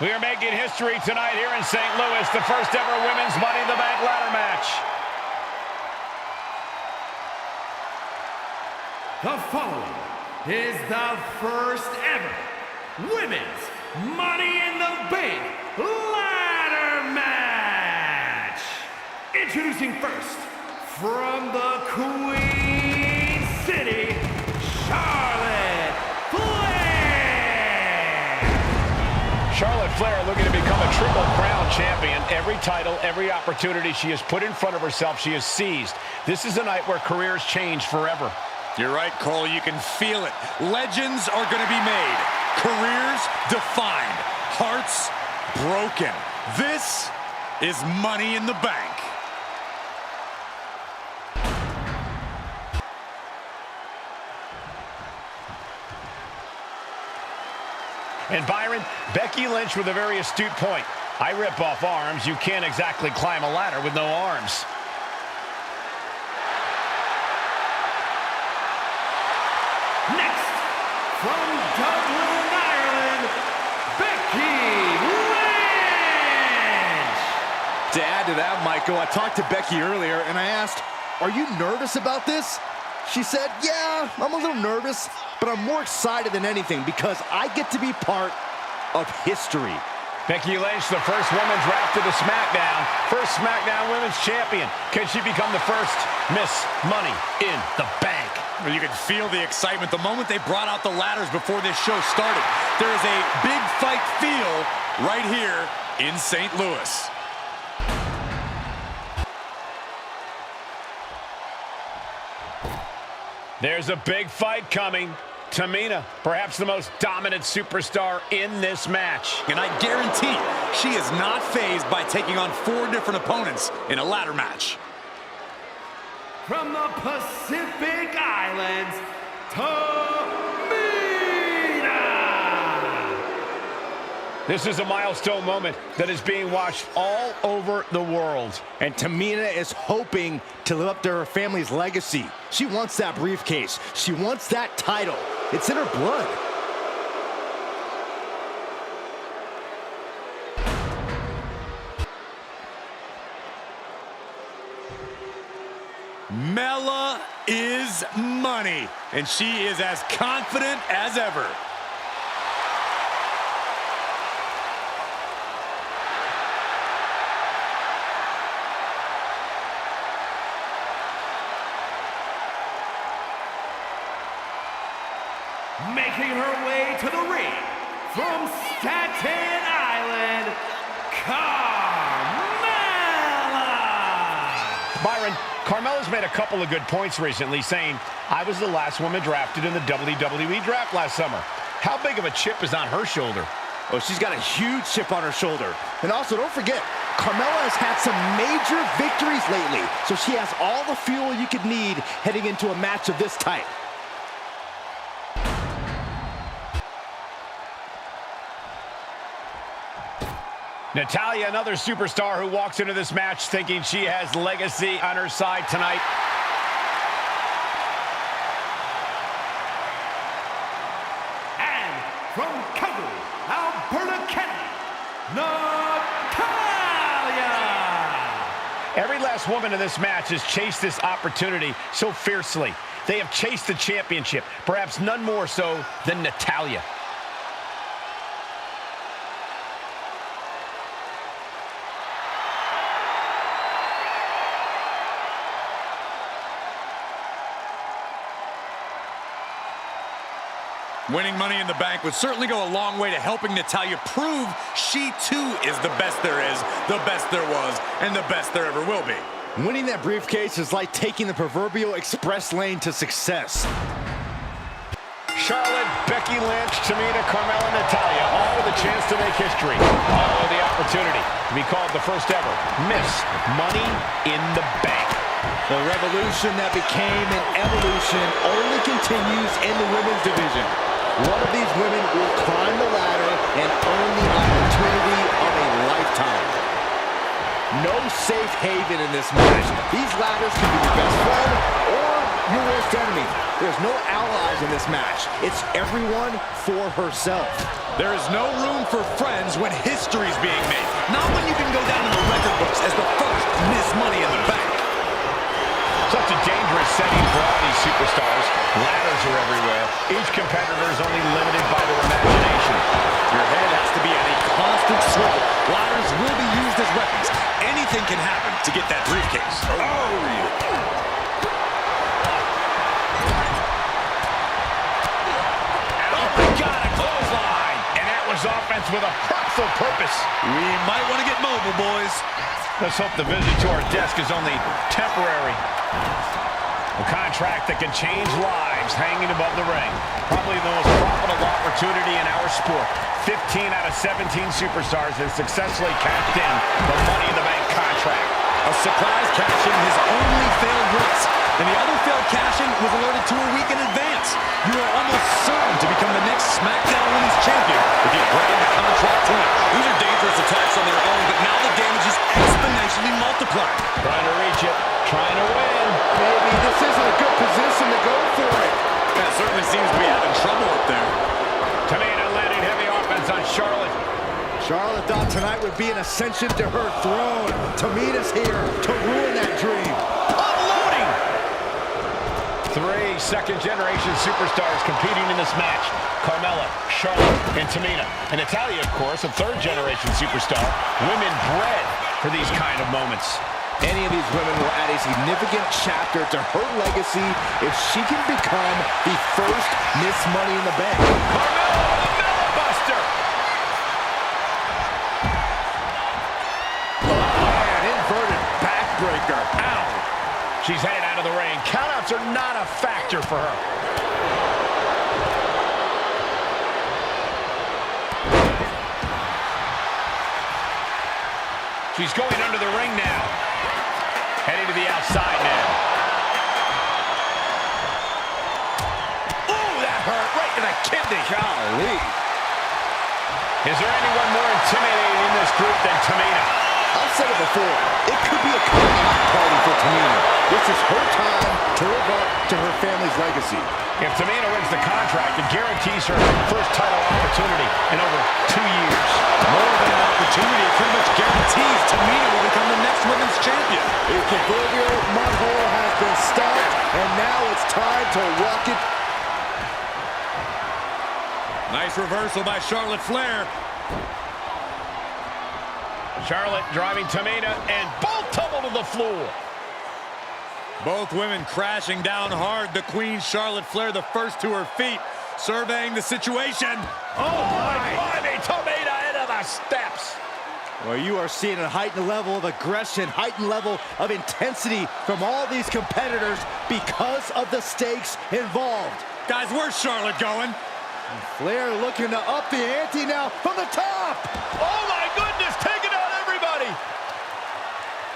Speaker 6: We are making history tonight here in St. Louis, the first ever Women's Money in the Bank ladder match.
Speaker 8: The following is the first ever Women's Money in the Bank ladder match. Introducing first, from the Queen City, Charlotte Flair!
Speaker 6: Charlotte Flair looking to become a Triple Crown champion. Every title, every opportunity she has put in front of herself, she has seized. This is a night where careers change forever.
Speaker 7: You're right, Cole. You can feel it. Legends are going to be made. Careers defined. Hearts broken. This is Money in the Bank.
Speaker 6: And Byron, Becky Lynch with a very astute point. I rip off arms. You can't exactly climb a ladder with no arms.
Speaker 8: Next, from Dublin, Ireland, Becky Lynch!
Speaker 9: To add to that, Michael, I talked to Becky earlier and I asked, are you nervous about this? She said, yeah, I'm a little nervous, but I'm more excited than anything because I get to be part of history.
Speaker 6: Becky Lynch, the first woman drafted to SmackDown. First SmackDown Women's Champion. Can she become the first Miss Money in the Bank?
Speaker 7: Well, you can feel the excitement the moment they brought out the ladders before this show started. There is a big fight feel right here in St. Louis.
Speaker 6: There's a big fight coming. Tamina, perhaps the most dominant superstar in this match.
Speaker 7: And I guarantee she is not fazed by taking on 4 different opponents in a ladder match.
Speaker 8: From the Pacific Islands, Tamina!
Speaker 6: This is a milestone moment that is being watched all over the world.
Speaker 9: And Tamina is hoping to live up to her family's legacy. She wants that briefcase. She wants that title. It's in her blood.
Speaker 7: Mela is money, and she is as confident as ever.
Speaker 8: Making her way to the ring from Staten Island, Carmella!
Speaker 6: Byron, Carmella's made a couple of good points recently, saying, I was the last woman drafted in the WWE draft last summer. How big of a chip is on her shoulder?
Speaker 9: Oh, she's got a huge chip on her shoulder. And also, don't forget, Carmella has had some major victories lately, so she has all the fuel you could need heading into a match of this type.
Speaker 6: Natalya, another superstar who walks into this match thinking she has legacy on her side tonight.
Speaker 8: And from Calgary, Alberta, Canada, Natalya!
Speaker 6: Every last woman in this match has chased this opportunity so fiercely. They have chased the championship, perhaps none more so than Natalya.
Speaker 7: Winning Money in the Bank would certainly go a long way to helping Natalya prove she too is the best there is, the best there was, and the best there ever will be.
Speaker 9: Winning that briefcase is like taking the proverbial express lane to success.
Speaker 6: Charlotte, Becky Lynch, Tamina, Carmella, Natalya, all with a chance to make history. All with the opportunity to be called the first ever Miss Money in the Bank.
Speaker 9: The revolution that became an evolution only continues in the women's division. One of these women will climb the ladder and earn the opportunity of a lifetime. No safe haven in this match. These ladders can be your best friend or your worst enemy. There's no allies in this match. It's everyone for herself.
Speaker 7: There is no room for friends when history's being made. Not when you can go down in the record books as the first Miss Money in the Bank.
Speaker 6: Such a dangerous setting for all these superstars. Ladders are everywhere. Each competitor is only limited by their imagination.
Speaker 7: Your head has to be at a constant swivel. Ladders will be used as weapons. Anything can happen to get that briefcase.
Speaker 6: offense with a hurtful purpose.
Speaker 7: We might want to get mobile, boys.
Speaker 6: Let's hope the visit to our desk is only temporary. A contract that can change lives hanging above the ring. Probably the most profitable opportunity in our sport. 15 out of 17 superstars have successfully cashed in the Money in the Bank contract.
Speaker 7: A surprise cash-in has only failed once, and the other failed cash-in was alerted to a week in advance. You are almost certain to become the next SmackDown Women's Champion if you grab the contract tonight. These are dangerous attacks on their own, but now the damage is exponentially multiplied.
Speaker 6: Trying to reach it, trying to win.
Speaker 9: Maybe this isn't a good position to go for it.
Speaker 7: That certainly seems to be having trouble up there.
Speaker 6: Tamina landing heavy offense on Charlotte.
Speaker 9: Charlotte thought tonight would be an ascension to her throne. Tamina's here to ruin that dream.
Speaker 6: Unloading! 3 second-generation superstars competing in this match. Carmella, Charlotte, and Tamina. And Natalya, of course, a third-generation superstar. Women bred for these kind of moments.
Speaker 9: Any of these women will add a significant chapter to her legacy if she can become the first Miss Money in the Bank.
Speaker 6: Carmella, the Mella Buster!
Speaker 9: Inverted backbreaker.
Speaker 6: Ow! She's headed out of the ring. Countouts are not a factor for her. She's going under the ring now. Heading to the outside now. Ooh, that hurt right to the kidney.
Speaker 9: Golly.
Speaker 6: Is there anyone more intimidating in this group than Tamina?
Speaker 9: I've said it before, it could be a coming out party for Tamina. This is her time to live up to her family's legacy.
Speaker 6: If Tamina wins the contract, it guarantees her first title opportunity in over 2 years.
Speaker 7: More than an opportunity, it pretty much guarantees Tamina will become the next women's champion.
Speaker 9: A proverbial mud hole has been stopped, and now it's time to walk it.
Speaker 7: Nice reversal by Charlotte Flair.
Speaker 6: Charlotte driving Tamina, and both tumble to the floor.
Speaker 7: Both women crashing down hard. The Queen, Charlotte Flair, the first to her feet, surveying the situation.
Speaker 6: Oh, my God, Tamina into the steps.
Speaker 9: Well, you are seeing a heightened level of aggression, heightened level of intensity from all these competitors because of the stakes involved.
Speaker 7: Guys, where's Charlotte going?
Speaker 9: Flair looking to up the ante now from the top.
Speaker 6: Oh, my goodness, taking out everybody.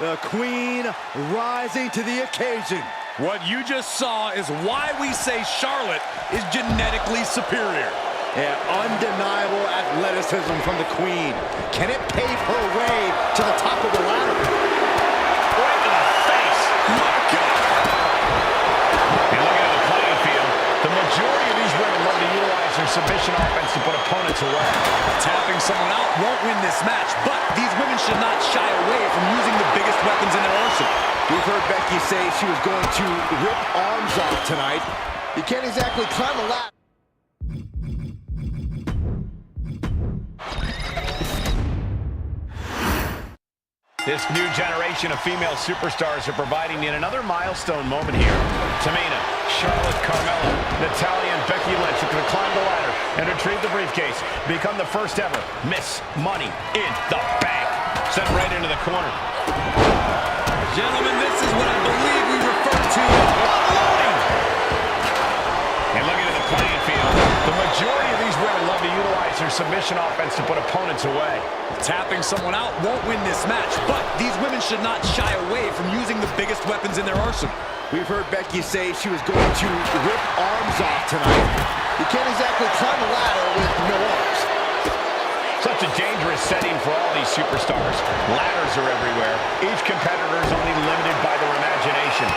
Speaker 9: The Queen rising to the occasion.
Speaker 7: What you just saw is why we say Charlotte is genetically superior.
Speaker 9: Yeah, undeniable athleticism from the Queen. Can it pave her way to the top of the ladder?
Speaker 6: Right to the face.
Speaker 7: My God.
Speaker 6: And looking at the playing field, the majority of these women love to utilize their submission offense to put opponents away.
Speaker 7: Tapping someone out won't win this match, but these women should not shy away from using the biggest weapons in their arsenal.
Speaker 9: We've heard Becky say she was going to rip arms off tonight. You can't exactly climb a ladder.
Speaker 6: This new generation of female superstars are providing yet another milestone moment here. Tamina, Charlotte, Carmella, Natalya, and Becky Lynch are going to climb the ladder and retrieve the briefcase. Become the first ever Miss Money in the Bank. Sent right into the corner.
Speaker 7: Gentlemen, this is what I believe we refer to as unloading.
Speaker 6: And looking at the playing field, the majority of these women love to utilize their submission offense to put opponents away.
Speaker 7: Tapping someone out won't win this match, but these women should not shy away from using the biggest weapons in their arsenal.
Speaker 9: We've heard Becky say she was going to rip arms off tonight. You can't exactly climb a ladder with no arms.
Speaker 6: Such a dangerous setting for all these superstars. Ladders are everywhere. Each competitor is only limited by their imagination.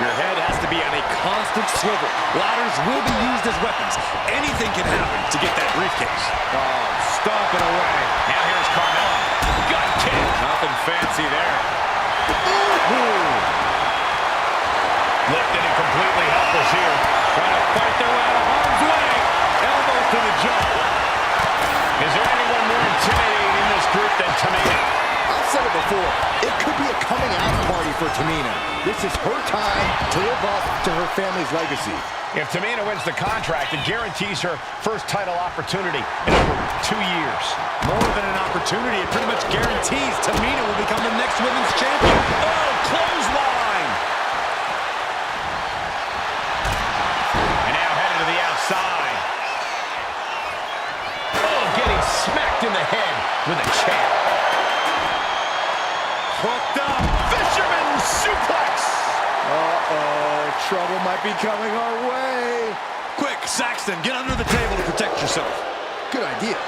Speaker 7: Your head has to be on a constant swivel. Ladders will be used as weapons. Anything can happen to get that briefcase.
Speaker 6: Oh, stomping away. Now here's Carmella. Gut kick.
Speaker 7: Nothing fancy there.
Speaker 6: Ooh. Lifted and completely helpless here.
Speaker 7: Trying to fight their way out of harm's way. Elbows to the jaw.
Speaker 6: Is there anyone more intimidating in this group than Tamina?
Speaker 9: I've said it before. It could be a coming-out party for Tamina. This is her time to live up to her family's legacy.
Speaker 6: If Tamina wins the contract, it guarantees her first title opportunity in over 2 years.
Speaker 7: More than an opportunity, it pretty much guarantees Tamina will become the next women's champion. Oh, clothesline!
Speaker 6: And now headed to the outside. Oh, getting smacked in the head with a chair.
Speaker 7: Hooked up, fisherman suplex!
Speaker 9: Uh-oh, trouble might be coming our way.
Speaker 7: Quick, Saxton, get under the table to protect yourself.
Speaker 9: Good idea.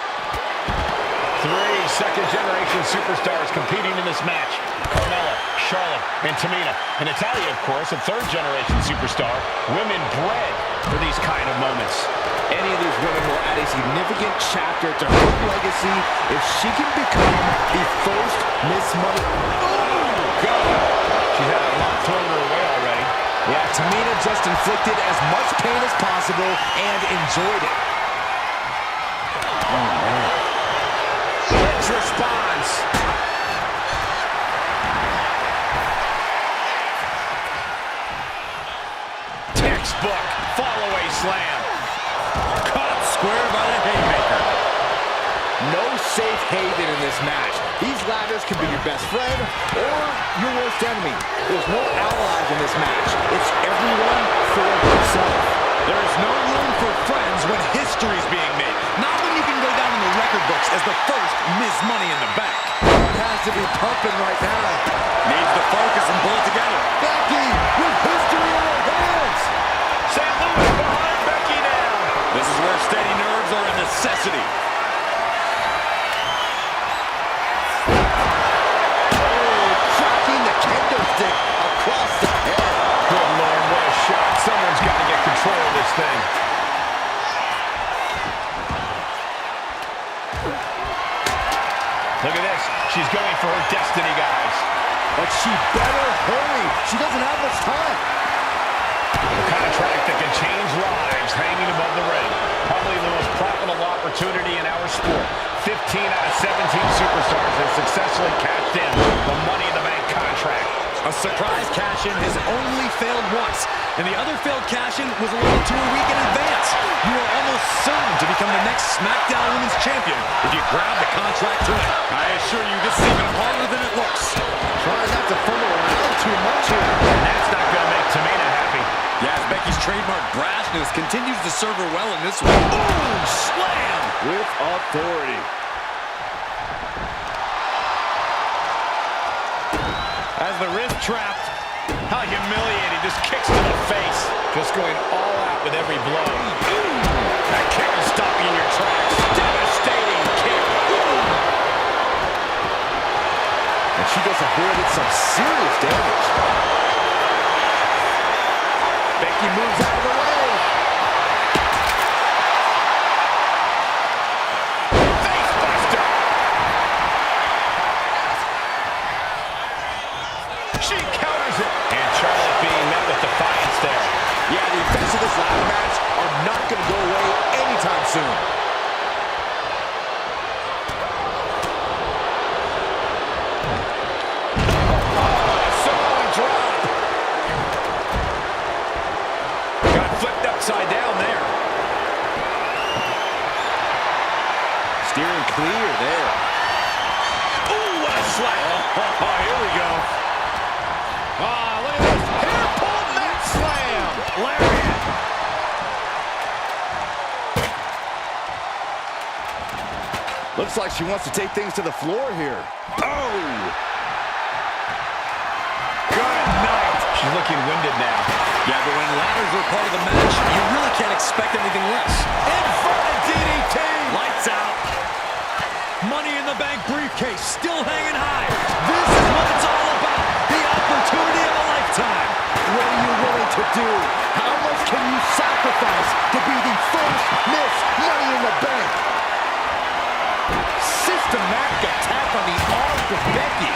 Speaker 6: 3 second-generation superstars competing in this match. Carmella, Charlotte, and Tamina. And Natalya, of course, a third-generation superstar. Women bred for these kind of moments.
Speaker 9: Any of these women will add a significant chapter to her legacy if she can become the first Miss Money.
Speaker 6: Oh, God! She's had a lot thrown her way already.
Speaker 9: Yeah, Tamina just inflicted as much pain as possible and enjoyed it.
Speaker 6: Oh, man. Let's response. Textbook fall-away slam.
Speaker 7: Caught square by the haymaker.
Speaker 9: No safe haven in this match. These ladders can be your best friend or your worst enemy. There's no allies in this match. It's everyone for himself.
Speaker 7: There is no room for friends when history is being made. Not when you can go down in the record books as the first Miss Money in the Bank.
Speaker 9: It has to be pumping right now.
Speaker 7: Needs to focus and pull it together.
Speaker 9: Becky with history in her hands.
Speaker 6: St. Louis behind Becky now.
Speaker 7: This is where steady nerves are a necessity.
Speaker 9: Across the head.
Speaker 6: Good Lord, what a shot. Someone's got to get control of this thing. Look at this. She's going for her destiny, guys.
Speaker 9: But she better hurry. She doesn't have much time.
Speaker 6: A contract that can change lives hanging above the ring. Probably the most profitable opportunity in our sport. 15 out of 17 superstars have successfully cashed in the Money in the Bank contract.
Speaker 7: A surprise cash-in has only failed once, and the other failed cash-in was a little too weak in advance. You are almost certain to become the next SmackDown Women's Champion if you grab the contract tonight. I assure you, this is even harder than it looks.
Speaker 9: Trying not to fumble around too much here.
Speaker 6: And that's not going to make Tamina happy.
Speaker 7: Yeah, as Becky's trademark brashness continues to serve her well in this one. Boom! Slam!
Speaker 9: With authority.
Speaker 6: As the wrist trapped, how humiliating, just kicks to the face. Just going all out with every blow. Ooh, that kick will stop you in your tracks. Devastating kick.
Speaker 9: And she just avoided some serious damage. Becky moves out of the way.
Speaker 6: She counters it. And Charlotte being met with defiance there.
Speaker 9: Yeah, the effects of this ladder match are not going to go away anytime soon.
Speaker 6: Samoan drop. Got flipped upside down there.
Speaker 9: Steering clear there.
Speaker 6: Ooh, what a slap. Oh, here we go. Ah, look at this. Hair pull mat slam. Lariat.
Speaker 9: Looks like she wants to take things to the floor here.
Speaker 6: Oh. Good night. She's looking winded now.
Speaker 7: Yeah, but when ladders are part of the match, you really can't expect anything less.
Speaker 6: Inverted DDT.
Speaker 7: Lights out. Money in the Bank briefcase still hanging high. This is what it's all about. The opportunity of a lifetime.
Speaker 9: What are you willing to do? How much can you sacrifice to be the first Miss Money in the Bank? Systematic attack on the arms of Becky.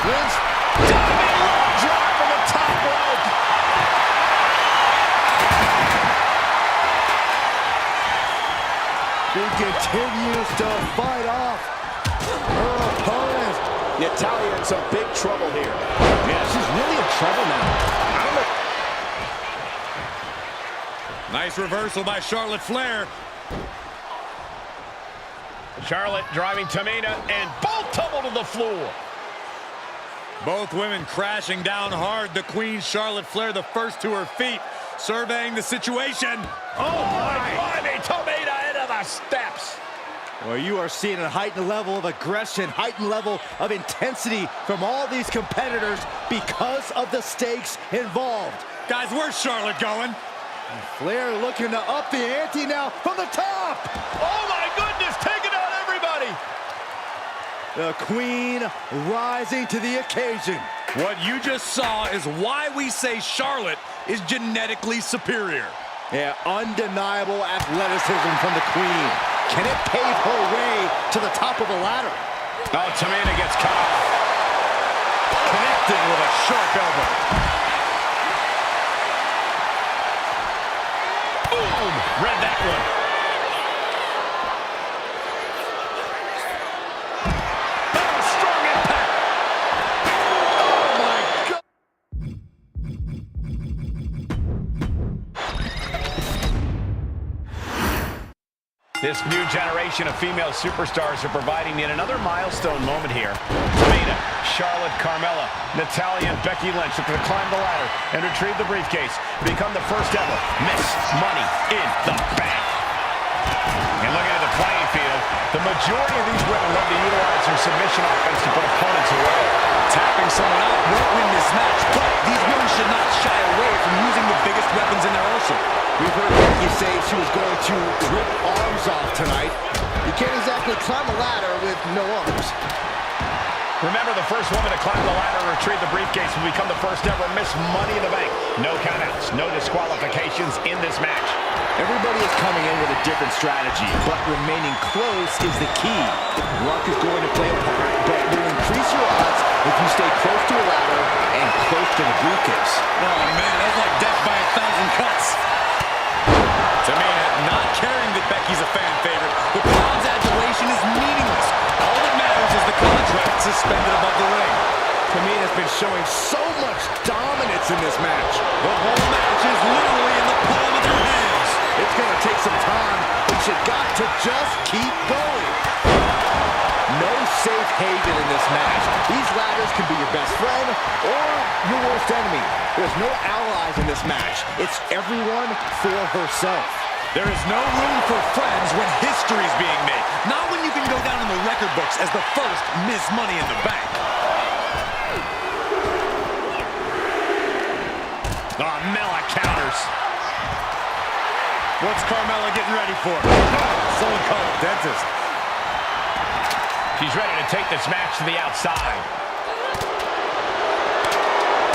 Speaker 9: Wins.
Speaker 6: Diving leg drop from the top rope.
Speaker 9: She continues to fight off her opponent. Natalya in some big trouble here. Yeah, she's really in trouble now. I don't know.
Speaker 7: Nice reversal by Charlotte Flair.
Speaker 6: Charlotte driving Tamina, and both tumble to the floor.
Speaker 7: Both women crashing down hard. The Queen, Charlotte Flair, the first to her feet, surveying the situation.
Speaker 6: Oh my God, Tamina into the steps.
Speaker 9: Well, you are seeing a heightened level of aggression, heightened level of intensity from all these competitors because of the stakes involved.
Speaker 7: Guys, where's Charlotte going?
Speaker 9: And Flair looking to up the ante now from the top.
Speaker 6: Oh my goodness, taking out everybody.
Speaker 9: The Queen rising to the occasion.
Speaker 7: What you just saw is why we say Charlotte is genetically superior.
Speaker 9: Yeah, undeniable athleticism from the Queen. Can it pave her way to the top of the ladder?
Speaker 6: Oh, Tamina gets caught.
Speaker 7: Connecting with a sharp elbow.
Speaker 6: Boom! Read that one. Oh, strong impact. Oh, my God. This new generation of female superstars are providing yet another milestone moment here. Tamina, Charlotte, Carmella, Natalya, and Becky Lynch look to climb the ladder and retrieve the briefcase, become the first ever Miss Money in the Bank. And looking at the playing field, the majority of these women love to utilize their submission offense to put opponents away.
Speaker 7: Tapping someone out won't win this match, but these women should not shy away from using the biggest weapons in their arsenal.
Speaker 9: We've heard Becky say she was going to rip arms off tonight. You can't exactly climb a ladder with no arms.
Speaker 6: Remember, the first woman to climb the ladder and retrieve the briefcase will become the first ever Miss Money in the Bank. No countouts, no disqualifications in this match.
Speaker 9: Everybody is coming in with a different strategy, but remaining close is the key. Luck is going to play a part, but will increase your odds if you stay close to a ladder and close to the briefcase.
Speaker 7: Oh man, that's like death by 1,000 cuts. Tamina not caring that Becky's a fan favorite. The crowd's adulation is meaningless. All that matters is the contract suspended above the ring.
Speaker 9: Tamina's been showing so much dominance in this match.
Speaker 7: The whole match is literally in the palm of their hands.
Speaker 9: It's going to take some time, but you got to just keep going. No safe haven in this match. These ladders can be your best friend or your worst enemy. There's no allies in this match. It's everyone for herself.
Speaker 7: There is no room for friends when history is being made. Not when you can go down in the record books as the first Miss Money in the Bank.
Speaker 6: Mella counters.
Speaker 7: What's Carmella getting ready for? Someone call a dentist.
Speaker 6: She's ready to take this match to the outside.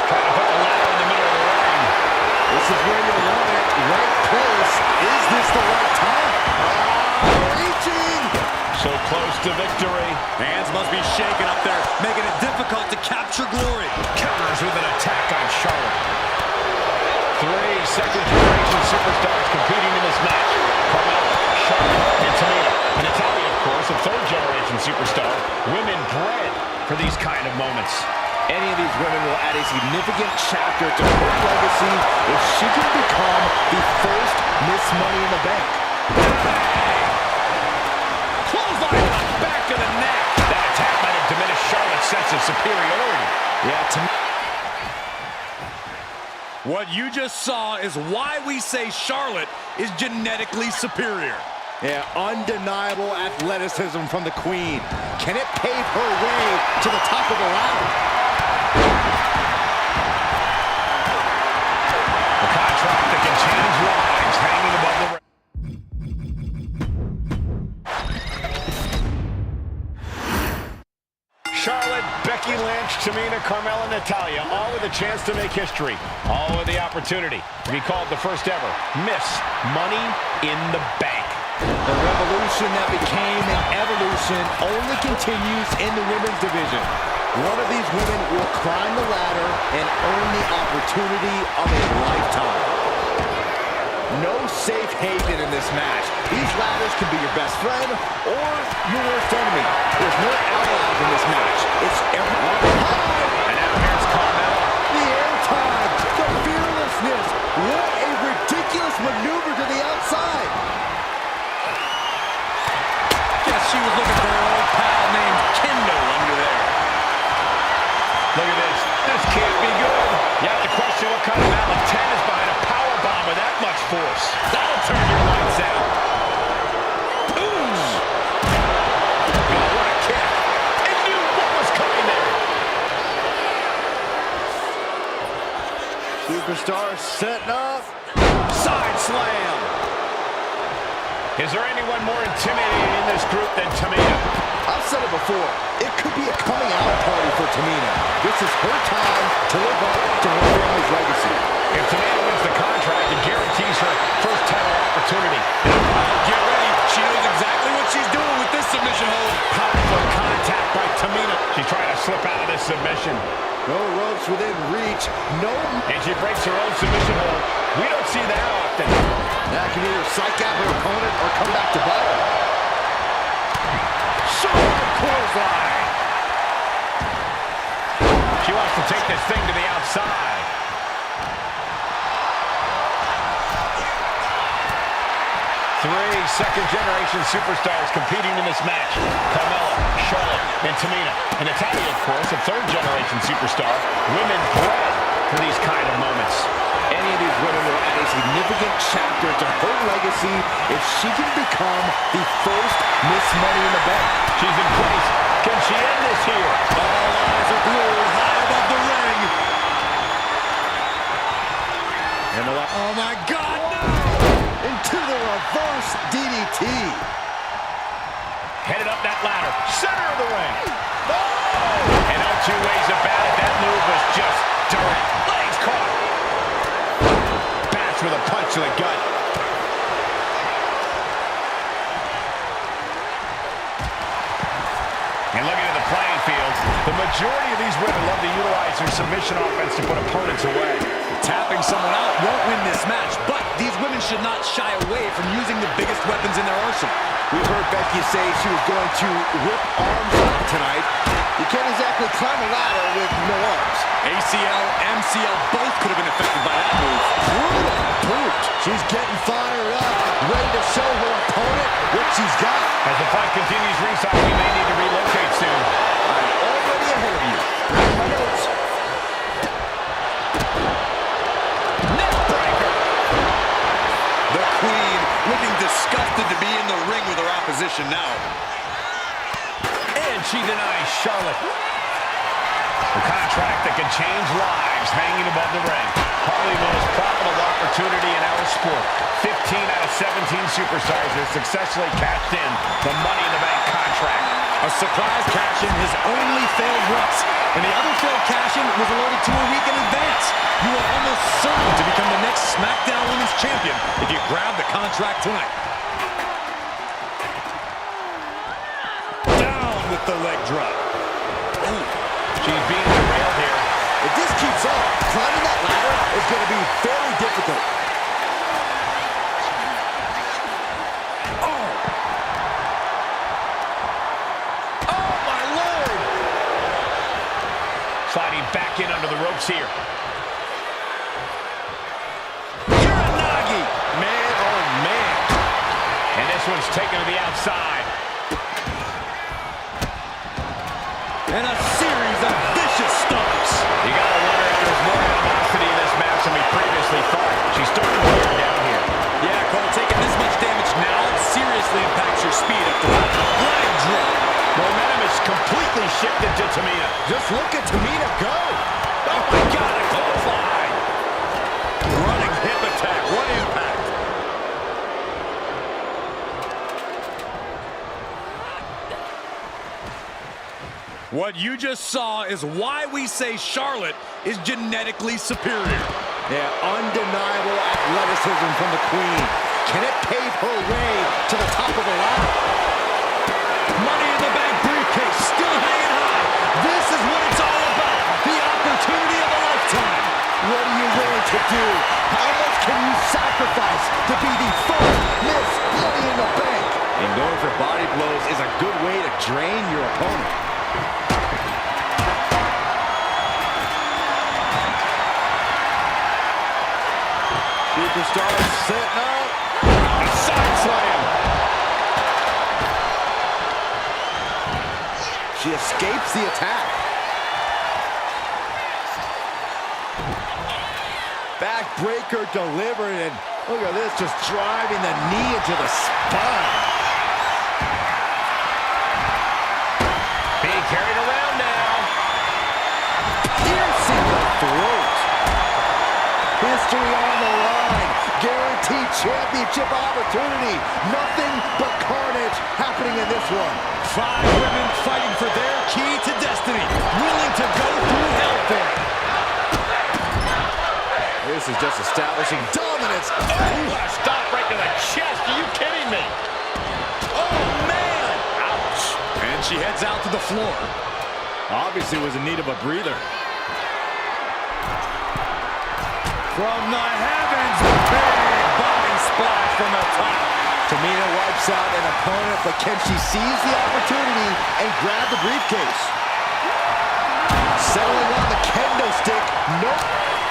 Speaker 6: Trying to put the ladder in the middle of the ring.
Speaker 9: This is where you want it. Right place. Is this the right time? Reaching.
Speaker 6: So close to victory.
Speaker 7: Hands must be shaking up there, making it difficult to capture glory.
Speaker 6: Counters with an attack on Charlotte. 3 second-generation superstars competing in this match. Carmella, Charlotte, and Tamina. And Natalya, of course, a third-generation superstar. Women bred for these kind of moments.
Speaker 9: Any of these women will add a significant chapter to her legacy if she can become the first Miss Money in the Bank.
Speaker 6: Clothesline on the back of the neck. That attack might have diminished Charlotte's sense of superiority.
Speaker 9: Yeah,
Speaker 7: What you just saw is why we say Charlotte is genetically superior.
Speaker 9: Yeah, undeniable athleticism from the Queen. Can it pave her way to the top of the ladder?
Speaker 6: The contract that can change lives hanging above the ring. Charlotte, Becky Lynch, Tamina, Carmella, Natalya, all with a chance to make history. All with the opportunity to be called the first ever Miss Money in the Bank.
Speaker 9: The revolution that became an evolution only continues in the women's division. One of these women will climb the ladder and earn the opportunity of a lifetime. No safe haven in this match. These ladders can be your best friend or your worst enemy. There's no allies in this match. It's everyone.
Speaker 6: And now here's Carmella.
Speaker 9: The airtime, the fearlessness. What a ridiculous maneuver to the outside.
Speaker 7: Guess she was looking for her old pal named Kendo under there.
Speaker 6: Look at this. This can't be good. You have to question what kind of Mallet 10 is behind a power bomb with that much force. That'll turn your lights out. Boom! Oh, what a kick. It knew what was coming there.
Speaker 9: Superstar setting up.
Speaker 6: Side slam. Is there anyone more intimidating in this group than Tamina?
Speaker 9: I've said it before. It could be a coming out party for Tamina. This is her time to live up to her family's legacy.
Speaker 6: If Tamina wins the contract, it guarantees her first title opportunity.
Speaker 7: Get ready. She knows exactly what she's doing with this submission hold.
Speaker 6: Powerful contact by Tamina. She's trying to slip out of this submission.
Speaker 9: No ropes within reach. No.
Speaker 6: And she breaks her own submission hold. We don't see that often.
Speaker 9: That can either psych out her opponent or come back to bite her.
Speaker 6: Clothesline. She wants to take this thing to the outside. Three second-generation superstars competing in this match. Carmella, Charlotte, and Tamina. And Natalya, of course, a third-generation superstar. Women bred for these kind of moments.
Speaker 9: Any of these women will add a significant chapter to her legacy if she can become the first Miss Money in the Bank.
Speaker 6: She's in place. Can she end this here?
Speaker 7: All eyes are glued high above the ring.
Speaker 9: And oh my God, no! Into the reverse DDT.
Speaker 6: Headed up that ladder. Center of the ring. Oh! And no two ways about it. That move was just direct. Legs caught. Bash with a punch to the gut. And looking at the playing field, the majority of these women love to utilize their submission offense to put opponents away.
Speaker 7: Tapping someone out won't win this match, but these women should not shy away from using the biggest weapons in their arsenal.
Speaker 9: We've heard Becky say she was going to rip arms off tonight. You can't exactly climb a ladder with no arms.
Speaker 7: ACL, MCL, both could have been affected by that move.
Speaker 9: Brutal boot. She's getting fired up, ready to show her opponent what she's got.
Speaker 6: As the fight continues ringside, we may need to relocate soon.
Speaker 9: I'm already ahead of you. My notes.
Speaker 6: Neckbreaker.
Speaker 7: The Queen looking disgusted to be in the ring with her opposition now.
Speaker 6: And she denies Charlotte. A contract that can change lives hanging above the ring. Probably the most profitable opportunity in our sport. 15 out of 17 superstars have successfully cashed in the Money in the Bank contract.
Speaker 7: A surprise cash-in has only failed once, and the other failed cash-in was alerted to a week in advance. You are almost certain to become the next SmackDown Women's Champion if you grab the contract tonight. Down with the leg drop.
Speaker 6: Ooh. She's being derailed here.
Speaker 9: If this keeps up, climbing that ladder is going to be very difficult.
Speaker 6: Oh! Oh, my Lord! Sliding back in under the ropes here. Uranagi! Man, oh, man. And this one's taken to the outside.
Speaker 7: And a series of vicious stomps.
Speaker 6: You gotta wonder if there's more animosity in this match than we previously thought. She's starting to wear down here.
Speaker 7: Yeah, Cole, taking this much damage now seriously impacts your speed after that leg drop.
Speaker 6: Momentum is completely shifted to Tamina.
Speaker 9: Just look at Tamina go.
Speaker 6: Oh my God, a clothesline.
Speaker 7: Running hip attack. What impact. What you just saw is why we say Charlotte is genetically superior.
Speaker 9: Yeah, undeniable athleticism from the Queen. Can it pave her way to the top of the ladder?
Speaker 7: Money in the Bank briefcase still hanging high. This is what it's all about. The opportunity of a lifetime.
Speaker 9: What are you willing to do? How much can you sacrifice to be the Going for body blows is a good way to drain your opponent. Superstar sitting up. A side slam. She escapes the attack. Backbreaker delivered, and look at this, just driving the knee into the spine.
Speaker 6: Being carried around now.
Speaker 9: Piercing the throat. History on the line. Guaranteed championship opportunity. Nothing but carnage happening in this one.
Speaker 7: 5 women fighting for their key to destiny. Willing to go through hell for it.
Speaker 9: This is just establishing dominance.
Speaker 6: Oh, what a stop right to the chest. Are you kidding me?
Speaker 7: Oh, man. Ouch. And she heads out to the floor.
Speaker 9: Obviously was in need of a breather.
Speaker 7: From the heavens, a big body splash from the top.
Speaker 9: Tamina wipes out an opponent, but can she seize the opportunity and grab the briefcase? Settling on the kendo stick. Nope.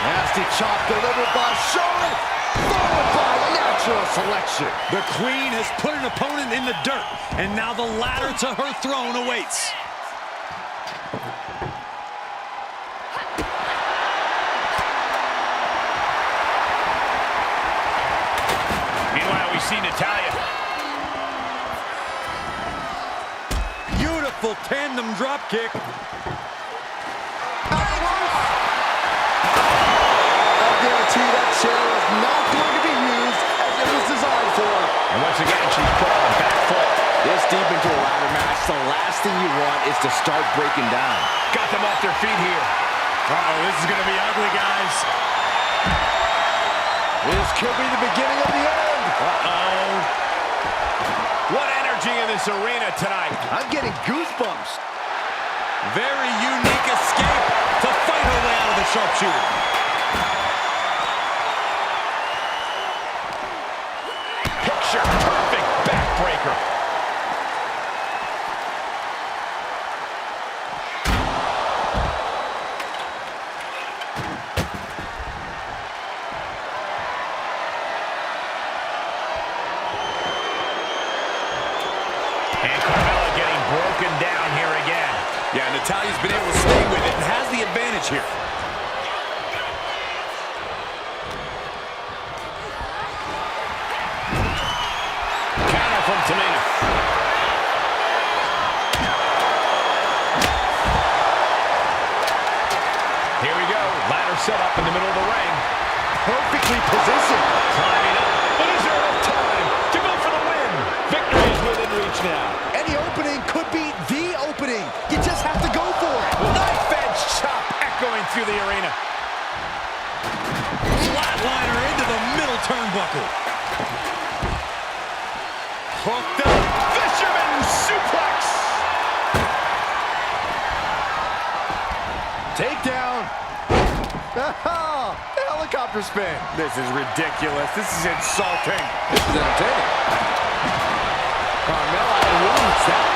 Speaker 9: Nasty chop delivered by Charlotte, followed by natural selection.
Speaker 7: The Queen has put an opponent in the dirt, and now the ladder to her throne awaits.
Speaker 6: Meanwhile, we see Natalya.
Speaker 7: Beautiful tandem drop kick.
Speaker 9: That chair is not going to be used as it was designed for.
Speaker 6: And once again, she's put on the back foot.
Speaker 9: This deep into a ladder match, the last thing you want is to start breaking down.
Speaker 6: Got them off their feet here.
Speaker 7: Uh-oh, this is going to be ugly, guys.
Speaker 9: This could be the beginning of the end.
Speaker 6: Uh-oh. What energy in this arena tonight.
Speaker 9: I'm getting goosebumps.
Speaker 7: Very unique escape to fight her way out of the sharpshooter.
Speaker 6: Perfect backbreaker. And Carmella getting broken down here again.
Speaker 7: Yeah, Natalya's been able to stay with it and has the advantage here.
Speaker 6: From Tamina. Here we go. Ladder set up in the middle of the ring.
Speaker 9: Perfectly positioned.
Speaker 6: Climbing up. But is there enough time to go for the win? Victory is within reach now.
Speaker 9: Any opening could be the opening. You just have to go for it.
Speaker 6: Knife edge chop echoing through the arena.
Speaker 7: Flatliner into the middle turnbuckle.
Speaker 6: Hooked up. Fisherman suplex.
Speaker 9: Takedown. Helicopter spin.
Speaker 6: This is ridiculous. This is insulting.
Speaker 9: This is entertaining. Carmella wins that.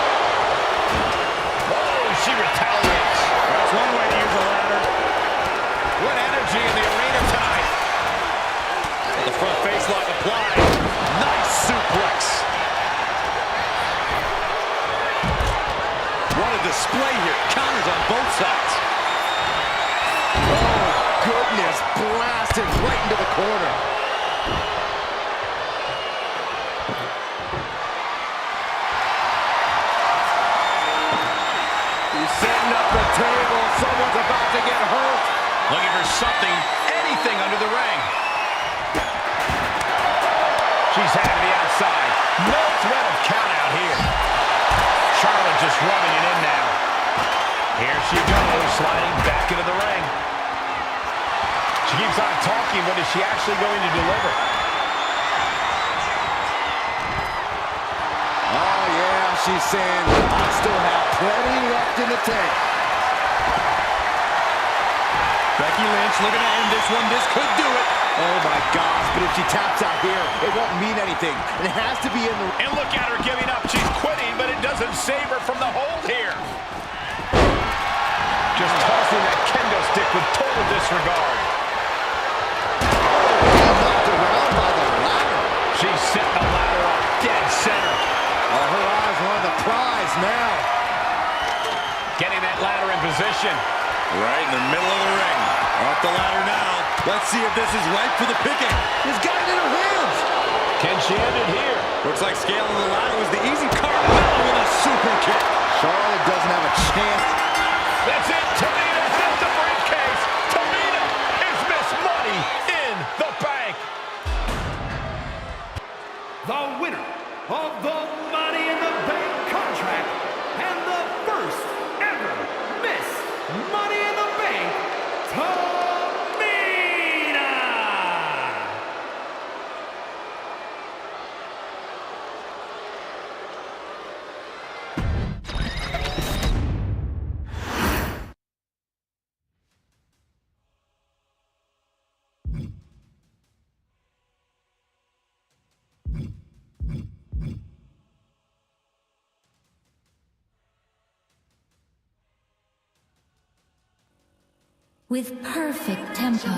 Speaker 6: Oh, she retaliates.
Speaker 7: That's one way to use a ladder.
Speaker 6: What energy in the arena tonight.
Speaker 7: The front face lock applied.
Speaker 6: Nice suplex.
Speaker 7: What a display here. Counters on both sides.
Speaker 9: Oh, goodness. Blasted right into the corner. He's setting up the table. Someone's about to get hurt.
Speaker 6: Looking for something, anything under the ring. She's headed to the outside. No threat of count out here. Charlotte just rubbing it in now. Here she goes, sliding back into the ring. She keeps on talking, but is she actually going to deliver?
Speaker 9: Oh, yeah, she's saying, I still have plenty left in the tank.
Speaker 7: Becky Lynch looking to end this one. This could do it.
Speaker 9: Oh, my gosh, but if she taps out here, it won't mean anything. It has to be in the...
Speaker 6: And look at her giving up
Speaker 9: now.
Speaker 6: Getting that ladder in position.
Speaker 7: Right in the middle of the ring. Up the ladder now. Let's see if this is right for the picking. She's got it in her hands.
Speaker 6: Can she end it here?
Speaker 7: Looks like scaling the ladder was the easy Carmella with a super kick.
Speaker 9: Charlotte doesn't have a chance.
Speaker 6: That's it. Tamina has the briefcase. Tamina is Miss Money in the Bank.
Speaker 8: The winner of the Money in the Bank contract and the first ever Miss Money in the Bank, Tamina!
Speaker 12: With perfect tempo